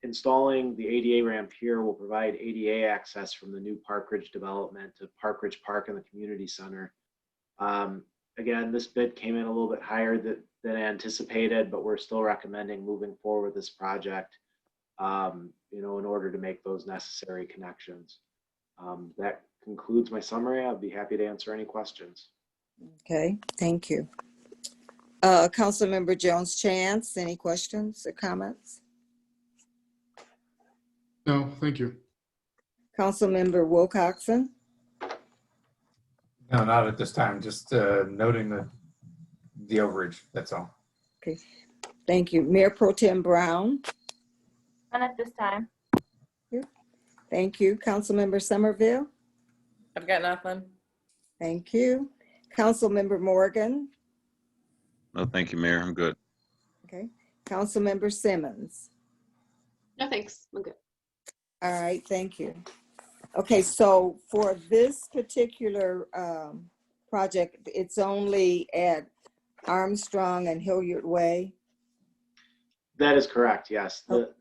Installing the ADA ramp here will provide ADA access from the new Park Ridge development to Park Ridge Park and the community center. Again, this bid came in a little bit higher than anticipated, but we're still recommending moving forward with this project, in order to make those necessary connections. That concludes my summary. I'll be happy to answer any questions. Okay, thank you. Councilmember Jones Chance, any questions or comments? No, thank you. Councilmember Wilcoxon? No, not at this time. Just noting the overage. That's all. Okay, thank you. Mayor Pro Tem Brown? None at this time. Thank you. Councilmember Somerville? I've got nothing. Thank you. Councilmember Morgan. No, thank you, Mayor. I'm good. Okay. Councilmember Simmons. No, thanks. I'm good. All right, thank you. Okay, so for this particular project, it's only at Armstrong and Hilliard Way? That is correct, yes. The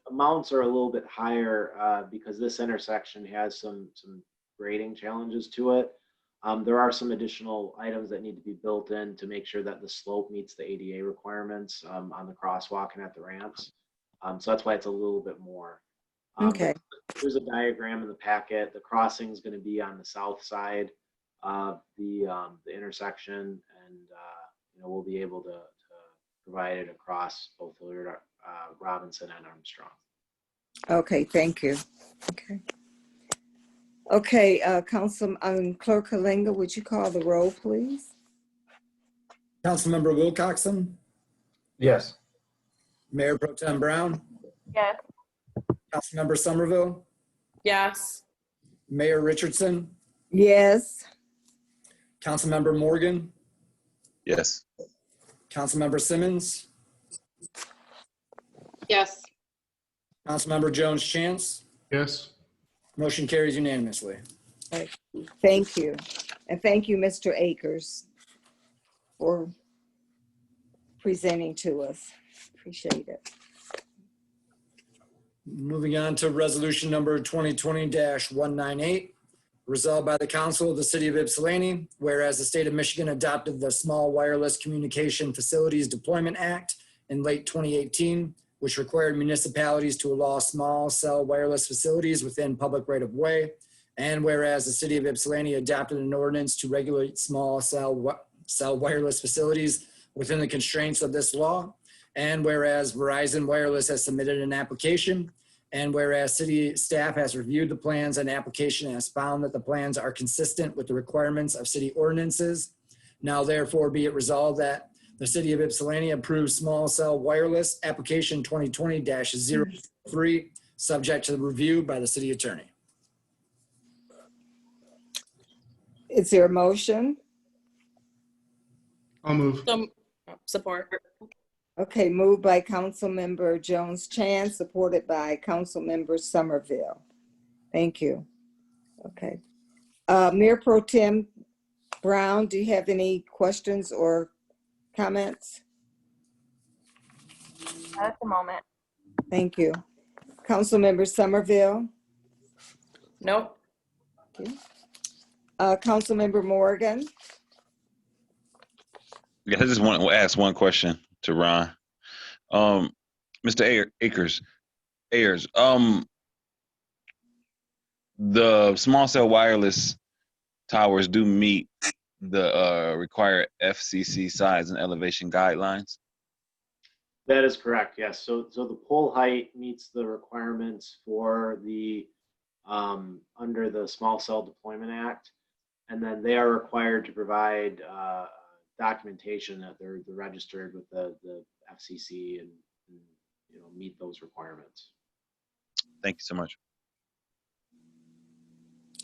amounts are a little bit higher because this intersection has some grading challenges to it. There are some additional items that need to be built in to make sure that the slope meets the ADA requirements on the crosswalk and at the ramps. So that's why it's a little bit more. Okay. There's a diagram in the packet. The crossing is going to be on the south side of the intersection, and we'll be able to provide it across both Hilliard, Robinson, and Armstrong. Okay, thank you. Okay, Clerk Kalinga, would you call the roll, please? Councilmember Wilcoxen, Yes. Mayor Pro Tem Brown, Yes. Councilmember Somerville, Yes. Mayor Richardson, Yes. Councilmember Morgan, Yes. Councilmember Simmons, Yes. Councilmember Jones Chance. Yes. Motion carries unanimously. Thank you. And thank you, Mr. Akers, for presenting to us. Appreciate it. Moving on to resolution number 2020-198. Resolved by the Council of the City of Ypsilanti, whereas the state of Michigan adopted the Small Wireless Communication Facilities Deployment Act in late 2018, which required municipalities to allow small cell wireless facilities within public right-of-way. And whereas the City of Ypsilanti adopted an ordinance to regulate small cell wireless facilities within the constraints of this law. And whereas Verizon Wireless has submitted an application, and whereas city staff has reviewed the plans and application and has found that the plans are consistent with the requirements of city ordinances, now therefore be it resolved that the City of Ypsilanti approves small cell wireless application 2020-03, subject to the review by the city attorney. Is there a motion? I'll move. Support. Okay, moved by Councilmember Jones Chance, supported by Councilmember Somerville. Thank you. Okay. Mayor Pro Tem Brown, do you have any questions or comments? At the moment. Thank you. Councilmember Somerville? Nope. Okay. Councilmember Morgan? Yeah, I just want to ask one question to Ron. Mr. Ayers, the small cell wireless towers do meet the required FCC size and elevation guidelines? That is correct, yes. So the pole height meets the requirements for the under the Small Cell Deployment Act, and then they are required to provide documentation that they're registered with the FCC and meet those requirements. Thank you so much.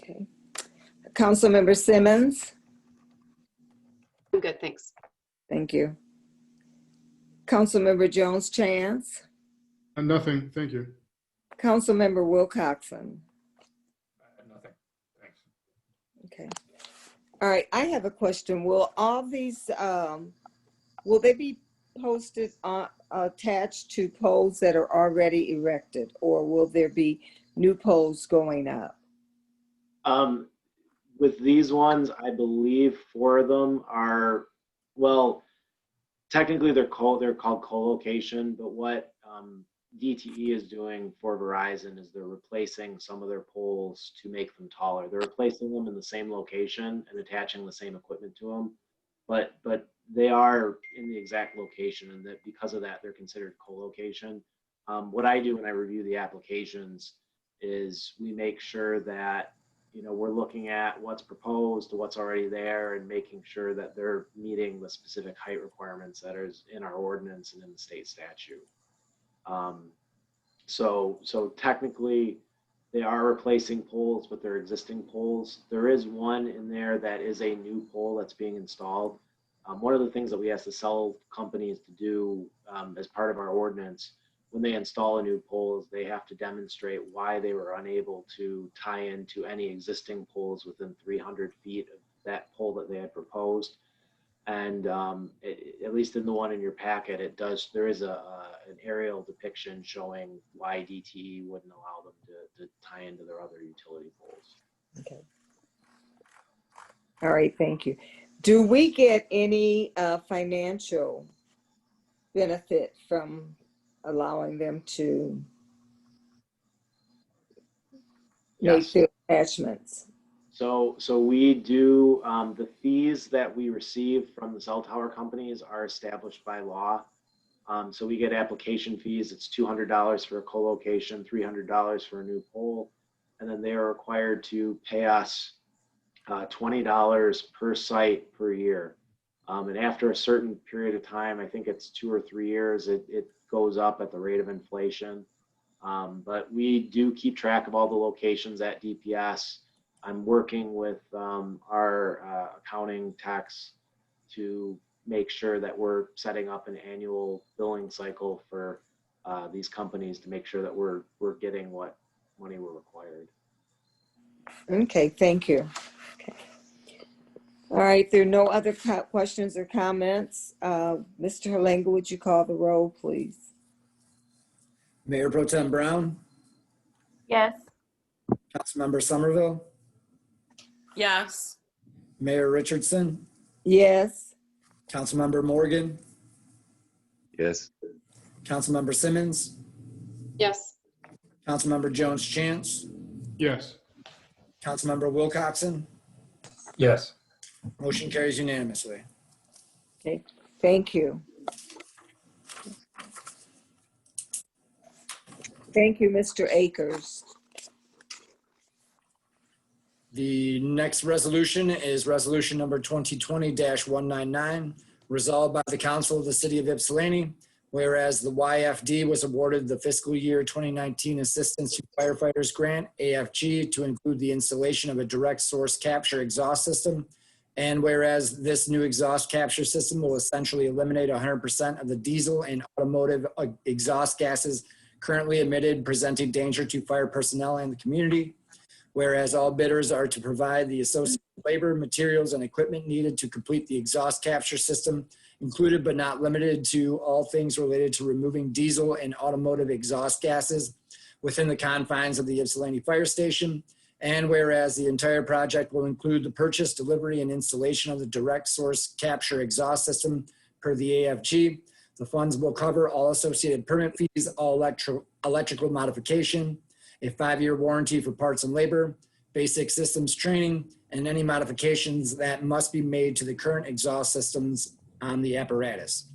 Okay. Councilmember Simmons? I'm good, thanks. Thank you. Councilmember Jones Chance? Nothing. Thank you. Councilmember Wilcoxen? Nothing. Thanks. Okay. All right, I have a question. Will all these, will they be posted attached to poles that are already erected, or will there be new poles going up? With these ones, I believe 4 of them are, well, technically they're called co-location, but what DTE is doing for Verizon is they're replacing some of their poles to make them taller. They're replacing them in the same location and attaching the same equipment to them, but they are in the exact location, and that because of that, they're considered co-location. What I do when I review the applications is we make sure that we're looking at what's proposed to what's already there and making sure that they're meeting the specific height requirements that are in our ordinance and in the state statute. So technically, They are replacing poles, but they're existing poles. There is one in there that is a new pole that's being installed. One of the things that we ask the cell companies to do as part of our ordinance, when they install a new pole, is they have to demonstrate why they were unable to tie into any existing poles within 300 feet of that pole that they had proposed. And at least in the one in your packet, it does. There is an aerial depiction showing why DTE wouldn't allow them to tie into their other utility poles. Okay. All right, thank you. Do we get any financial benefit from allowing them to make their attachments? So we do, the fees that we receive from the cell tower companies are established by law. So we get application fees. It's $200 for a co-location, $300 for a new pole. And then they are required to pay us $20 per site per year. And after a certain period of time, I think it's 2 or 3 years, it goes up at the rate of inflation. But we do keep track of all the locations at DPS. I'm working with our accounting tax to make sure that we're setting up an annual billing cycle for these companies to make sure that we're getting what money we're required. Okay, thank you. Okay. All right, there are no other questions or comments. Mr. Halenga, would you call the roll, please? Mayor Pro Tem Brown, Yes. Councilmember Somerville, Yes. Mayor Richardson, Yes. Councilmember Morgan, Yes. Councilmember Simmons, Yes. Councilmember Jones Chance, Yes. Councilmember Wilcoxon. Yes. Motion carries unanimously. Okay, thank you. Thank you, Mr. Akers. The next resolution is resolution number 2020-199, resolved by the Council of the City of Ypsilanti, whereas the YFD was awarded the fiscal year 2019 Assistance to Firefighters Grant, AFG, to include the installation of a direct source capture exhaust system. And whereas this new exhaust capture system will essentially eliminate 100% of the diesel and automotive exhaust gases currently emitted, presenting danger to fire personnel and the community. Whereas all bidders are to provide the associated labor, materials, and equipment needed to complete the exhaust capture system, included but not limited to all things related to removing diesel and automotive exhaust gases within the confines of the Ypsilanti Fire Station. And whereas the entire project will include the purchase, delivery, and installation of the direct source capture exhaust system per the AFG, the funds will cover all associated permit fees, all electrical modification, a 5-year warranty for parts and labor, basic systems training, and any modifications that must be made to the current exhaust systems on the apparatus.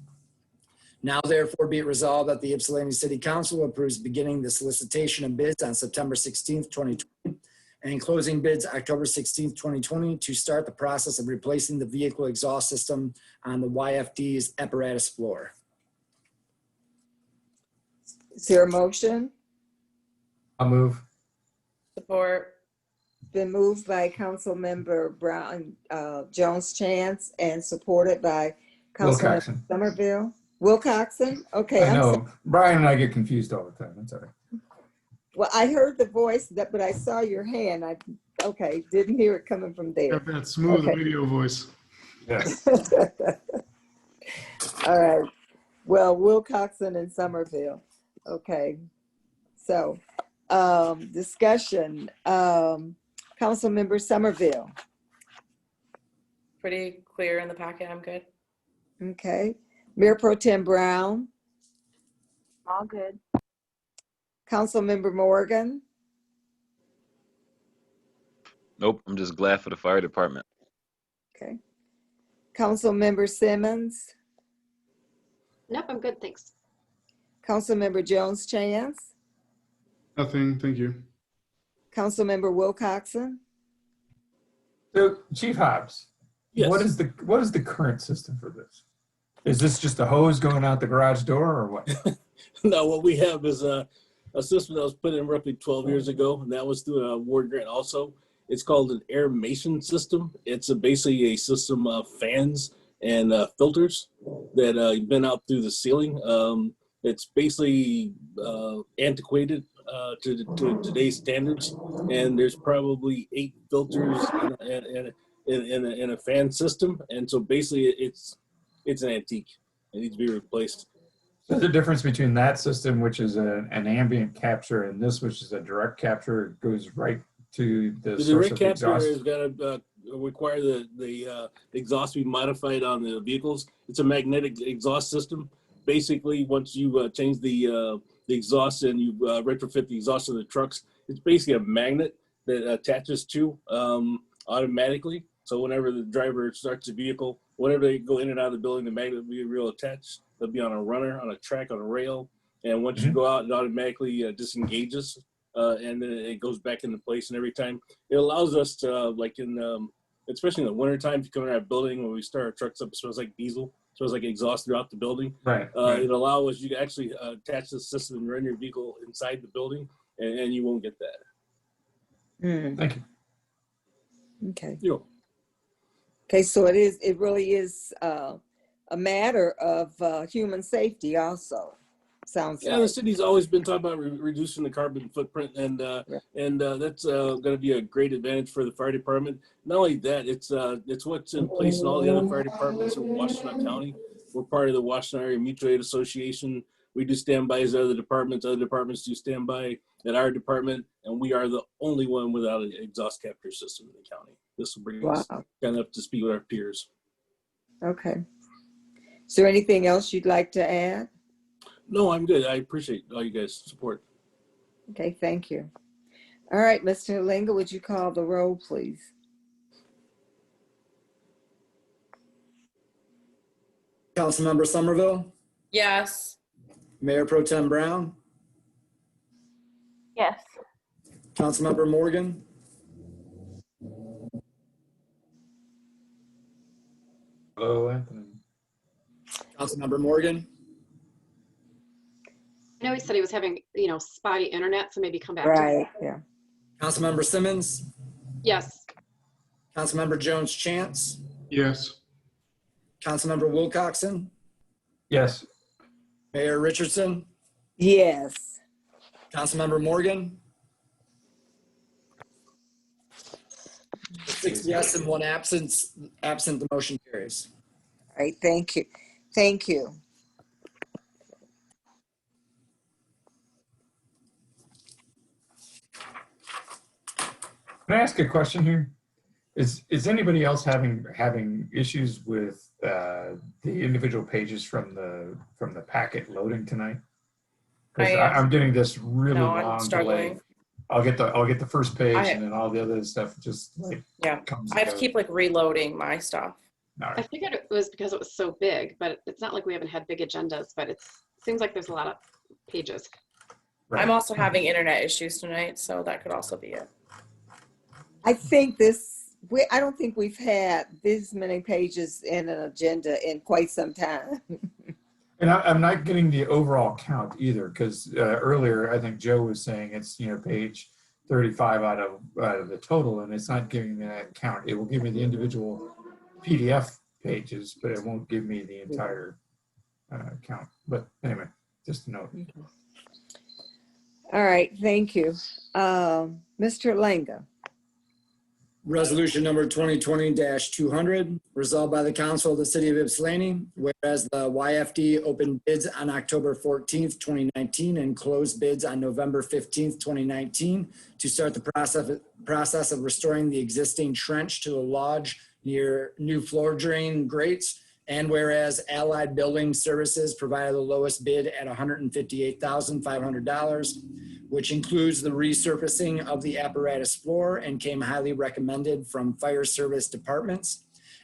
Now therefore be it resolved that the Ypsilanti City Council approves beginning the solicitation of bids on September 16th, 2020, and closing bids October 16th, 2020 to start the process of replacing the vehicle exhaust system on the YFD's apparatus floor. Is there a motion? I'll move. Support. Been moved by Councilmember Brown, Jones Chance, and supported by Councilmember Wilcoxon. Somerville. Wilcoxon? Okay. I know. Brian and I get confused all the time. That's all right. Well, I heard the voice, but I saw your hand. Okay, didn't hear it coming from there. Got that smooth Okay. radio voice. Yes. All right. Well, Wilcoxon and Somerville. Okay. So, discussion. Councilmember Somerville. Pretty clear in the packet. I'm good. Okay. Mayor Pro Tem Brown. All good. Councilmember Morgan. Nope. I'm just glad for the fire department. Okay. Councilmember Simmons. Nope, I'm good, thanks. Councilmember Jones Chance. Nothing. Thank you. Councilmember Wilcoxon. So, Chief Hobbs, Yes. what is the current system for this? Is this just a hose going out the garage door or what? No, what we have is a system that was put in roughly 12 years ago, and that was through an award grant also. It's called an aeration system. It's basically a system of fans and filters that been out through the ceiling. It's basically antiquated to today's standards, and there's probably 8 filters in a fan system, and so basically it's an antique. It needs to be replaced. So the difference between that system, which is an ambient capture, and this, which is a direct capture, goes right to the source direct of capture exhaust? is going to require the exhaust to be modified on the vehicles. It's a magnetic exhaust system. Basically, once you change the exhaust and you retrofit the exhaust of the trucks, it's basically a magnet that attaches to automatically. So whenever the driver starts the vehicle, whenever they go in and out of the building, the magnet will be real attached. They'll be on a runner, on a track, on a rail. And once you go out, it automatically disengages. And then it goes back into place. And every time it allows us to, like especially in the wintertime, if you come in our building, when we start our trucks up, it smells like diesel. It smells like exhaust throughout the building. Right. It allows you to actually attach the system and run your vehicle inside the building, and you won't get that. Thank you. Okay. Yeah. Okay, so it really is a matter of human safety also. Sounds Yeah, like. the city's always been talking about reducing the carbon footprint, and that's going to be a great advantage for the fire department. Not only that, it's what's in place in all the other fire departments in Washtenaw County. We're part of the Washtenaw Area Mutual Aid Association. We do standbys at other departments. Other departments do standby at our department, and we are the only one without an exhaust capture system in the county. This will bring us kind of up to speed with our peers. Okay. Is there anything else you'd like to add? No, I'm good. I appreciate all you guys' support. Okay, thank you. All right, Mr. Linga, would you call the roll, please? Councilmember Somerville, Yes. Mayor Pro Tem Brown, Yes. Councilmember Morgan, Hello, Anthony. Councilmember Morgan, I know he said he was having, spotty internet, so maybe come back. Right, yeah. Councilmember Simmons, Yes. Councilmember Jones Chance, Yes. Councilmember Wilcoxon, Yes. Mayor Richardson, Yes. Councilmember Morgan. 6 yes and 1 absent, the motion carries. All right, thank you. Thank you. Can I ask a question here? Is anybody else having issues with the individual pages from the packet loading tonight? Because I'm getting this really long delay. I'll get the first page and then all the other stuff just like comes. I have to keep like reloading my stuff. I figured it was because it was so big, but it's not like we haven't had big agendas, but it seems like there's a lot of pages. I'm also having internet issues tonight, so that could also be it. I think I don't think we've had this many pages in an agenda in quite some time. And I'm not getting the overall count either, because earlier I think Joe was saying it's page 35 out of the total, and it's not giving me that count. It will give me the individual PDF pages, but it won't give me the entire count. But anyway, just a note. All right, thank you. Mr. Langa. Resolution number 2020-200, resolved by the Council of the City of Ypsilanti, whereas the YFD opened bids on October 14th, 2019, and closed bids on November 15th, 2019, to start the process of restoring the existing trench to the lodge near new floor drain grates, and whereas Allied Building Services provided the lowest bid at $158,500, which includes the resurfacing of the apparatus floor and came highly recommended from fire service departments.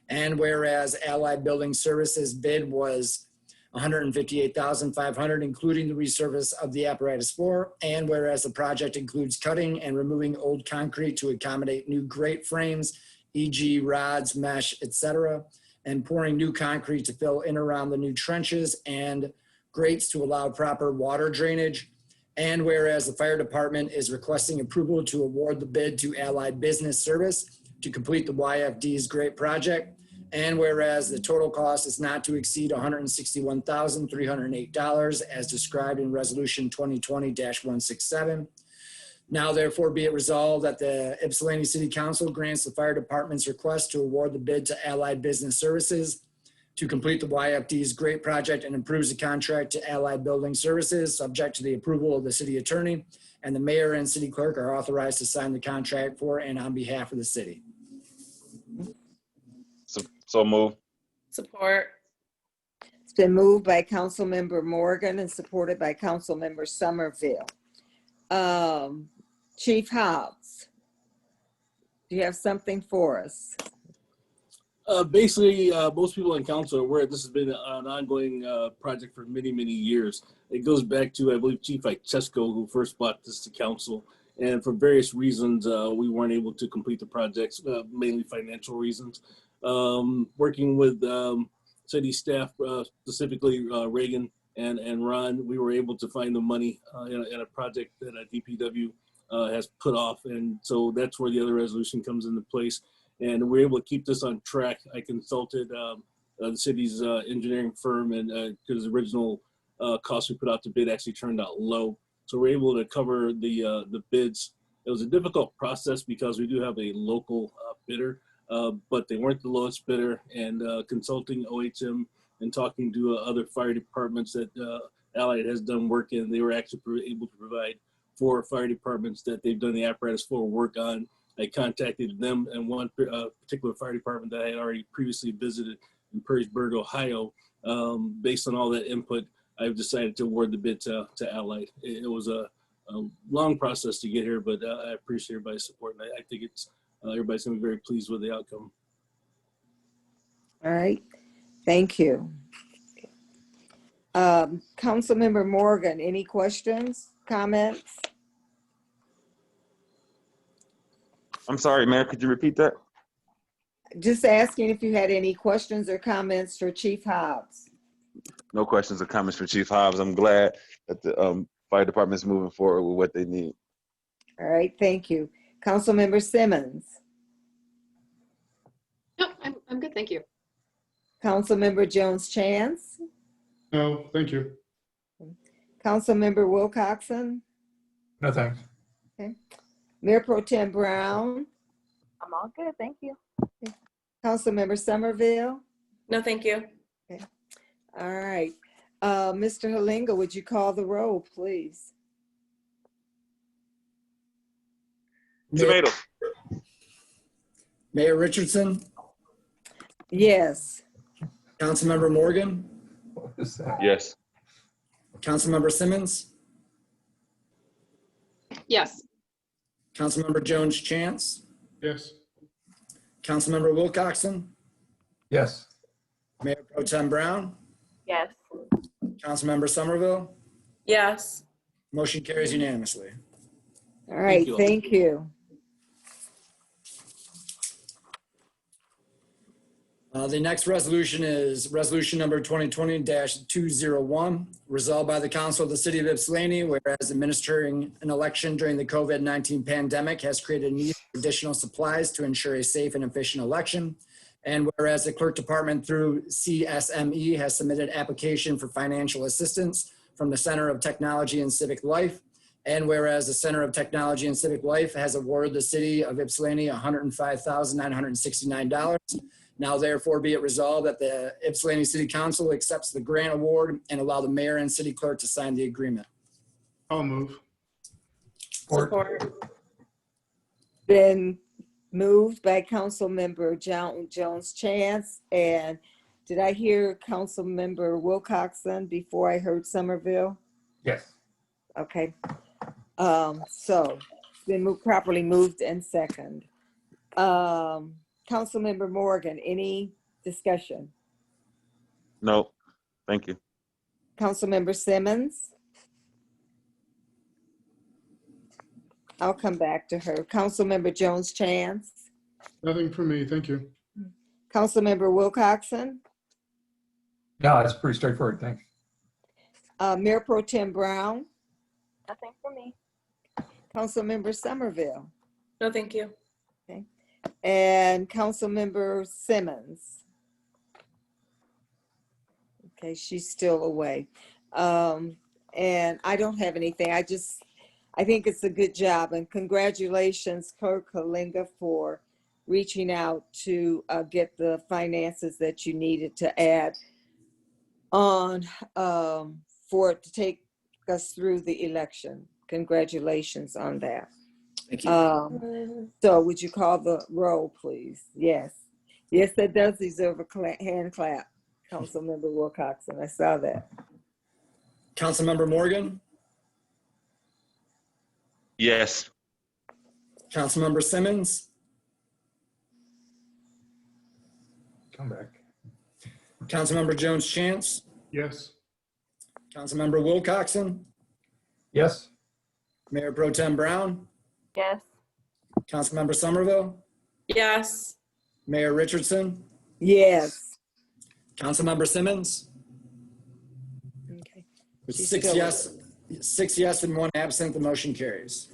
And whereas Allied Building Services bid was $158,500, including the resurface of the apparatus floor. And whereas the project includes cutting and removing old concrete to accommodate new grate frames, e.g. rods, mesh, etc., and pouring new concrete to fill in around the new trenches and grates to allow proper water drainage. And whereas the fire department is requesting approval to award the bid to Allied Business Service to complete the YFD's great project. And whereas the total cost is not to exceed $161,308 as described in Resolution 2020-167. Now therefore be it resolved that the Ypsilanti City Council grants the fire department's request to award the bid to Allied Business Services to complete the YFD's great project and approves the contract to Allied Building Services, subject to the approval of the city attorney, and the mayor and city clerk are authorized to sign the contract for and on behalf of the city. So move. Support. It's been moved by Councilmember Morgan and supported by Councilmember Somerville. Chief Hobbs, do you have something for us? Basically, most people in council are aware this has been an ongoing project for many, many years. It goes back to, I believe, Chief Chesko, who first brought this to council. And for various reasons, we weren't able to complete the projects, mainly financial reasons. Working with city staff, specifically Reagan and Ron, we were able to find the money in a project that DPW has put off. And so that's where the other resolution comes into place. And we're able to keep this on track. I consulted the city's engineering firm, and because the original cost we put out to bid actually turned out low. So we're able to cover the bids. It was a difficult process because we do have a local bidder, but they weren't the lowest bidder. And consulting OHM and talking to other fire departments that Allied has done work in, they were actually able to provide 4 fire departments that they've done the apparatus for work on. I contacted them and one particular fire department that I had already previously visited in Perrysburg, Ohio. Based on all that input, I've decided to award the bid to Allied. It was a long process to get here, but I appreciate everybody's support. And I think it's everybody's going to be very pleased with the outcome. All right, thank you. Councilmember Morgan, any questions, comments? I'm sorry, Mayor, could you repeat that? Just asking if you had any questions or comments for Chief Hobbs. No questions or comments for Chief Hobbs. I'm glad that the fire department is moving forward with what they need. All right, thank you. Councilmember Simmons. No, I'm good, thank you. Councilmember Jones Chance. No, thank you. Councilmember Wilcoxon. No, thanks. Okay. Mayor Pro Tem Brown. I'm all good, thank you. Councilmember Somerville. No, thank you. Okay. All right. Mr. Halinga, would you call the roll, please? Tomato. Mayor Richardson, Yes. Councilmember Morgan, What is that? Yes. Councilmember Simmons, Yes. Councilmember Jones Chance, Yes. Councilmember Wilcoxon, Yes. Mayor Pro Tem Brown, Yes. Councilmember Somerville. Yes. Motion carries unanimously. All right, you. thank you. The next resolution is resolution number 2020-201, resolved by the council of the city of Ypsilanti, whereas administering an election during the COVID-19 pandemic has created a need for additional supplies to ensure a safe and efficient election. And whereas the clerk department through CSME has submitted application for financial assistance from the Center of Technology and Civic Life. And whereas the Center of Technology and Civic Life has awarded the city of Ypsilanti $105,969. Now therefore be it resolved that the Ypsilanti City Council accepts the grant award and allow the mayor and city clerk to sign the agreement. I'll move. Support. Been moved by Councilmember Jones Chance. And did I hear Councilmember Wilcoxon before I heard Somerville? Yes. Okay. So it's been properly moved and second. Councilmember Morgan, any discussion? No, thank you. Councilmember Simmons? I'll come back to her. Councilmember Jones Chance? Nothing for me, thank you. Councilmember Wilcoxon? No, it's pretty straightforward, thanks. Mayor Pro Tem Brown? Nothing for me. Councilmember Somerville. No, thank you. Okay. And Councilmember Simmons. Okay, she's still away. And I don't have anything. I think it's a good job, and congratulations, Clerk Kalinga, for reaching out to get the finances that you needed to add on for it to take us through the election. Congratulations on that. Thank you. So would you call the roll, please? Yes. Yes, that does deserve a hand clap. Councilmember Wilcoxon, I saw that. Councilmember Morgan, Yes. Councilmember Simmons, Come back. Councilmember Jones Chance, Yes. Councilmember Wilcoxon, Yes. Mayor Pro Tem Brown, Yes. Councilmember Somerville, Yes. Mayor Richardson, Yes. Councilmember Simmons. Okay. With She's 6 still yes and 1 absent, the motion carries.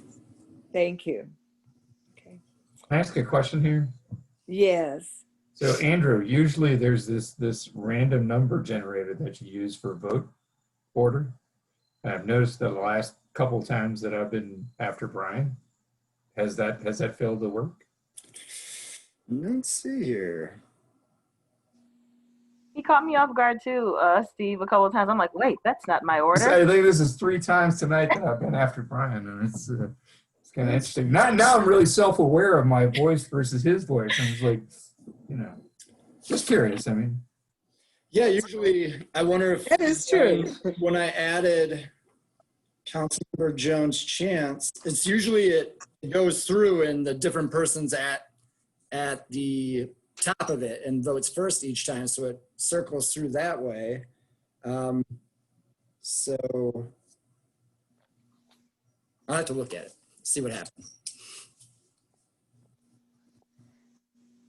Thank you. Can I ask a question here? Yes. So Andrew, usually there's this random number generator that you use for vote order. And I've noticed that the last couple times that I've been after Brian, has that failed to work? Let's see here. He caught me off guard too, Steve, a couple of times. I'm like, wait, that's not my order. I think this is 3 times tonight that I've been after Brian, and it's kind of interesting. Now I'm really self-aware of my voice versus his voice. I was like, just curious. I mean, Yeah, usually I wonder if that is true. When I added Councilmember Jones Chance, it's usually it goes through and the different person's at the top of it and votes first each time, so it circles through that way. So I'll have to look at it, see what happens.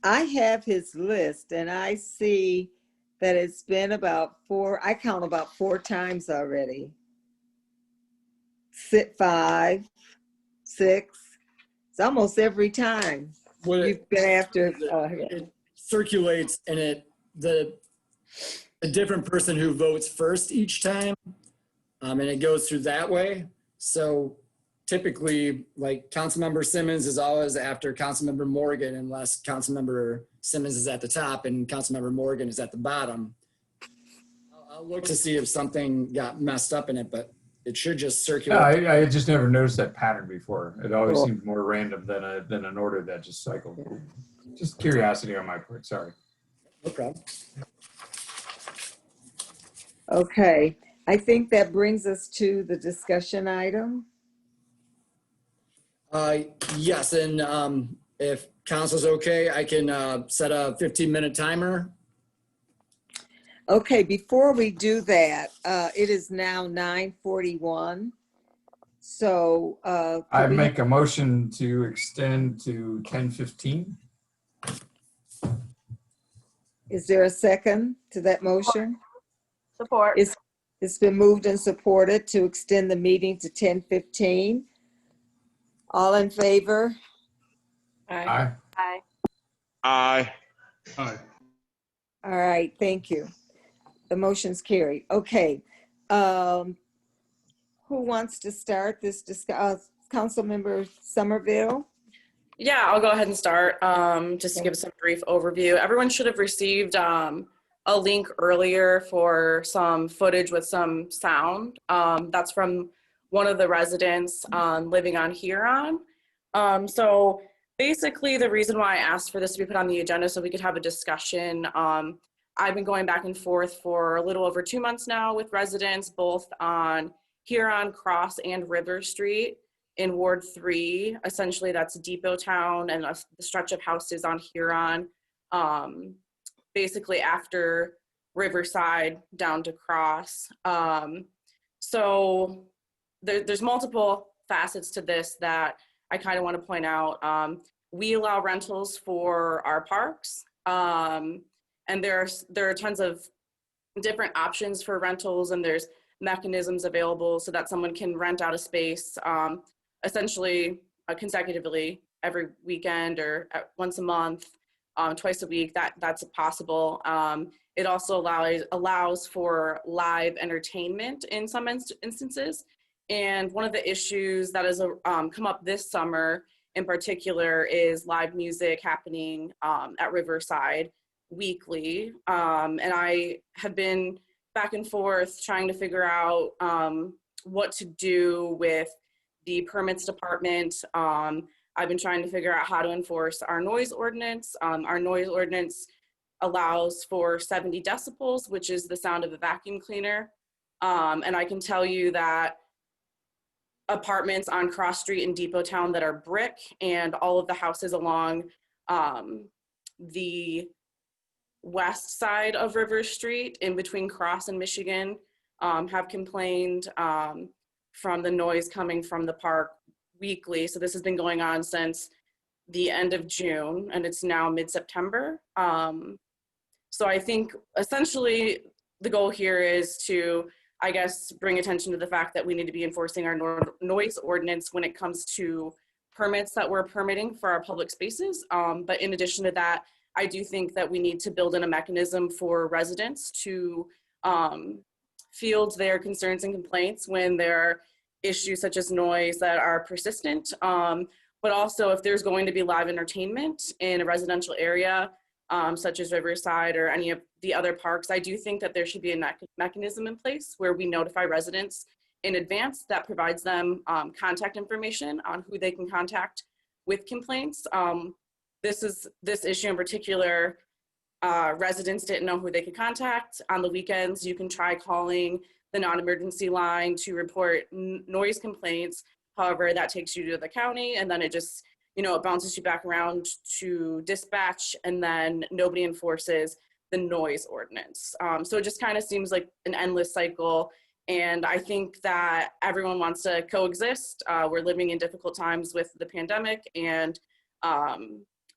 I have his list and I see that it's been about 4, I count about 4 times already. 5, 6, it's almost every time. You've been after. It circulates and the different person who votes first each time, and it goes through that way. So typically, like Councilmember Simmons is always after Councilmember Morgan, unless Councilmember Simmons is at the top and Councilmember Morgan is at the bottom. I'll look to see if something got messed up in it, but it should just circulate. no, I just never noticed that pattern before. It always seemed more random than an order that just cycled. Just curiosity on my part. Sorry. No problem. Okay, I think that brings us to the discussion item. Yes, and if council's okay, I can set a 15-minute timer. Okay, before we do that, it is now 9:41. So I make a motion to extend to 10:15. Is there a second to that motion? Support. It's been moved and supported to extend the meeting to 10:15. All in favor? Aye. Aye. Aye. Aye. All right, thank you. The motion's carried. Okay. Who wants to start this Councilmember Somerville? Yeah, I'll go ahead and start just to give some brief overview. Everyone should have received a link earlier for some footage with some sound. That's from one of the residents living on Huron. So basically the reason why I asked for this to be put on the agenda so we could have a discussion. I've been going back and forth for a little over 2 months now with residents, both on Huron, Cross, and River Street in Ward 3. Essentially, that's Depot Town and the stretch of houses on Huron, basically after Riverside down to Cross. So there's multiple facets to this that I kind of want to point out. We allow rentals for our parks. And there are tons of different options for rentals, and there's mechanisms available so that someone can rent out a space essentially consecutively every weekend or once a month, twice a week. That's possible. It also allows for live entertainment in some instances. And one of the issues that has come up this summer in particular is live music happening at Riverside weekly. And I have been back and forth trying to figure out what to do with the permits department. I've been trying to figure out how to enforce our noise ordinance. Our noise ordinance allows for 70 decibels, which is the sound of a vacuum cleaner. And I can tell you that apartments on Cross Street in Depot Town that are brick and all of the houses along the west side of River Street in between Cross and Michigan have complained from the noise coming from the park weekly. So this has been going on since the end of June and it's now mid-September. So I think essentially the goal here is to, I guess, bring attention to the fact that we need to be enforcing our noise ordinance when it comes to permits that we're permitting for our public spaces. But in addition to that, I do think that we need to build in a mechanism for residents to field their concerns and complaints when there are issues such as noise that are persistent. But also if there's going to be live entertainment in a residential area, such as Riverside or any of the other parks, I do think that there should be a mechanism in place where we notify residents in advance that provides them contact information on who they can contact with complaints. This issue in particular, residents didn't know who they could contact. On the weekends, you can try calling the non-emergency line to report noise complaints. However, that takes you to the county and then it just, it bounces you back around to dispatch and then nobody enforces the noise ordinance. So it just kind of seems like an endless cycle. And I think that everyone wants to coexist. We're living in difficult times with the pandemic and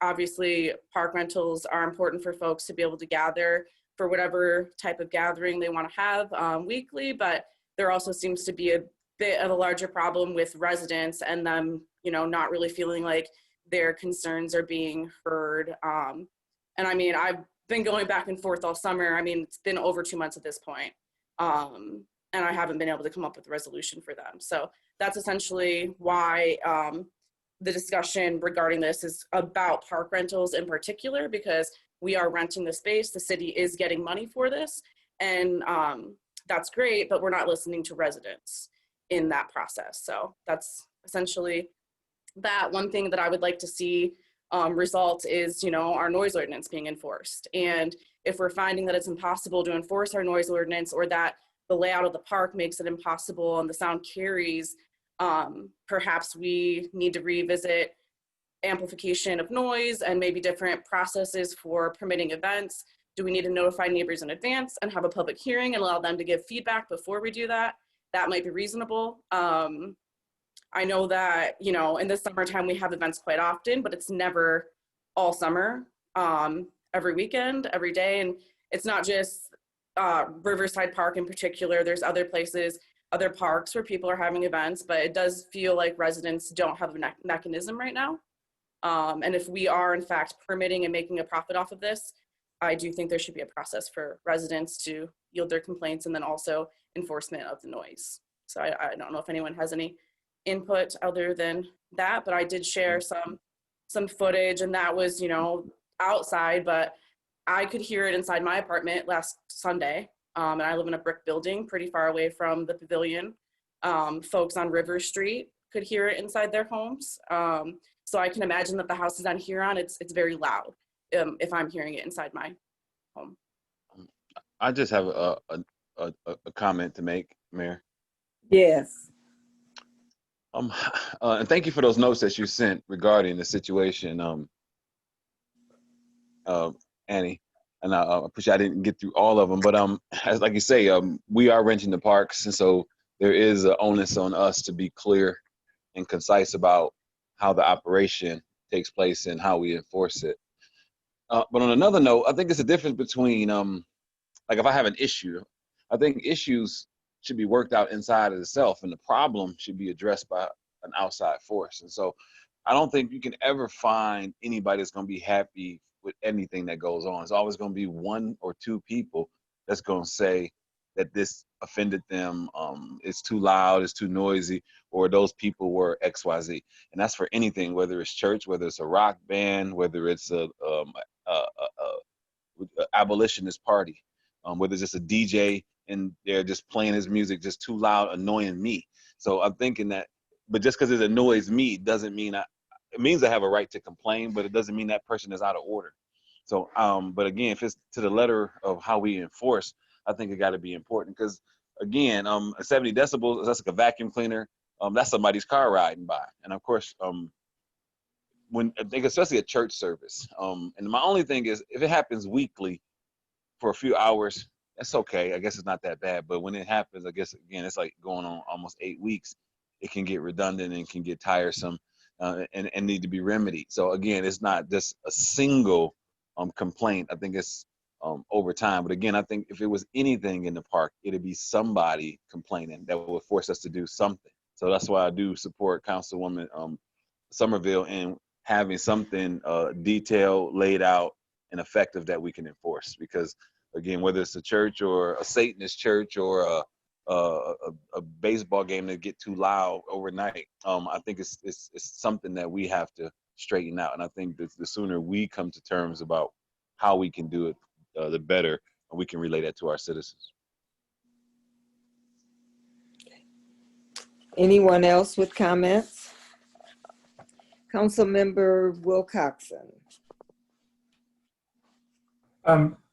obviously park rentals are important for folks to be able to gather for whatever type of gathering they want to have weekly, but there also seems to be a bit of a larger problem with residents and them, not really feeling like their concerns are being heard. And I mean, I've been going back and forth all summer. I mean, it's been over 2 months at this point. And I haven't been able to come up with a resolution for them. So that's essentially why the discussion regarding this is about park rentals in particular, because we are renting the space. The city is getting money for this. And that's great, but we're not listening to residents in that process. So that's essentially that. One thing that I would like to see result is, our noise ordinance being enforced. And if we're finding that it's impossible to enforce our noise ordinance or that the layout of the park makes it impossible and the sound carries, perhaps we need to revisit amplification of noise and maybe different processes for permitting events. Do we need to notify neighbors in advance and have a public hearing and allow them to give feedback before we do that? That might be reasonable. I know that, in the summertime we have events quite often, but it's never all summer, every weekend, every day. And it's not just Riverside Park in particular. There's other places, other parks where people are having events, but it does feel like residents don't have a mechanism right now. And if we are in fact permitting and making a profit off of this, I do think there should be a process for residents to yield their complaints and then also enforcement of the noise. So I don't know if anyone has any input other than that, but I did share some footage and that was, outside, but I could hear it inside my apartment last Sunday. And I live in a brick building pretty far away from the pavilion. Folks on River Street could hear it inside their homes. So I can imagine that the houses on Huron, it's very loud if I'm hearing it inside my home. I just have a comment to make, Mayor. Yes. And thank you for those notes that you sent regarding the situation, Annie. And I appreciate I didn't get through all of them, but as like you say, we are renting the parks, and so there is an onus on us to be clear and concise about how the operation takes place and how we enforce it. But on another note, I think it's a difference between, like if I have an issue, I think issues should be worked out inside of itself, and the problem should be addressed by an outside force. And so I don't think you can ever find anybody that's going to be happy with anything that goes on. It's always going to be one or two people that's going to say that this offended them, it's too loud, it's too noisy, or those people were XYZ. And that's for anything, whether it's church, whether it's a rock band, whether it's a abolitionist party, whether it's just a DJ and they're just playing his music just too loud, annoying me. So I'm thinking that, but just because it annoys me doesn't mean it means I have a right to complain, but it doesn't mean that person is out of order. So, but again, if it's to the letter of how we enforce, I think it got to be important, because again, 70 decibels, that's like a vacuum cleaner. That's somebody's car riding by. And of course, when I think especially a church service, and my only thing is if it happens weekly for a few hours, that's okay. I guess it's not that bad. But when it happens, I guess again, it's like going on almost 8 weeks. It can get redundant and can get tiresome, and need to be remedied. So again, it's not just a single complaint. I think it's over time. But again, I think if it was anything in the park, it'd be somebody complaining that would force us to do something. So that's why I do support Councilwoman Somerville in having something detailed, laid out, and effective that we can enforce. Because again, whether it's a church or a Satanist church or a baseball game that get too loud overnight, I think it's something that we have to straighten out. And I think that the sooner we come to terms about how we can do it, the better, and we can relay that to our citizens. Anyone else with comments? Councilmember Wilcoxon.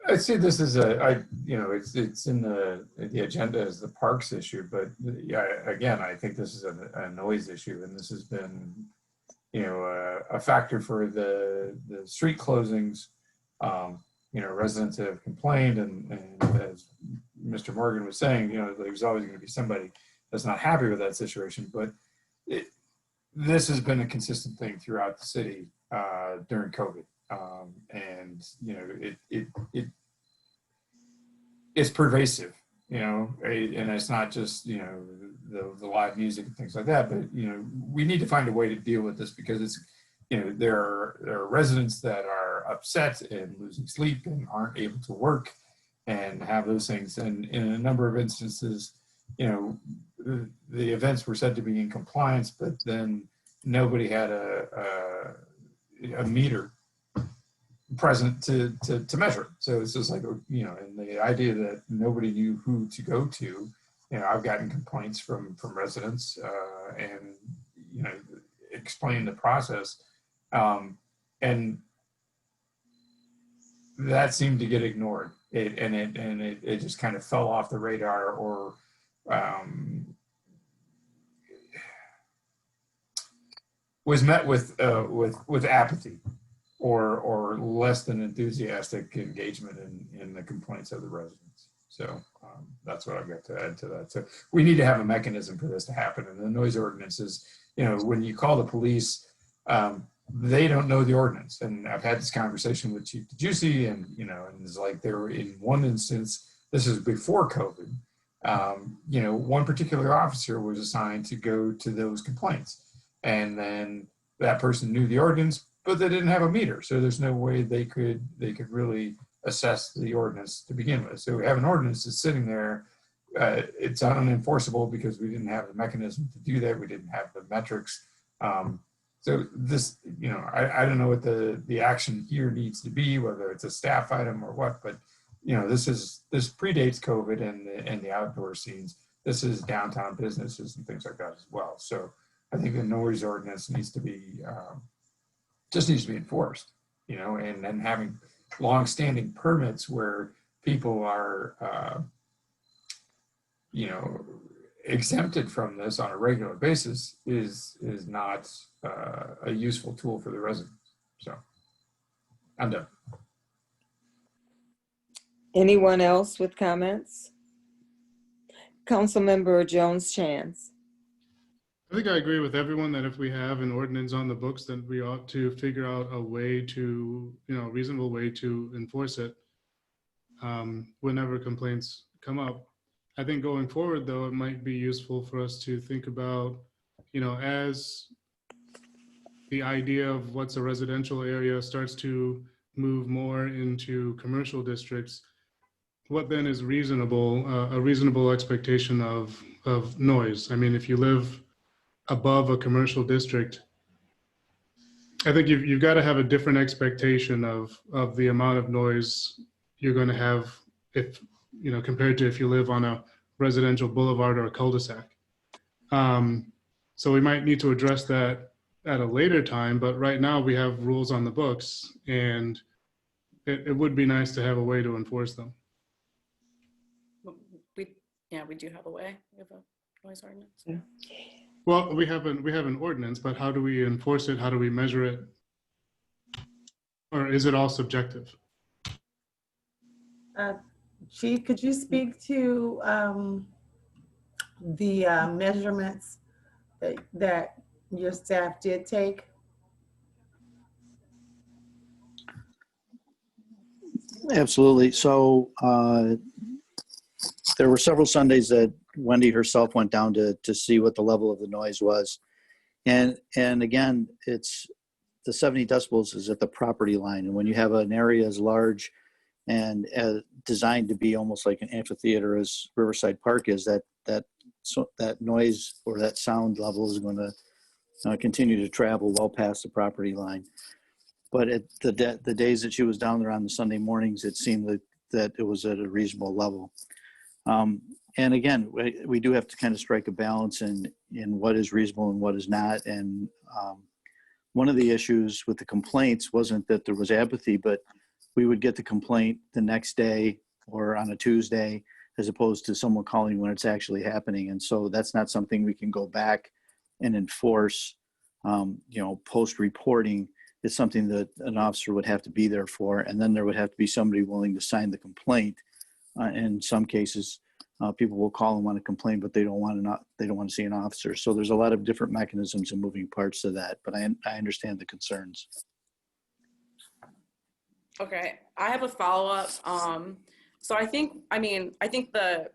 I see this as it's in the agenda as the parks issue, but yeah, again, I think this is a noise issue, and this has been, a factor for the street closings. Residents have complained, and as Mr. Morgan was saying, there's always going to be somebody that's not happy with that situation, but this has been a consistent thing throughout the city during COVID. And it's pervasive, and it's not just the live music and things like that, but we need to find a way to deal with this, because it's there are residents that are upset and losing sleep and aren't able to work and have those things, and in a number of instances, the events were said to be in compliance, but then nobody had a meter present to measure it. So it's just like, and the idea that nobody knew who to go to, I've gotten complaints from residents, and, explain the process. And that seemed to get ignored. It just kind of fell off the radar, or was met with apathy, or less than enthusiastic engagement in the complaints of the residents. So that's what I've got to add to that. So we need to have a mechanism for this to happen. And the noise ordinance is, when you call the police, they don't know the ordinance. And I've had this conversation with Chief Ypsi, and and it's like there were, in one instance, this is before COVID, one particular officer was assigned to go to those complaints, and then that person knew the ordinance, but they didn't have a meter, so there's no way they could really assess the ordinance to begin with. So we have an ordinance that's sitting there. It's unenforceable because we didn't have the mechanism to do that. We didn't have the metrics. So this, I don't know what the action here needs to be, whether it's a staff item or what, but this predates COVID and the outdoor scenes. This is downtown businesses and things like that as well. So I think the noise ordinance needs to be just needs to be enforced, and then having long-standing permits where people are, exempted from this on a regular basis is not a useful tool for the residents. So I'm done. Anyone else with comments? Councilmember Jones-Chance. I think I agree with everyone that if we have an ordinance on the books, then we ought to figure out a way to, reasonable way to enforce it whenever complaints come up. I think going forward, though, it might be useful for us to think about, as the idea of what's a residential area starts to move more into commercial districts, what then is reasonable, a reasonable expectation of noise? I mean, if you live above a commercial district, I think you've got to have a different expectation of the amount of noise you're going to have if, compared to if you live on a residential boulevard or a cul-de-sac. So we might need to address that at a later time, but right now we have rules on the books, and it would be nice to have a way to enforce them. We do have a way. We have a noise ordinance. Yeah. Well, we have an ordinance, but how do we enforce it? How do we measure it? Or is it all subjective? Chief, could you speak to the measurements that your staff did take? Absolutely. So there were several Sundays that Wendy herself went down to see what the level of the noise was. And again, it's the 70 decibels is at the property line. And when you have an area as large and designed to be almost like an amphitheater as Riverside Park is, that noise or that sound level is going to continue to travel well past the property line. But the days that she was down there on the Sunday mornings, it seemed that it was at a reasonable level. And again, we do have to kind of strike a balance in what is reasonable and what is not. And one of the issues with the complaints wasn't that there was apathy, but we would get the complaint the next day or on a Tuesday, as opposed to someone calling when it's actually happening. And so that's not something we can go back and enforce, post-reporting. It's something that an officer would have to be there for. And then there would have to be somebody willing to sign the complaint. In some cases, people will call and want to complain, but they don't want to see an officer. So there's a lot of different mechanisms and moving parts to that, but I understand the concerns. Okay, I have a follow-up. So I think the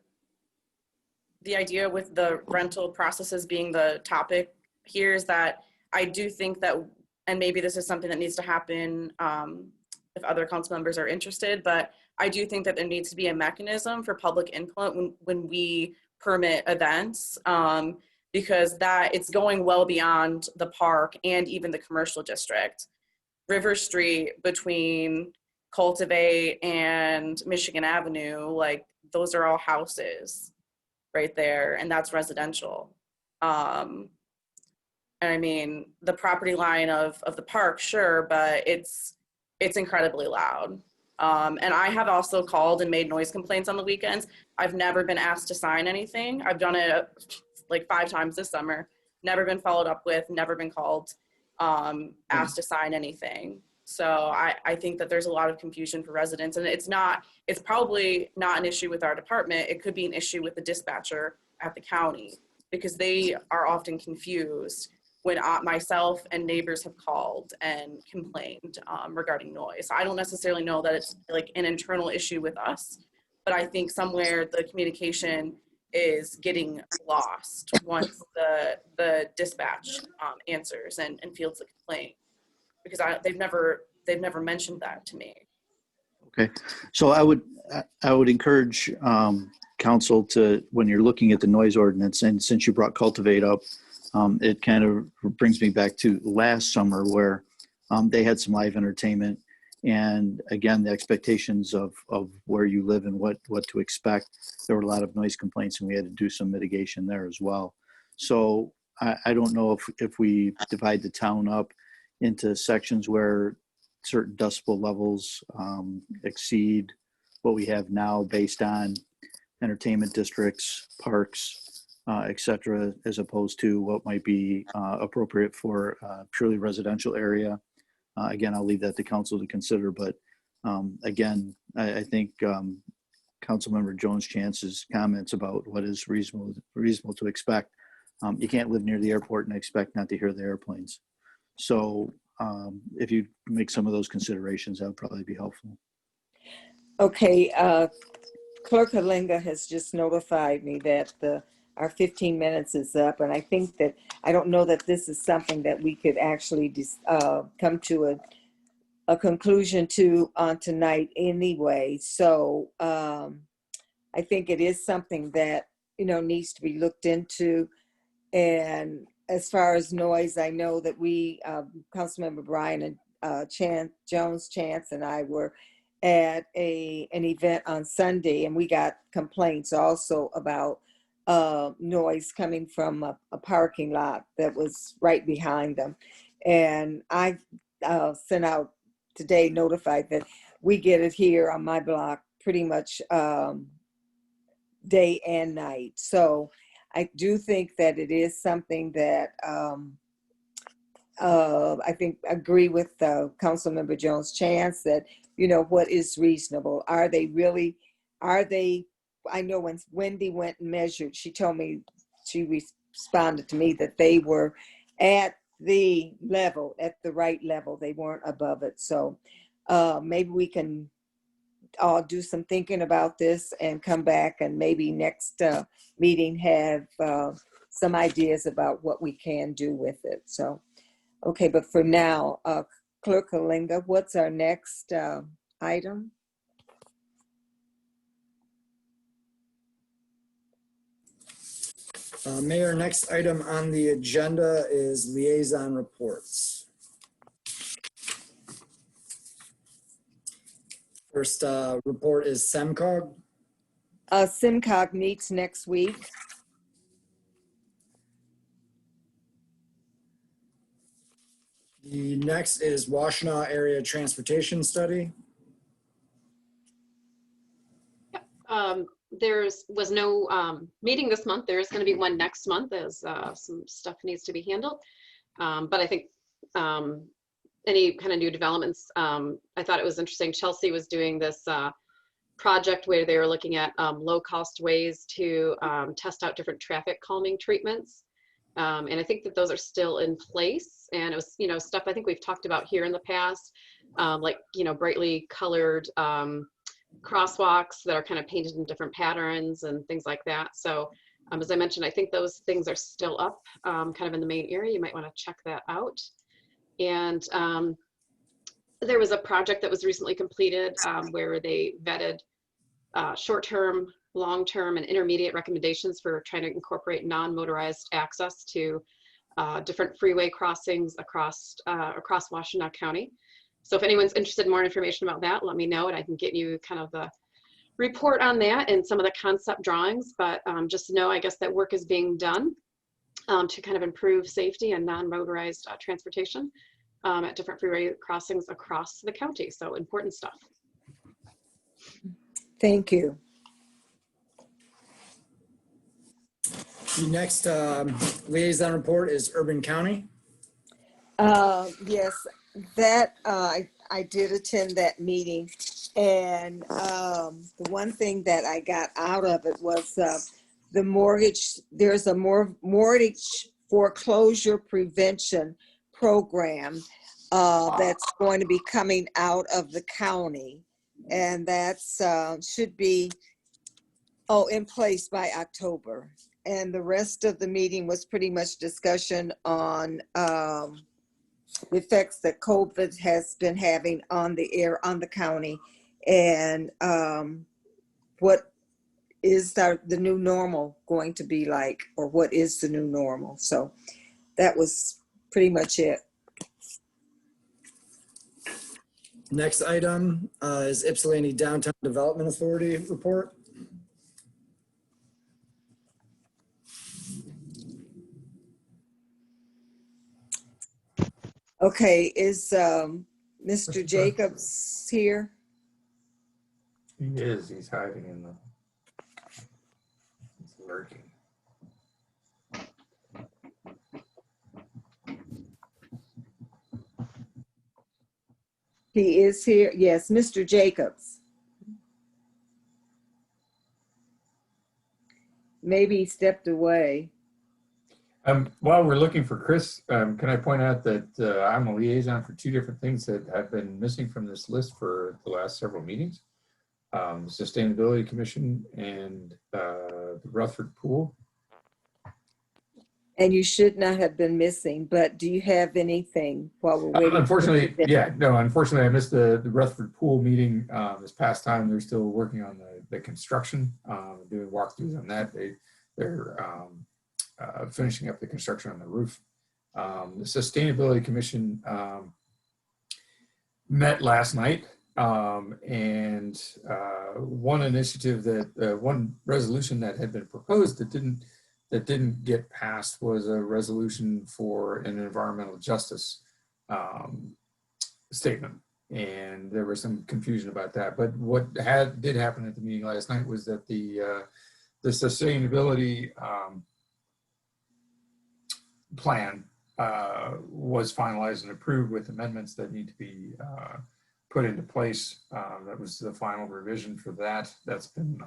idea with the rental processes being the topic here is that I do think that, and maybe this is something that needs to happen if other council members are interested, but I do think that there needs to be a mechanism for public input when we permit events, because it's going well beyond the park and even the commercial district. River Street between Cultivate and Michigan Avenue, like those are all houses right there, and that's residential. And I mean, the property line of the park, sure, but it's incredibly loud. And I have also called and made noise complaints on the weekends. I've never been asked to sign anything. I've done it like 5 times this summer, never been followed up with, never been called, asked to sign anything. So I think that there's a lot of confusion for residents, and it's probably not an issue with our department. It could be an issue with the dispatcher at the county, because they are often confused when myself and neighbors have called and complained regarding noise. I don't necessarily know that it's like an internal issue with us, but I think somewhere the communication is getting lost once the dispatch answers and fields the complaint, because they've never mentioned that to me. Okay, so I would encourage council to, when you're looking at the noise ordinance, and since you brought Cultivate up, it kind of brings me back to last summer where they had some live entertainment, and again, the expectations of where you live and what to expect. There were a lot of noise complaints, and we had to do some mitigation there as well. So I don't know if we divide the town up into sections where certain decibel levels exceed what we have now based on entertainment districts, parks, et cetera, as opposed to what might be appropriate for a purely residential area. Again, I'll leave that to council to consider, but again, I think Councilmember Jones-Chance's comments about what is reasonable to expect. You can't live near the airport and expect not to hear the airplanes. So if you make some of those considerations, that would probably be helpful. Okay, Clerk Halinga has just notified me that our 15 minutes is up, and I think that, I don't know that this is something that we could actually come to a conclusion to on tonight anyway. So I think it is something that, needs to be looked into. And as far as noise, I know that we, Councilmember Bryan and Jones Chance and I were at an event on Sunday, and we got complaints also about noise coming from a parking lot that was right behind them. And I sent out today, notified that we get it here on my block pretty much day and night. So I do think that it is something that I think agree with Councilmember Jones Chance that, what is reasonable? Are they, I know when Wendy went and measured, she told me, she responded to me that they were at the right level. They weren't above it. So maybe we can all do some thinking about this and come back and maybe next meeting have some ideas about what we can do with it. So, okay, but for now, Clerk Halinga, what's our next item? Mayor, next item on the agenda is liaison reports. First report is SEMCOG. SEMCOG meets next week. The next is Washtenaw Area Transportation Study. There was no meeting this month. There is going to be one next month as some stuff needs to be handled. But I think any kind of new developments, I thought it was interesting. Chelsea was doing this project where they were looking at low-cost ways to test out different traffic calming treatments. And I think that those are still in place. And it was, stuff I think we've talked about here in the past, like, brightly colored crosswalks that are kind of painted in different patterns and things like that. So as I mentioned, I think those things are still up kind of in the main area. You might want to check that out. And there was a project that was recently completed where they vetted short-term, long-term, and intermediate recommendations for trying to incorporate non-motorized access to different freeway crossings across Washtenaw County. So if anyone's interested in more information about that, let me know and I can get you kind of the report on that and some of the concept drawings. But just know, I guess, that work is being done to kind of improve safety and non-motorized transportation at different freeway crossings across the county. So important stuff. Thank you. The next liaison report is Urban County. Yes, that I did attend that meeting, and the one thing that I got out of it was the mortgage. There's a mortgage foreclosure prevention program that's going to be coming out of the county, and that's should be in place by October. And the rest of the meeting was pretty much discussion on the effects that COVID has been having on the county, and what is the new normal going to be like, or what is the new normal. So that was pretty much it. Next item is Ypsilanti Downtown Development Authority report. Okay, is Mr. Jacobs here? He is. He's hiding in the. He's lurking. He is here. Yes, Mr. Jacobs. Maybe he stepped away. While we're looking for Chris, can I point out that I'm a liaison for two different things that have been missing from this list for the last several meetings. Sustainability Commission, and the Rutherford Pool. And you should not have been missing, but do you have anything while we're waiting? Unfortunately, unfortunately, I missed the Rutherford Pool meeting this past time. They're still working on the construction, doing walkthroughs on that. They're finishing up the construction on the roof. The Sustainability Commission met last night, and one initiative one resolution that had been proposed that didn't get passed was a resolution for an environmental justice statement, and there was some confusion about that. But what did happen at the meeting last night was that the sustainability plan was finalized and approved with amendments that need to be put into place. That was the final revision for that. That's been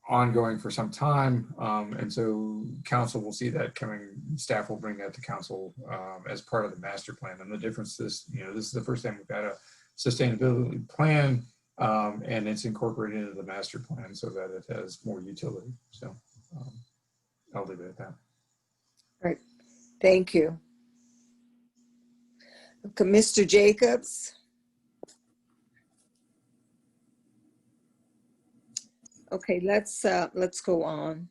ongoing for some time, and so council will see that coming. Staff will bring that to council as part of the master plan. And the difference is, this is the first time we've got a sustainability plan, and it's incorporated into the master plan so that it has more utility. So I'll leave it at that. All right, thank you. Okay, Mr. Jacobs. Okay, let's go on.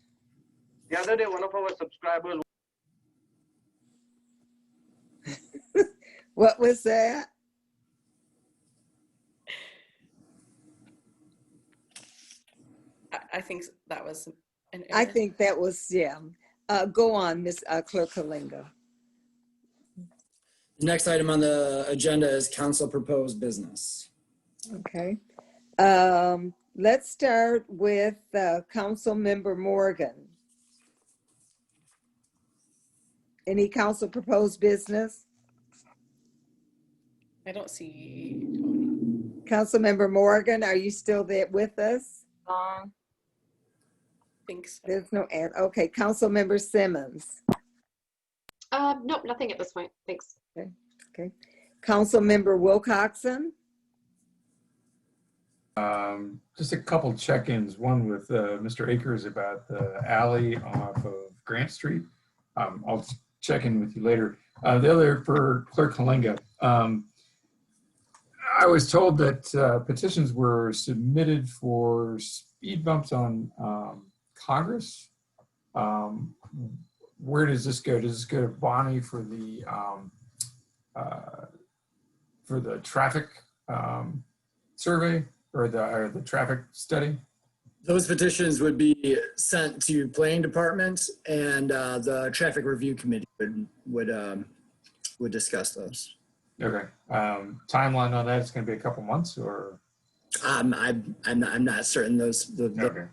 The other day, one of our subscribers. What was that? I think that was an error. I think that was, yeah. Go on, Ms. Clerk Kalinga. The next item on the agenda is council proposed business. Okay. Let's start with Council Member Morgan. Any council proposed business? I don't see. Council Member Morgan, are you still there with us? Thanks. There's no ad. Okay, Council Member Simmons. Nope, nothing at this point. Thanks. Okay. Council Member Wilcoxon. Just a couple check-ins. One with Mr. Akers about the alley off of Grant Street. I'll check in with you later. The other for Clerk Kalinga. I was told that petitions were submitted for speed bumps on Congress. Where does this go? Does this go to Bonnie for the traffic survey or the traffic study? Those petitions would be sent to planning department, and the traffic review committee would discuss those. Okay. Timeline on that is going to be a couple months, or? I'm not certain. Those Okay.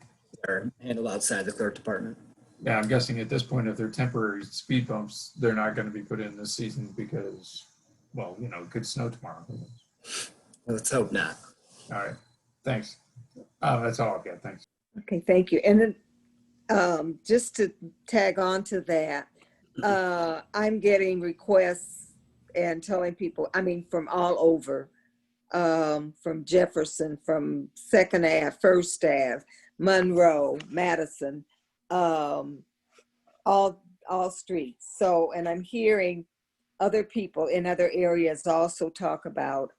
are handled outside the clerk department. Yeah, I'm guessing at this point, if they're temporary speed bumps, they're not going to be put in this season because, well, it could snow tomorrow. Let's hope not. All right. Thanks. That's all I've got. Thanks. Okay, thank you. And then just to tag on to that, I'm getting requests and telling people, from all over, from Jefferson, from 2nd Ave, 1st Ave, Monroe, Madison, all streets. So, and I'm hearing other people in other areas also talk about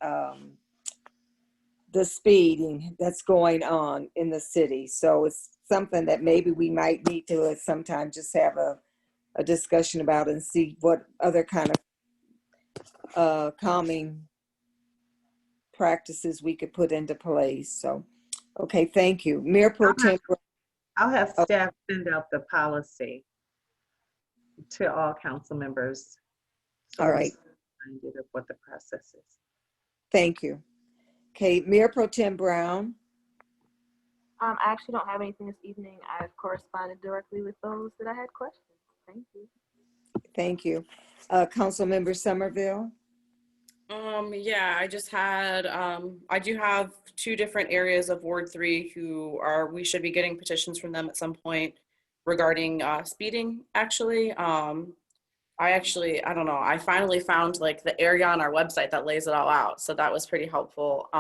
the speeding that's going on in the city. So it's something that maybe we might need to at some time just have a discussion about and see what other kind of calming practices we could put into place. So, okay, thank you. Mayor Pro Tem. I'll have staff send out the policy to all council members. So All right. reminded of what the process is. Thank you. Okay, Mayor Pro Tem Brown. I actually don't have anything this evening. I've corresponded directly with those that I had questions. Thank you. Thank you. Council Member Somerville. Yeah, I just had, I do have 2 different areas of Ward 3 we should be getting petitions from them at some point regarding speeding, actually. I don't know, I finally found like the area on our website that lays it all out. So that was pretty helpful.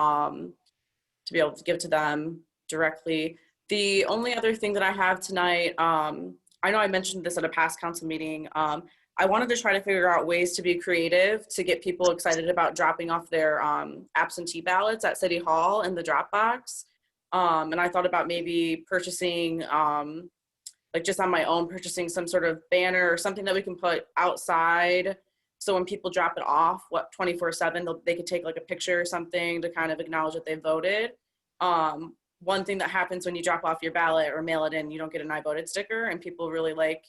to be able to give to them directly. The only other thing that I have tonight, I know I mentioned this at a past council meeting. I wanted to try to figure out ways to be creative to get people excited about dropping off their absentee ballots at City Hall in the drop box. And I thought about maybe purchasing, like just on my own, purchasing some sort of banner or something that we can put outside. So when people drop it off, 24/7, they could take like a picture or something to kind of acknowledge that they voted. One thing that happens when you drop off your ballot or mail it in, you don't get an I voted sticker, and people really like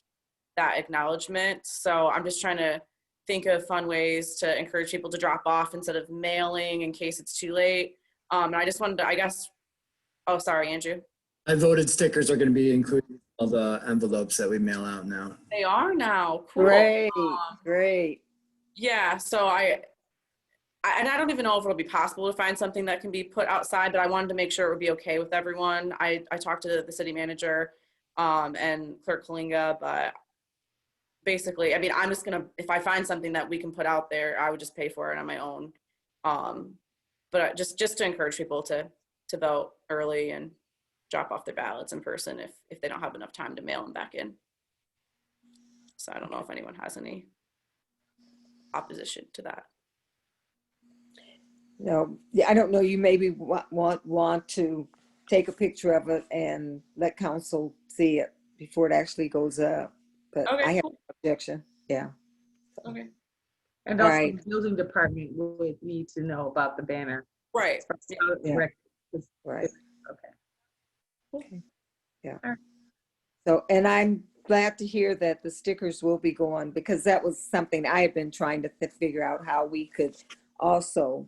that acknowledgement. So I'm just trying to think of fun ways to encourage people to drop off instead of mailing in case it's too late. And I just wanted to, I guess, oh, sorry, Andrew. I voted stickers are going to be included in all the envelopes that we mail out now. They are now. Cool. Great, great. Yeah, so and I don't even know if it'll be possible to find something that can be put outside, but I wanted to make sure it would be okay with everyone. I talked to the city manager and Clerk Kalinga, but basically, I mean, I'm just gonna, if I find something that we can put out there, I would just pay for it on my own. But just to encourage people to vote early and drop off their ballots in person if they don't have enough time to mail them back in. So I don't know if anyone has any opposition to that. No, yeah, I don't know. You maybe want to take a picture of it and let council see it before it actually goes up. But Okay, I have cool. no objection. Yeah. Okay. And All also right. the building department would need to know about the banner. Right. Yeah. Right. Okay. Yeah. All right. So, and I'm glad to hear that the stickers will be going, because that was something I had been trying to figure out how we could also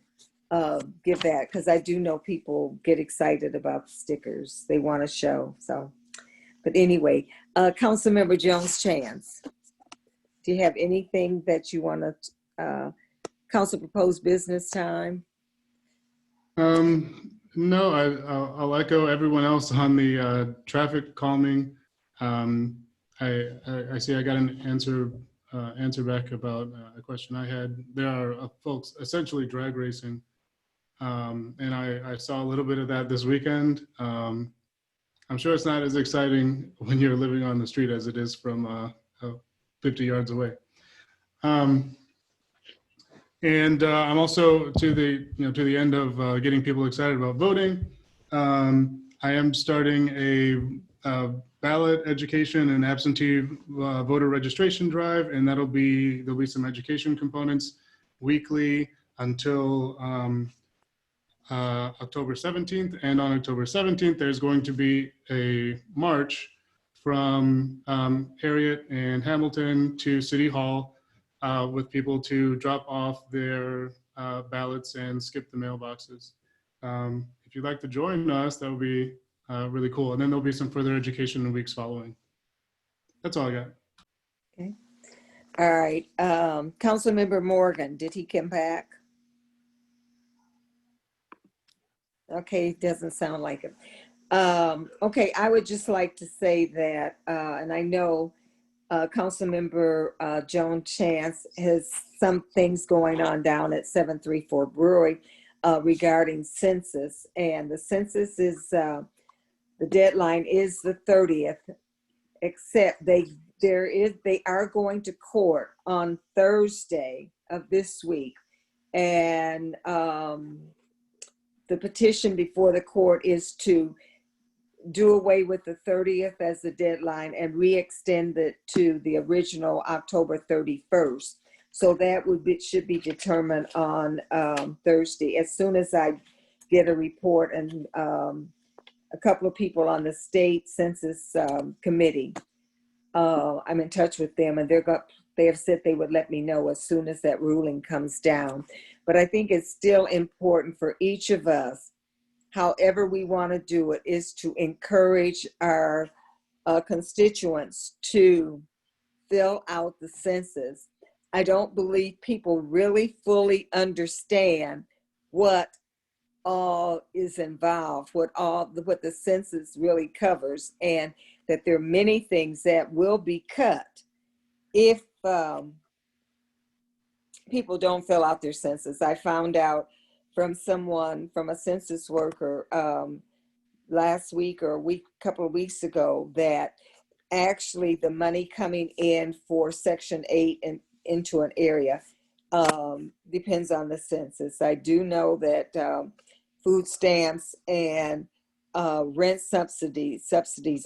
give that, because I do know people get excited about the stickers. They want to show. So, but anyway, Councilmember Jones Chance, do you have anything that you want to, council proposed business time? No, I'll echo everyone else on the traffic calming. I see I got an answer back about a question I had. There are folks essentially drag racing, and I saw a little bit of that this weekend. I'm sure it's not as exciting when you're living on the street as it is from 50 yards away. And I'm also to the end of getting people excited about voting. I am starting a ballot education and absentee voter registration drive, and there'll be some education components weekly until October 17th. And on October 17th, there's going to be a march from Harriet and Hamilton to City Hall with people to drop off their ballots and skip the mailboxes. If you'd like to join us, that would be really cool. And then there'll be some further education in the weeks following. That's all I got. Okay. All right. Councilmember Morgan, did he come back? Okay, doesn't sound like it. Okay, I would just like to say that, and I know Councilmember Joan Chance has some things going on down at 734 Brewery regarding census, and the census is, the deadline is the 30th, except they are going to court on Thursday of this week, and the petition before the court is to do away with the 30th as the deadline and re-extend it to the original October 31st. So that should be determined on Thursday. As soon as I get a report, and a couple of people on the state census committee, I'm in touch with them, and they have said they would let me know as soon as that ruling comes down. But I think it's still important for each of us, however we want to do it, is to encourage our constituents to fill out the census. I don't believe people really fully understand what all is involved, what the census really covers, and that there are many things that will be cut if people don't fill out their census. I found out from someone, from a census worker, last week or couple of weeks ago, that actually the money coming in for Section 8 and into an area depends on the census. I do know that food stamps and rent subsidies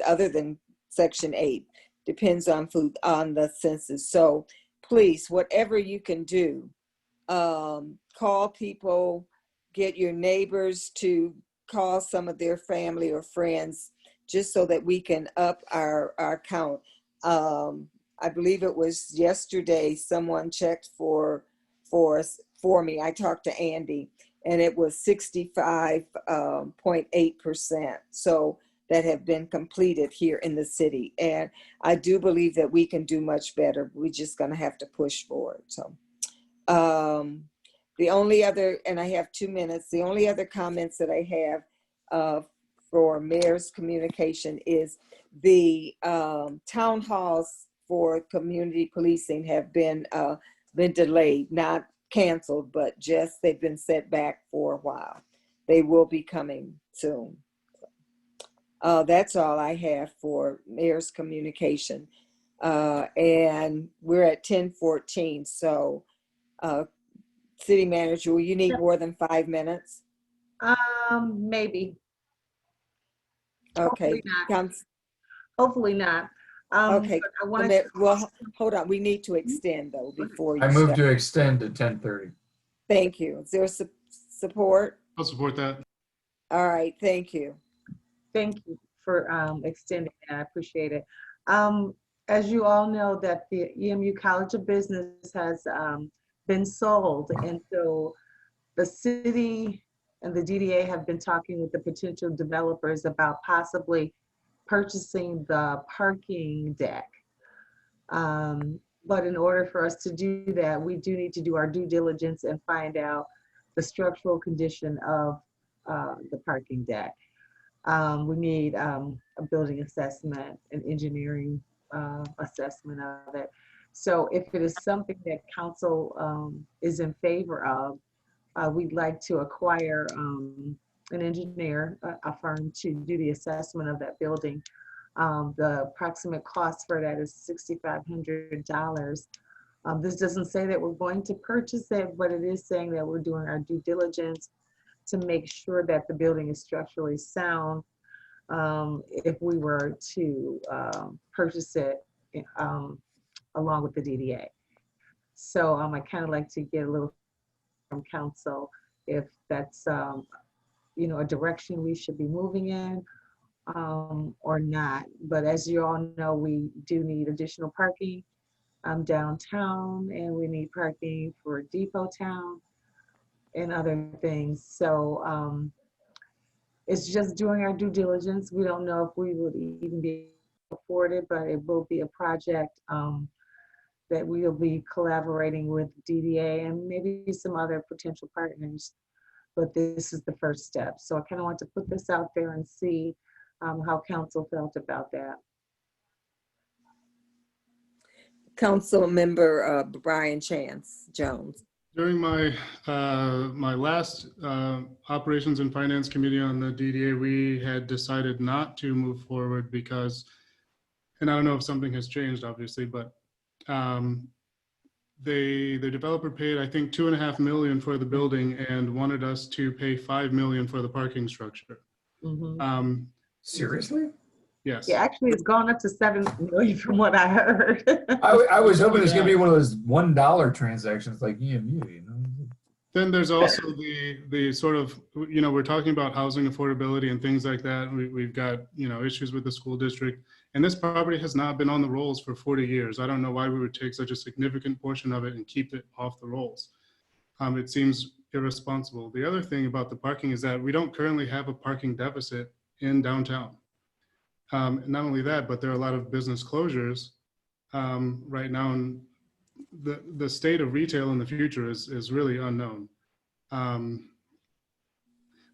other than Section 8 depends on the census. So please, whatever you can do, call people, get your neighbors to call some of their family or friends, just so that we can up our count. I believe it was yesterday someone checked for me. I talked to Andy, and it was 65.8%. So that have been completed here in the city. And I do believe that we can do much better. We're just gonna have to push for it. So the only other, and I have 2 minutes, the only other comments that I have for mayor's communication is the town halls for community policing have been delayed, not canceled, but just they've been set back for a while. They will be coming soon. That's all I have for mayor's communication. And we're at 10:14. So city manager, will you need more than 5 minutes? Maybe. Okay. Hopefully not. Okay. I wanted Well, hold on. We need to extend though before you I move start. to extend to 10:30. Thank you. Is there support? I'll support that. All right. Thank you. Thank you for extending that. I appreciate it. As you all know, that the EMU College of Business has been sold, and so the city and the DDA have been talking with the potential developers about possibly purchasing the parking deck. But in order for us to do that, we do need to do our due diligence and find out the structural condition of the parking deck. We need a building assessment, an engineering assessment of it. So if it is something that council is in favor of, we'd like to acquire an engineer, a firm, to do the assessment of that building. The approximate cost for that is $6,500. This doesn't say that we're going to purchase it, but it is saying that we're doing our due diligence to make sure that the building is structurally sound if we were to purchase it along with the DDA. So I kind of like to get a little from council if that's you know, a direction we should be moving in or not. But as you all know, we do need additional parking downtown, and we need parking for Depot Town and other things. So it's just doing our due diligence. We don't know if we would even be able to afford it, but it will be a project that we will be collaborating with DDA and maybe some other potential partners. But this is the first step. So I kind of want to put this out there and see how council felt about that. Council member Brian Chance Jones. During my my last operations and finance committee on the DDA, we had decided not to move forward because, and I don't know if something has changed, obviously, but the developer paid, I think, $2.5 million for the building and wanted us to pay $5 million for the parking structure. Mm-hmm. Seriously? Yes. Yeah, actually, it's gone up to $7 million from what I heard. I was hoping it's gonna be one of those $1 transactions like EMU, you know. Then there's also the sort of, you know, we're talking about housing affordability and things like that. We've got, you know, issues with the school district, and this property has not been on the rolls for 40 years. I don't know why we would take such a significant portion of it and keep it off the rolls. It seems irresponsible. The other thing about the parking is that we don't currently have a parking deficit in downtown. Not only that, but there are a lot of business closures right now, and the state of retail in the future is really unknown.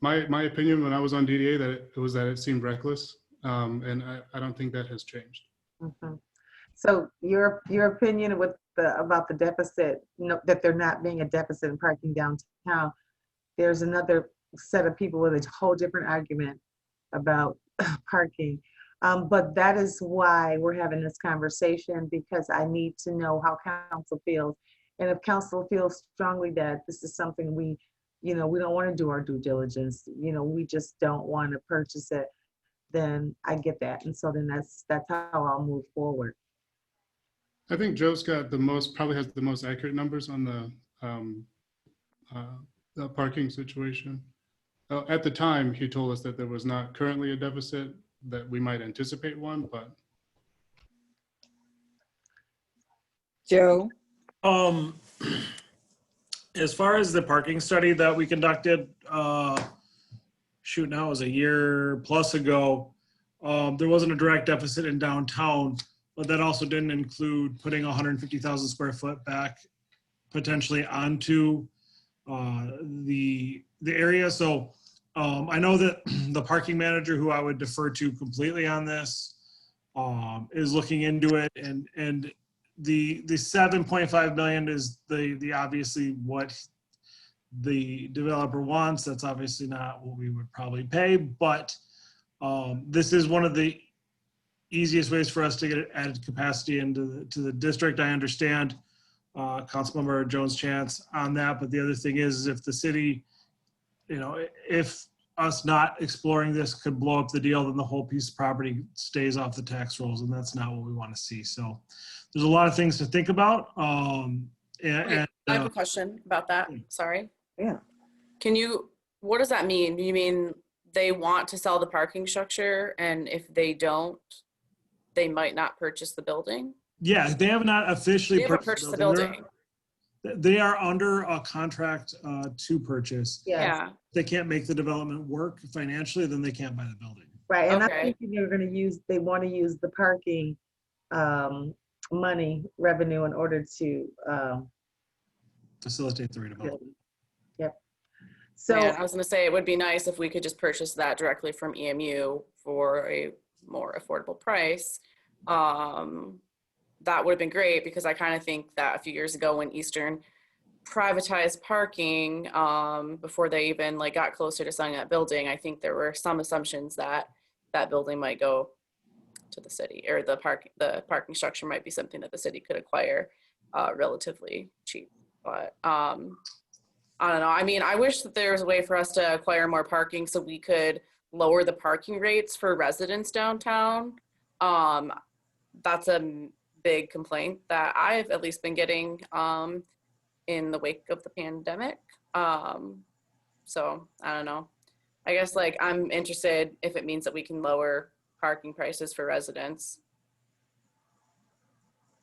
My opinion when I was on DDA that it seemed reckless, and I don't think that has changed. Mm-hmm. So your opinion about the deficit, that there not being a deficit in parking downtown, there's another set of people with a whole different argument about parking. But that is why we're having this conversation, because I need to know how council feels. And if council feels strongly that this is something we don't want to do our due diligence, we just don't want to purchase it, then I get that. And so then that's how I'll move forward. I think Joe's got probably has the most accurate numbers on the parking situation. At the time, he told us that there was not currently a deficit, that we might anticipate one, but. Joe? As far as the parking study that we conducted, now it was a year plus ago, there wasn't a direct deficit in downtown, but that also didn't include putting 150,000 square foot back potentially onto the area. So I know that the parking manager, who I would defer to completely on this, is looking into it, and the 7.5 million is the obviously what the developer wants. That's obviously not what we would probably pay, but this is one of the easiest ways for us to get added capacity into the district. I understand Councilmember Jones' chance on that, but the other thing is if the city, if us not exploring this could blow up the deal, then the whole piece of property stays off the tax rolls, and that's not what we want to see. So there's a lot of things to think about. I have a question about that. Sorry. Yeah. What does that mean? You mean they want to sell the parking structure, and if they don't, they might not purchase the building? Yeah, they have not officially purchased the building. They are under a contract to purchase. Yeah. They can't make the development work financially, then they can't buy the building. Right, and Okay. I think they want to use the parking money revenue in order to Facilitate the redevelopment. Yep. So Man, I was going to say it would be nice if we could just purchase that directly from EMU for a more affordable price. That would have been great, because I kind of think that a few years ago when Eastern privatized parking, before they even got closer to selling that building, I think there were some assumptions that that building might go to the city, or the parking structure might be something that the city could acquire relatively cheap. But I don't know. I mean, I wish that there was a way for us to acquire more parking so we could lower the parking rates for residents downtown. That's a big complaint that I've at least been getting in the wake of the pandemic. So I don't know. I guess I'm interested if it means that we can lower parking prices for residents.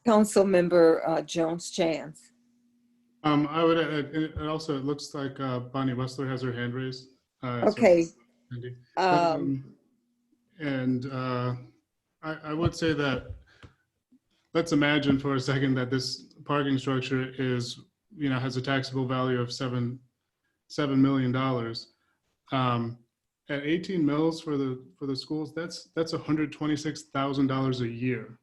Councilmember Jones Chance. I would add, it looks like Bonnie Wessler has her hand raised. Okay. I would say that, let's imagine for a second that this parking structure is, has a taxable value of $7 million. At 18 mils for the schools, that's $126,000 a year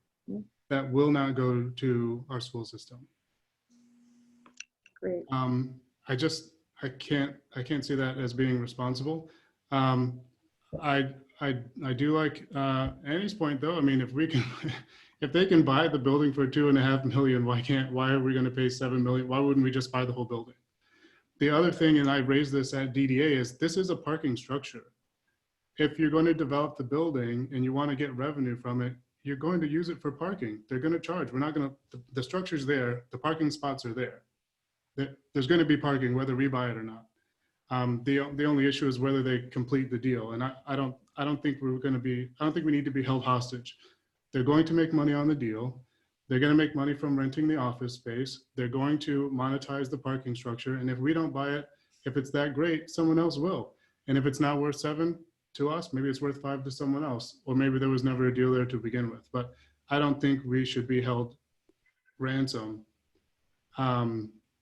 that will not go to our school system. Great. I can't see that as being responsible. I do like Annie's point though. I mean, if they can buy the building for $2.5 million, why are we going to pay $7 million? Why wouldn't we just buy the whole building? The other thing, and I raised this at DDA, is this is a parking structure. If you're going to develop the building and you want to get revenue from it, you're going to use it for parking. They're going to charge. We're not going to, the structure's there, the parking spots are there. There's going to be parking whether we buy it or not. The only issue is whether they complete the deal. And I don't think we need to be held hostage. They're going to make money on the deal. They're going to make money from renting the office space. They're going to monetize the parking structure. And if we don't buy it, if it's that great, someone else will. And if it's not worth $7 to us, maybe it's worth $5 to someone else, or maybe there was never a deal there to begin with. But I don't think we should be held ransom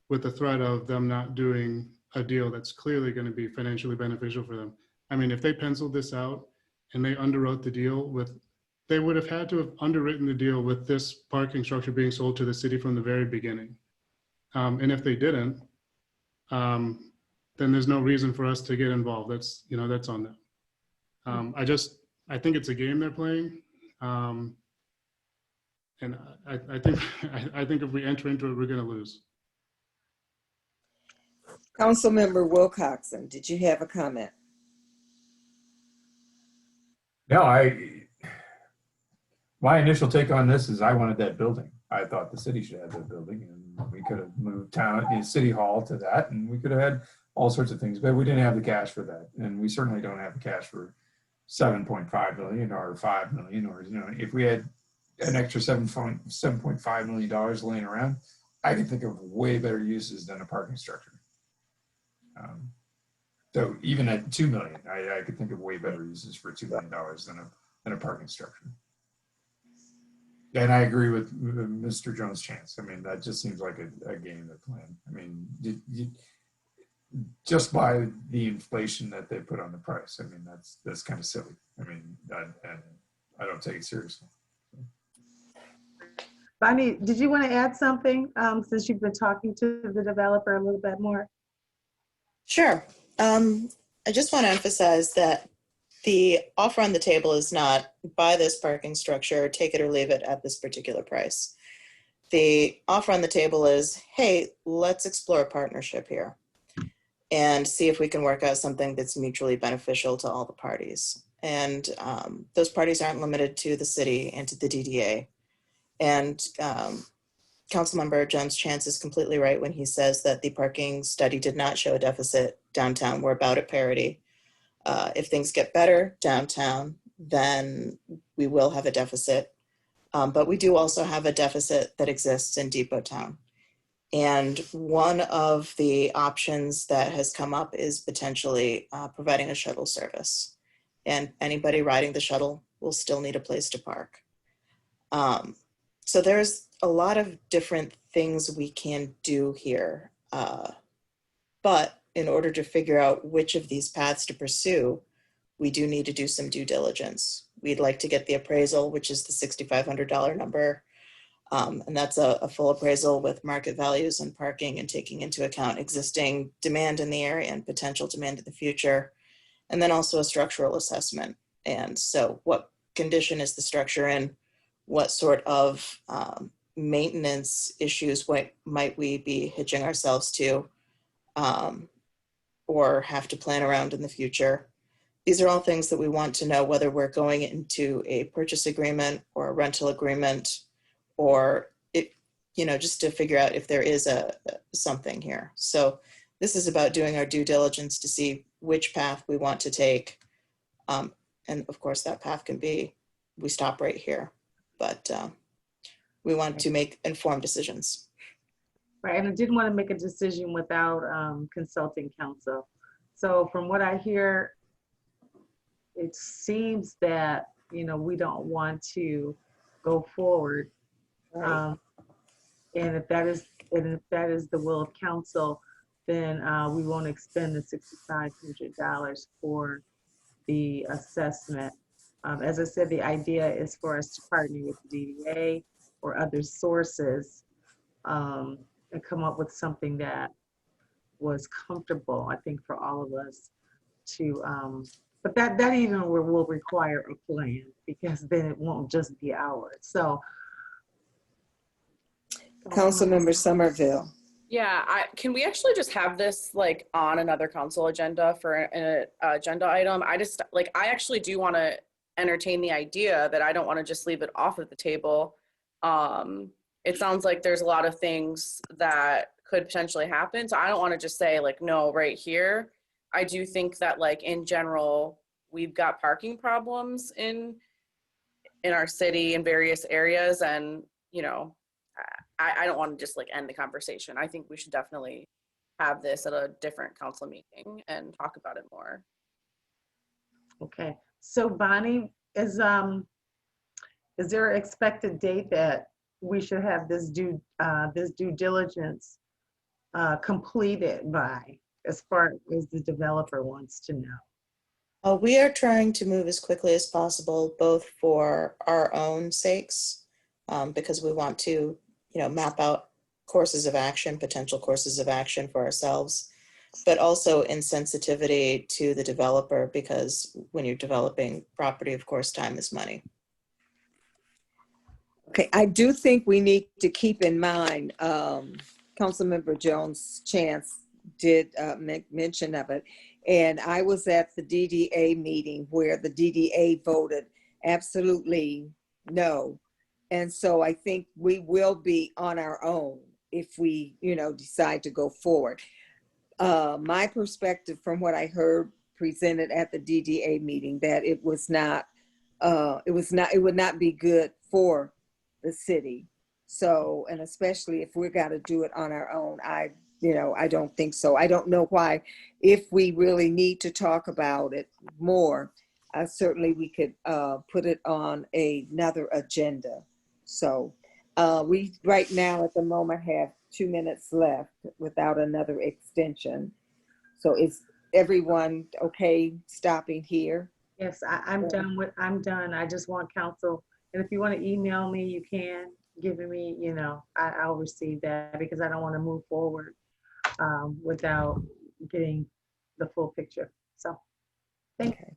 with the threat of them not doing a deal that's clearly going to be financially beneficial for them. I mean, if they penciled this out and they underwrote the deal they would have had to have underwritten the deal with this parking structure being sold to the city from the very beginning. And if they didn't, then there's no reason for us to get involved. That's, that's on them. I think it's a game they're playing. And I think, I think if we enter into it, we're going to lose. Councilmember Wilcoxen, did you have a comment? No, my initial take on this is I wanted that building. I thought the city should have that building, and we could have moved city hall to that, and we could have had all sorts of things, but we didn't have the cash for that. And we certainly don't have the cash for 7.5 million or 5 million, or, if we had an extra $7.5 million laying around, I can think of way better uses than a parking structure. So even at 2 million, I could think of way better uses for $2 million than a parking structure. And I agree with Mr. Jones' chance. I mean, that just seems like a game they're playing. I mean, just by the inflation that they put on the price, I mean, that's kind of silly. I mean, and I don't take it seriously. Bonnie, did you want to add something since you've been talking to the developer a little bit more? Sure. I just want to emphasize that the offer on the table is not buy this parking structure, take it or leave it at this particular price. The offer on the table is, hey, let's explore a partnership here and see if we can work out something that's mutually beneficial to all the parties. And those parties aren't limited to the city and to the DDA. And Councilmember Jones Chance is completely right when he says that the parking study did not show a deficit downtown. We're about at parity. If things get better downtown, then we will have a deficit. But we do also have a deficit that exists in Depot Town. And one of the options that has come up is potentially providing a shuttle service. And anybody riding the shuttle will still need a place to park. So there's a lot of different things we can do here. But in order to figure out which of these paths to pursue, we do need to do some due diligence. We'd like to get the appraisal, which is the $6,500 number. And that's a full appraisal with market values and parking and taking into account existing demand in the area and potential demand in the future. And then also a structural assessment. And so what condition is the structure in? What sort of maintenance issues might we be hitching ourselves to or have to plan around in the future? These are all things that we want to know, whether we're going into a purchase agreement or a rental agreement, or just to figure out if there is something here. So this is about doing our due diligence to see which path we want to take. And of course that path can be, we stop right here, but we want to make informed decisions. Right, and I didn't want to make a decision without consulting counsel. So from what I hear, it seems that, we don't want to go forward. And if that is the will of council, then we won't expend the $6,500 for the assessment. As I said, the idea is for us to partner with the DDA or other sources and come up with something that was comfortable, I think, for all of us to, but that even will require a plan, because then it won't just be ours. So. Councilmember Somerville. Yeah, can we actually just have this like on another council agenda for an agenda item? I actually do want to entertain the idea that I don't want to just leave it off of the table. It sounds like there's a lot of things that could potentially happen. So I don't want to just say like, no, right here. I do think that like in general, we've got parking problems in our city in various areas. And, I don't want to just like end the conversation. I think we should definitely have this at a different council meeting and talk about it more. Okay, so Bonnie, is there an expected date that we should have this due diligence completed by, as far as the developer wants to know? We are trying to move as quickly as possible, both for our own sakes, because we want to, map out courses of action, potential courses of action for ourselves, but also insensitivity to the developer, because when you're developing property, of course, time is money. Okay, I do think we need to keep in mind, Councilmember Jones Chance did make mention of it. And I was at the DDA meeting where the DDA voted absolutely no. And so I think we will be on our own if we, decide to go forward. My perspective from what I heard presented at the DDA meeting, that it would not be good for the city. So, and especially if we're got to do it on our own, I don't think so. I don't know why, if we really need to talk about it more, certainly we could put it on another agenda. So we right now at the moment have 2 minutes left without another extension. So is everyone okay stopping here? Yes, I'm done. I just want counsel. And if you want to email me, you can give me, I'll receive that, because I don't want to move forward without getting the full picture. So thank you.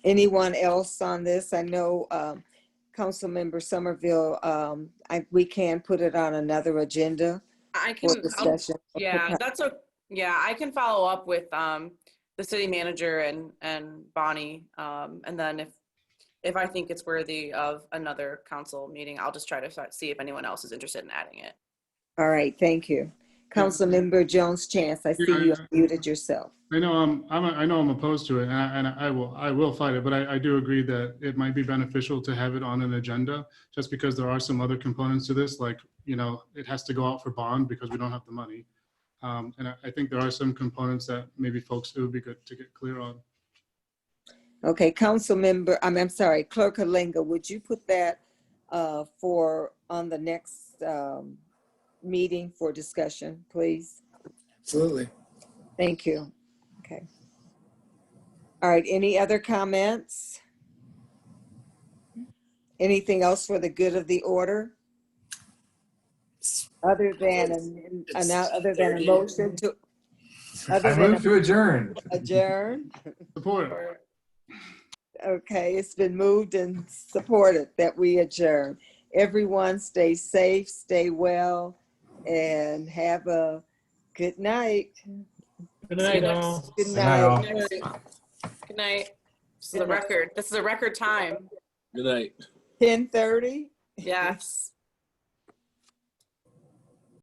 Anyone else on this? I know Councilmember Somerville, we can put it on another agenda I for can, discussion. I can follow up with the city manager and Bonnie. And then if I think it's worthy of another council meeting, I'll just try to see if anyone else is interested in adding it. All right, thank you. Councilmember Jones Chance, I see you muted yourself. I know I'm opposed to it, and I will fight it. But I do agree that it might be beneficial to have it on an agenda, just because there are some other components to this, like it has to go out for bond because we don't have the money, and I think there are some components that maybe folks, it would be good to get clear on. Okay, Councilmember, I'm sorry, Clerk Halinga, would you put that on the next meeting for discussion, please? Absolutely. Thank you. Okay. All right, any other comments? Anything else for the good of the order? Other than a motion to I move to adjourn. Adjourn. Support. Okay, it's been moved and supported that we adjourn. Everyone stay safe, stay well, and have a good night. Good night, all. Good night. Good night. This is a record. This is a record time. Good night. 10:30? Yes.